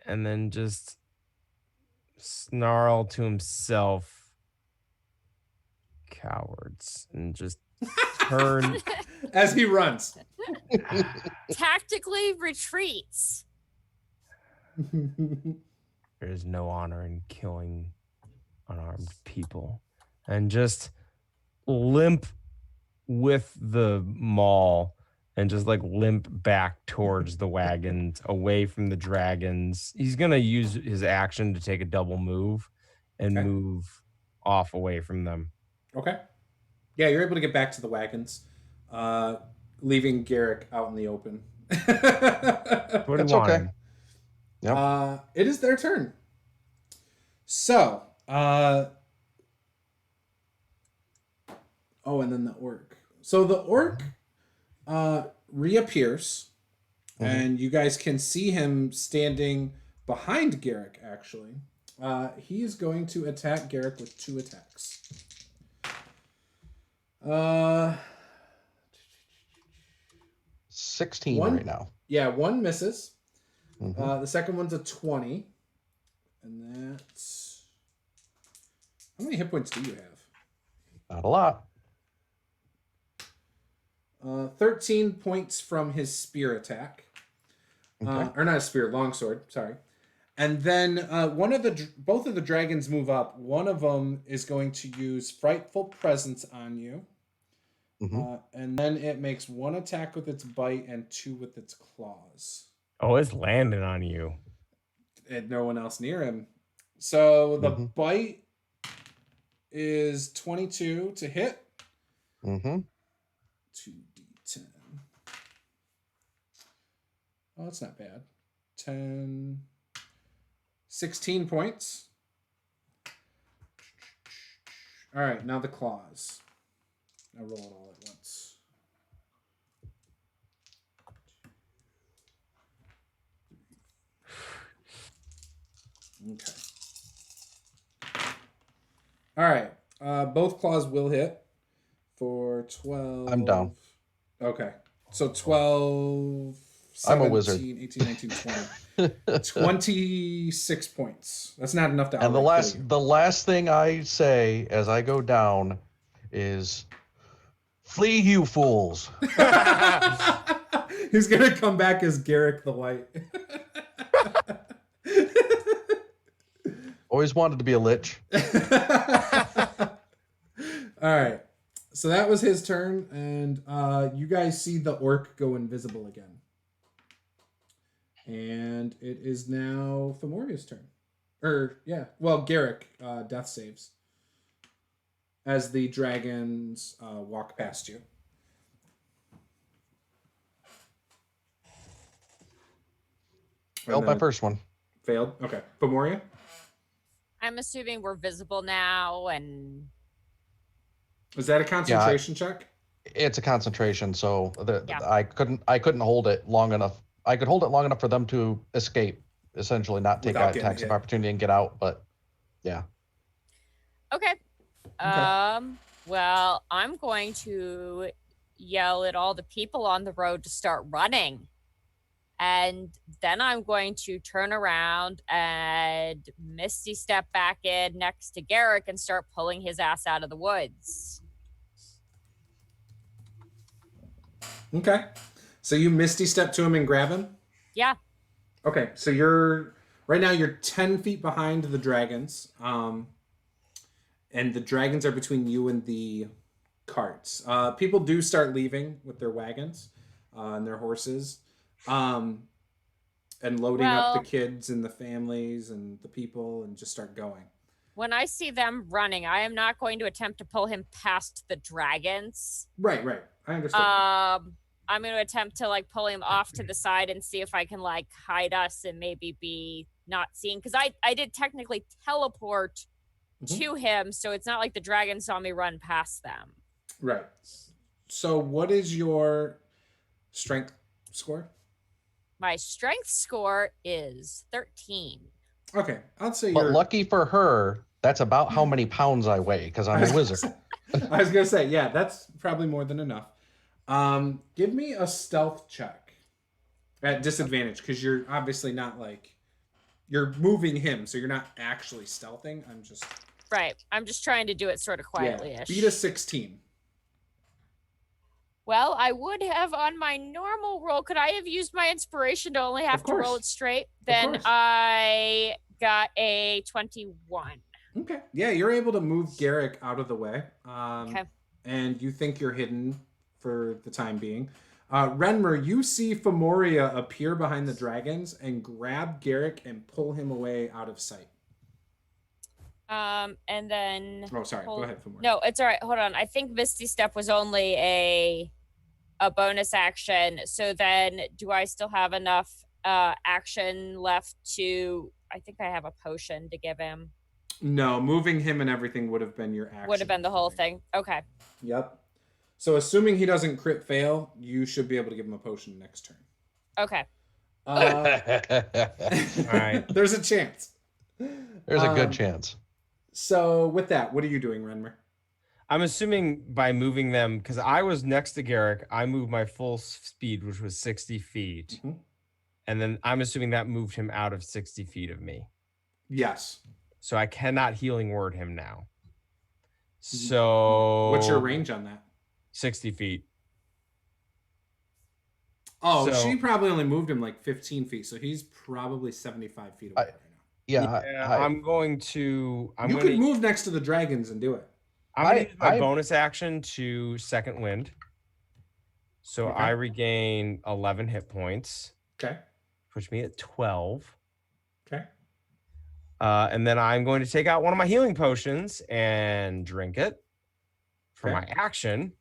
then just snarl to himself, cowards, and just turn as he runs. Tactically retreats. There's no honor in killing unarmed people, and just limp with the maul and just like limp back towards the wagons, away from the dragons. He's gonna use his action to take a double move and move off away from them. Okay. Yeah, you're able to get back to the wagons, leaving Garrick out in the open. What do you want? Okay. Yep. It is their turn. So, and then the orc. So the orc reappears, and you guys can see him standing behind Garrick, actually. He is going to attack Garrick with 2 attacks. 16 one, right now. Yeah, 1 misses. The second one's a 20. And that's... How many hit points do you have? Not a lot. 13 points from his spear attack. Okay. Or not a spear, longsword, sorry. And then both of the dragons move up. One of them is going to use Frightful Presence on you. And then it makes 1 attack with its bite and 2 with its claws. Oh, it's landing on you. And no one else near him. So the bite is 22 to hit. 2d10. Oh, that's not bad. 10, 16 points. All right, now the claws. I roll it all at once. Okay. All right. Both claws will hit for 12. I'm down. Okay. So 12, 17, I'm a wizard. 18, 19, 20. 26 points. That's not enough to And the last thing I say as I go down is, "Flee, you fools!" He's gonna come back as Garrick the White. Always wanted to be a lich. All right. So that was his turn, and you guys see the orc go invisible again. And it is now Fomoria's turn. Garrick, death saves. As the dragons walk past you. Failed my first one. Failed? Okay. Fomoria? I'm assuming we're visible now, and Is that a concentration check? It's a concentration, so Yeah. I couldn't hold it long enough. I could hold it long enough for them to escape, essentially not take Without getting attacks of hit. opportunity and get out. But yeah, okay. Well, I'm going to yell at all the people on the road to start running. And then I'm going to turn around and Misty step back in next to Garrick and start pulling his ass out of the woods. Okay. So you Misty step to him and grab him? Yeah. Okay. So right now you're 10 feet behind the dragons. And the dragons are between you and the carts. People do start leaving with their wagons and their horses. And loading up the Well- kids and the families and the people and just start going. When I see them running, I am not going to attempt to pull him past the dragons. Right. I understand. I'm going to attempt to like pull him off to the side and see if I can like hide us and maybe be not seen. Because I did technically teleport to him, so it's not like the dragon saw me run past them. Right. So what is your strength score? My strength score is 13. Okay, I'll say But you're... lucky for her, that's about how many pounds I weigh because I'm a wizard. I was gonna say, yeah, that's probably more than enough. Give me a stealth check at disadvantage because you're obviously not like you're moving him, so you're not actually stealthing. Right. I'm just trying to do it sort of quietly-ish. Yeah, beat a 16. Well, I would have on my normal roll. Could I have used my inspiration to only have to roll course. it straight? Then course. I got a 21. Okay. Yeah, you're able to move Garrick out of the way. Okay. And you think you're hidden for the time being. Renmer, you see Femoria appear behind the dragons and grab Garrick and pull him away out of sight. And then... Oh, sorry. Go ahead, Femoria. No, it's all right. Hold on. I think Misty Step was only a bonus action. So then do I still have enough action left to... I think I have a potion to give him. No, moving him and everything would have been your action. Would have been the whole thing. Okay. Yep. So assuming he doesn't crit fail, you should be able to give him a potion next turn. Okay. All right. There's a chance. There's a good chance. So with that, what are you doing, Renmer? I'm assuming by moving them, because I was next to Garrick, I moved my full speed, which was 60 feet. Mhm. And then I'm assuming that moved him out of 60 feet of me. Yes. So I cannot healing word him now. So What's your range on that? 60 feet. Oh, So- she probably only moved him like 15 feet, so he's probably 75 feet away right now. Yeah, I'm going to. You could move next to the dragons and do it. I'm going to use my I- bonus action to second wind. So Okay. I regain 11 hit points, Okay. puts me at 12. Okay. And then I'm going to take out one of my healing potions and drink it for Okay. my action,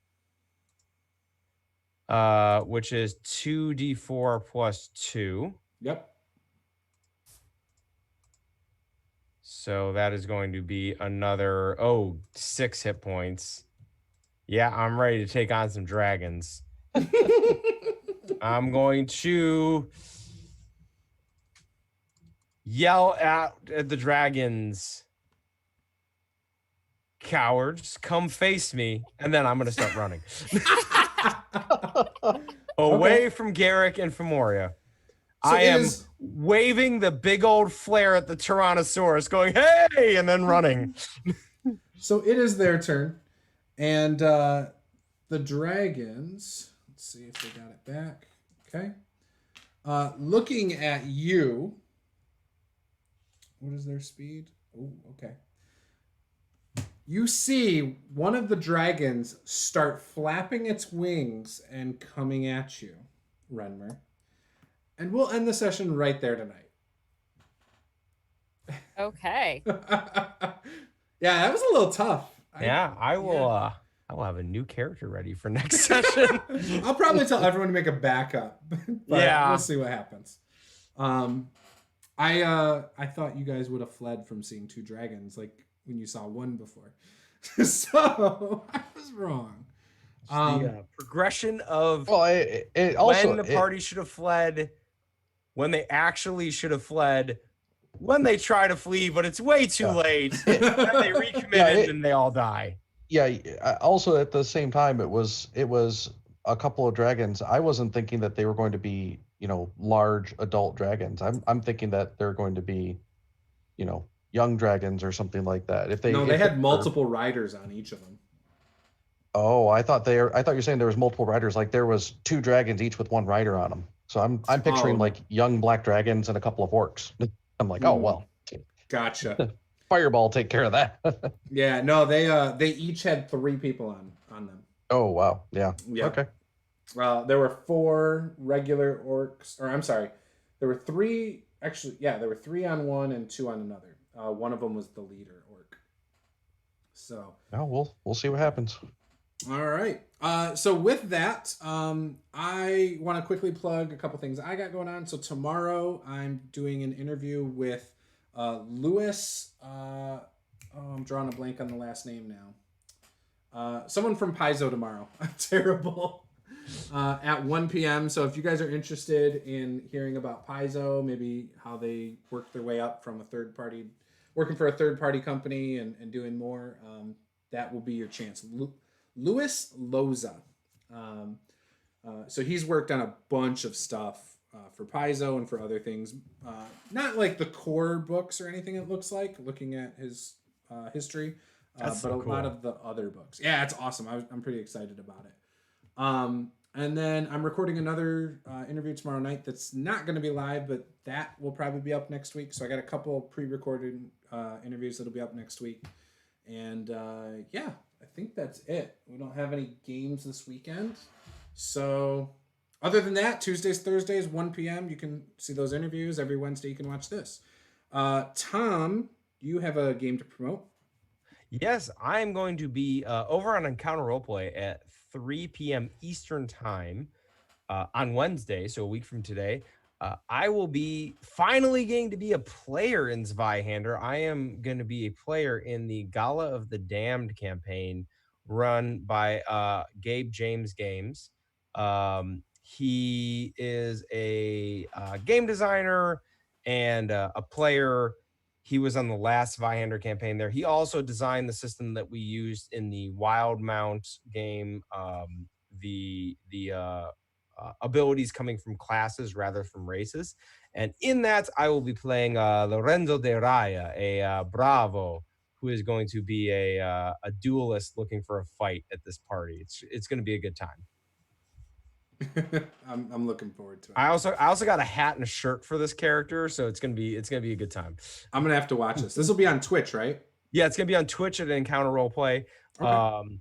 which is 2d4 plus 2. Yep. So that is going to be another 6 hit points. Yeah, I'm ready to take on some dragons. I'm going to yell at the dragons, cowards, come face me, and then I'm going to start running away from Garrick and Femoria. So I it am is- waving the big old flare at the Tyrannosaurus, going, hey, and then running. So it is their turn. And the dragons, let's see if they got it back. Okay. Looking at you. What is their speed? Oh, okay. You see one of the dragons start flapping its wings and coming at you, Renmer. And we'll end the session right there tonight. Okay. Yeah, that was a little tough. I will have a new character ready for next session. I'll probably tell everyone to make a backup. But Yeah. we'll see what happens. I thought you guys would have fled from seeing two dragons, like when you saw one before. So I was wrong. The progression of well, it also when the party should have fled, when they actually should have fled, when they try to flee, but it's way too late. Then they recommitted and they all die. Also at the same time it was a couple of dragons. I wasn't thinking that they were going to be, large adult dragons. I'm thinking that they're going to be, young dragons or something like that. If they they if had were- multiple riders on each of them. Oh, I thought you were saying there was multiple riders. Like there was 2 dragons, each with 1 rider on them. So I'm picturing Oh. like young black dragons and a couple of orcs. I'm like, oh well, Gotcha. fireball take care of that. Yeah, no, they each had 3 people on them. Oh wow, yeah. Yeah. Okay. There were 4 regular orcs, or I'm sorry, there were 3. Actually, yeah, there were 3 on one and 2 on another. One of them was the leader orc. So. Oh, we'll see what happens. All right. So with that, I want to quickly plug a couple things I got going on. So tomorrow I'm doing an interview with Lewis. I'm drawing a blank on the last name now. Someone from Paizo tomorrow. I'm terrible. At 1 p.m. So if you guys are interested in hearing about Paizo, maybe how they work their way up from working for a third party company and doing more, that will be your chance. Louis Loza. So he's worked on a bunch of stuff for Paizo and for other things. Not like the core books or anything, it looks like, looking at his history. That's but so a lot cool. of the other books. Yeah, it's awesome. I'm pretty excited about it. And then I'm recording another interview tomorrow night that's not going to be live, but that will probably be up next week. So I got a couple pre-recorded interviews that'll be up next week. And yeah, I think that's it. We don't have any games this weekend. So other than that, Tuesdays, Thursdays, 1 p.m., you can see those interviews. Every Wednesday, you can watch this. Tom, you have a game to promote? Yes, I'm going to be over on Encounter Roleplay at 3 p.m. Eastern Time on Wednesday, so a week from today. I will be finally getting to be a player in Zweihander. I am going to be a player in the Gala of the Damned campaign run by Gabe James Games. He is a game designer and a player. He was on the last Zweihander campaign there. He also designed the system that we used in the Wild Mount game, the abilities coming from classes rather from races. And in that, I will be playing Lorenzo de Raya, a Bravo, who is going to be a duelist looking for a fight at this party. It's going to be a good time. I'm looking forward to it. I also got a hat and a shirt for this character, so it's gonna be a good time. I'm gonna have to watch this. This will be on Twitch, right? Yeah, it's gonna be on Twitch at Encounter Roleplay. Okay.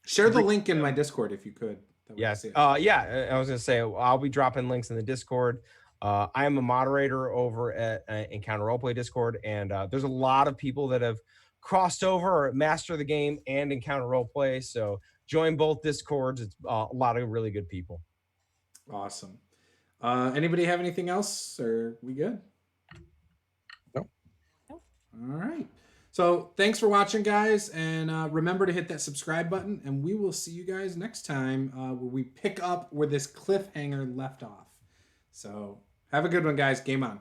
Share the link in my Discord if you could. Yes. Yeah, I was gonna say I'll be dropping links in the Discord. I am a moderator over at Encounter Roleplay Discord, and there's a lot of people that have crossed over or master the game and Encounter Roleplay. So join both Discords. It's a lot of really good people. Awesome. Anybody have anything else? Or we good? No. All right. So thanks for watching, guys. And remember to hit that subscribe button. And we will see you guys next time where we pick up where this cliffhanger left off. So have a good one, guys. Game on.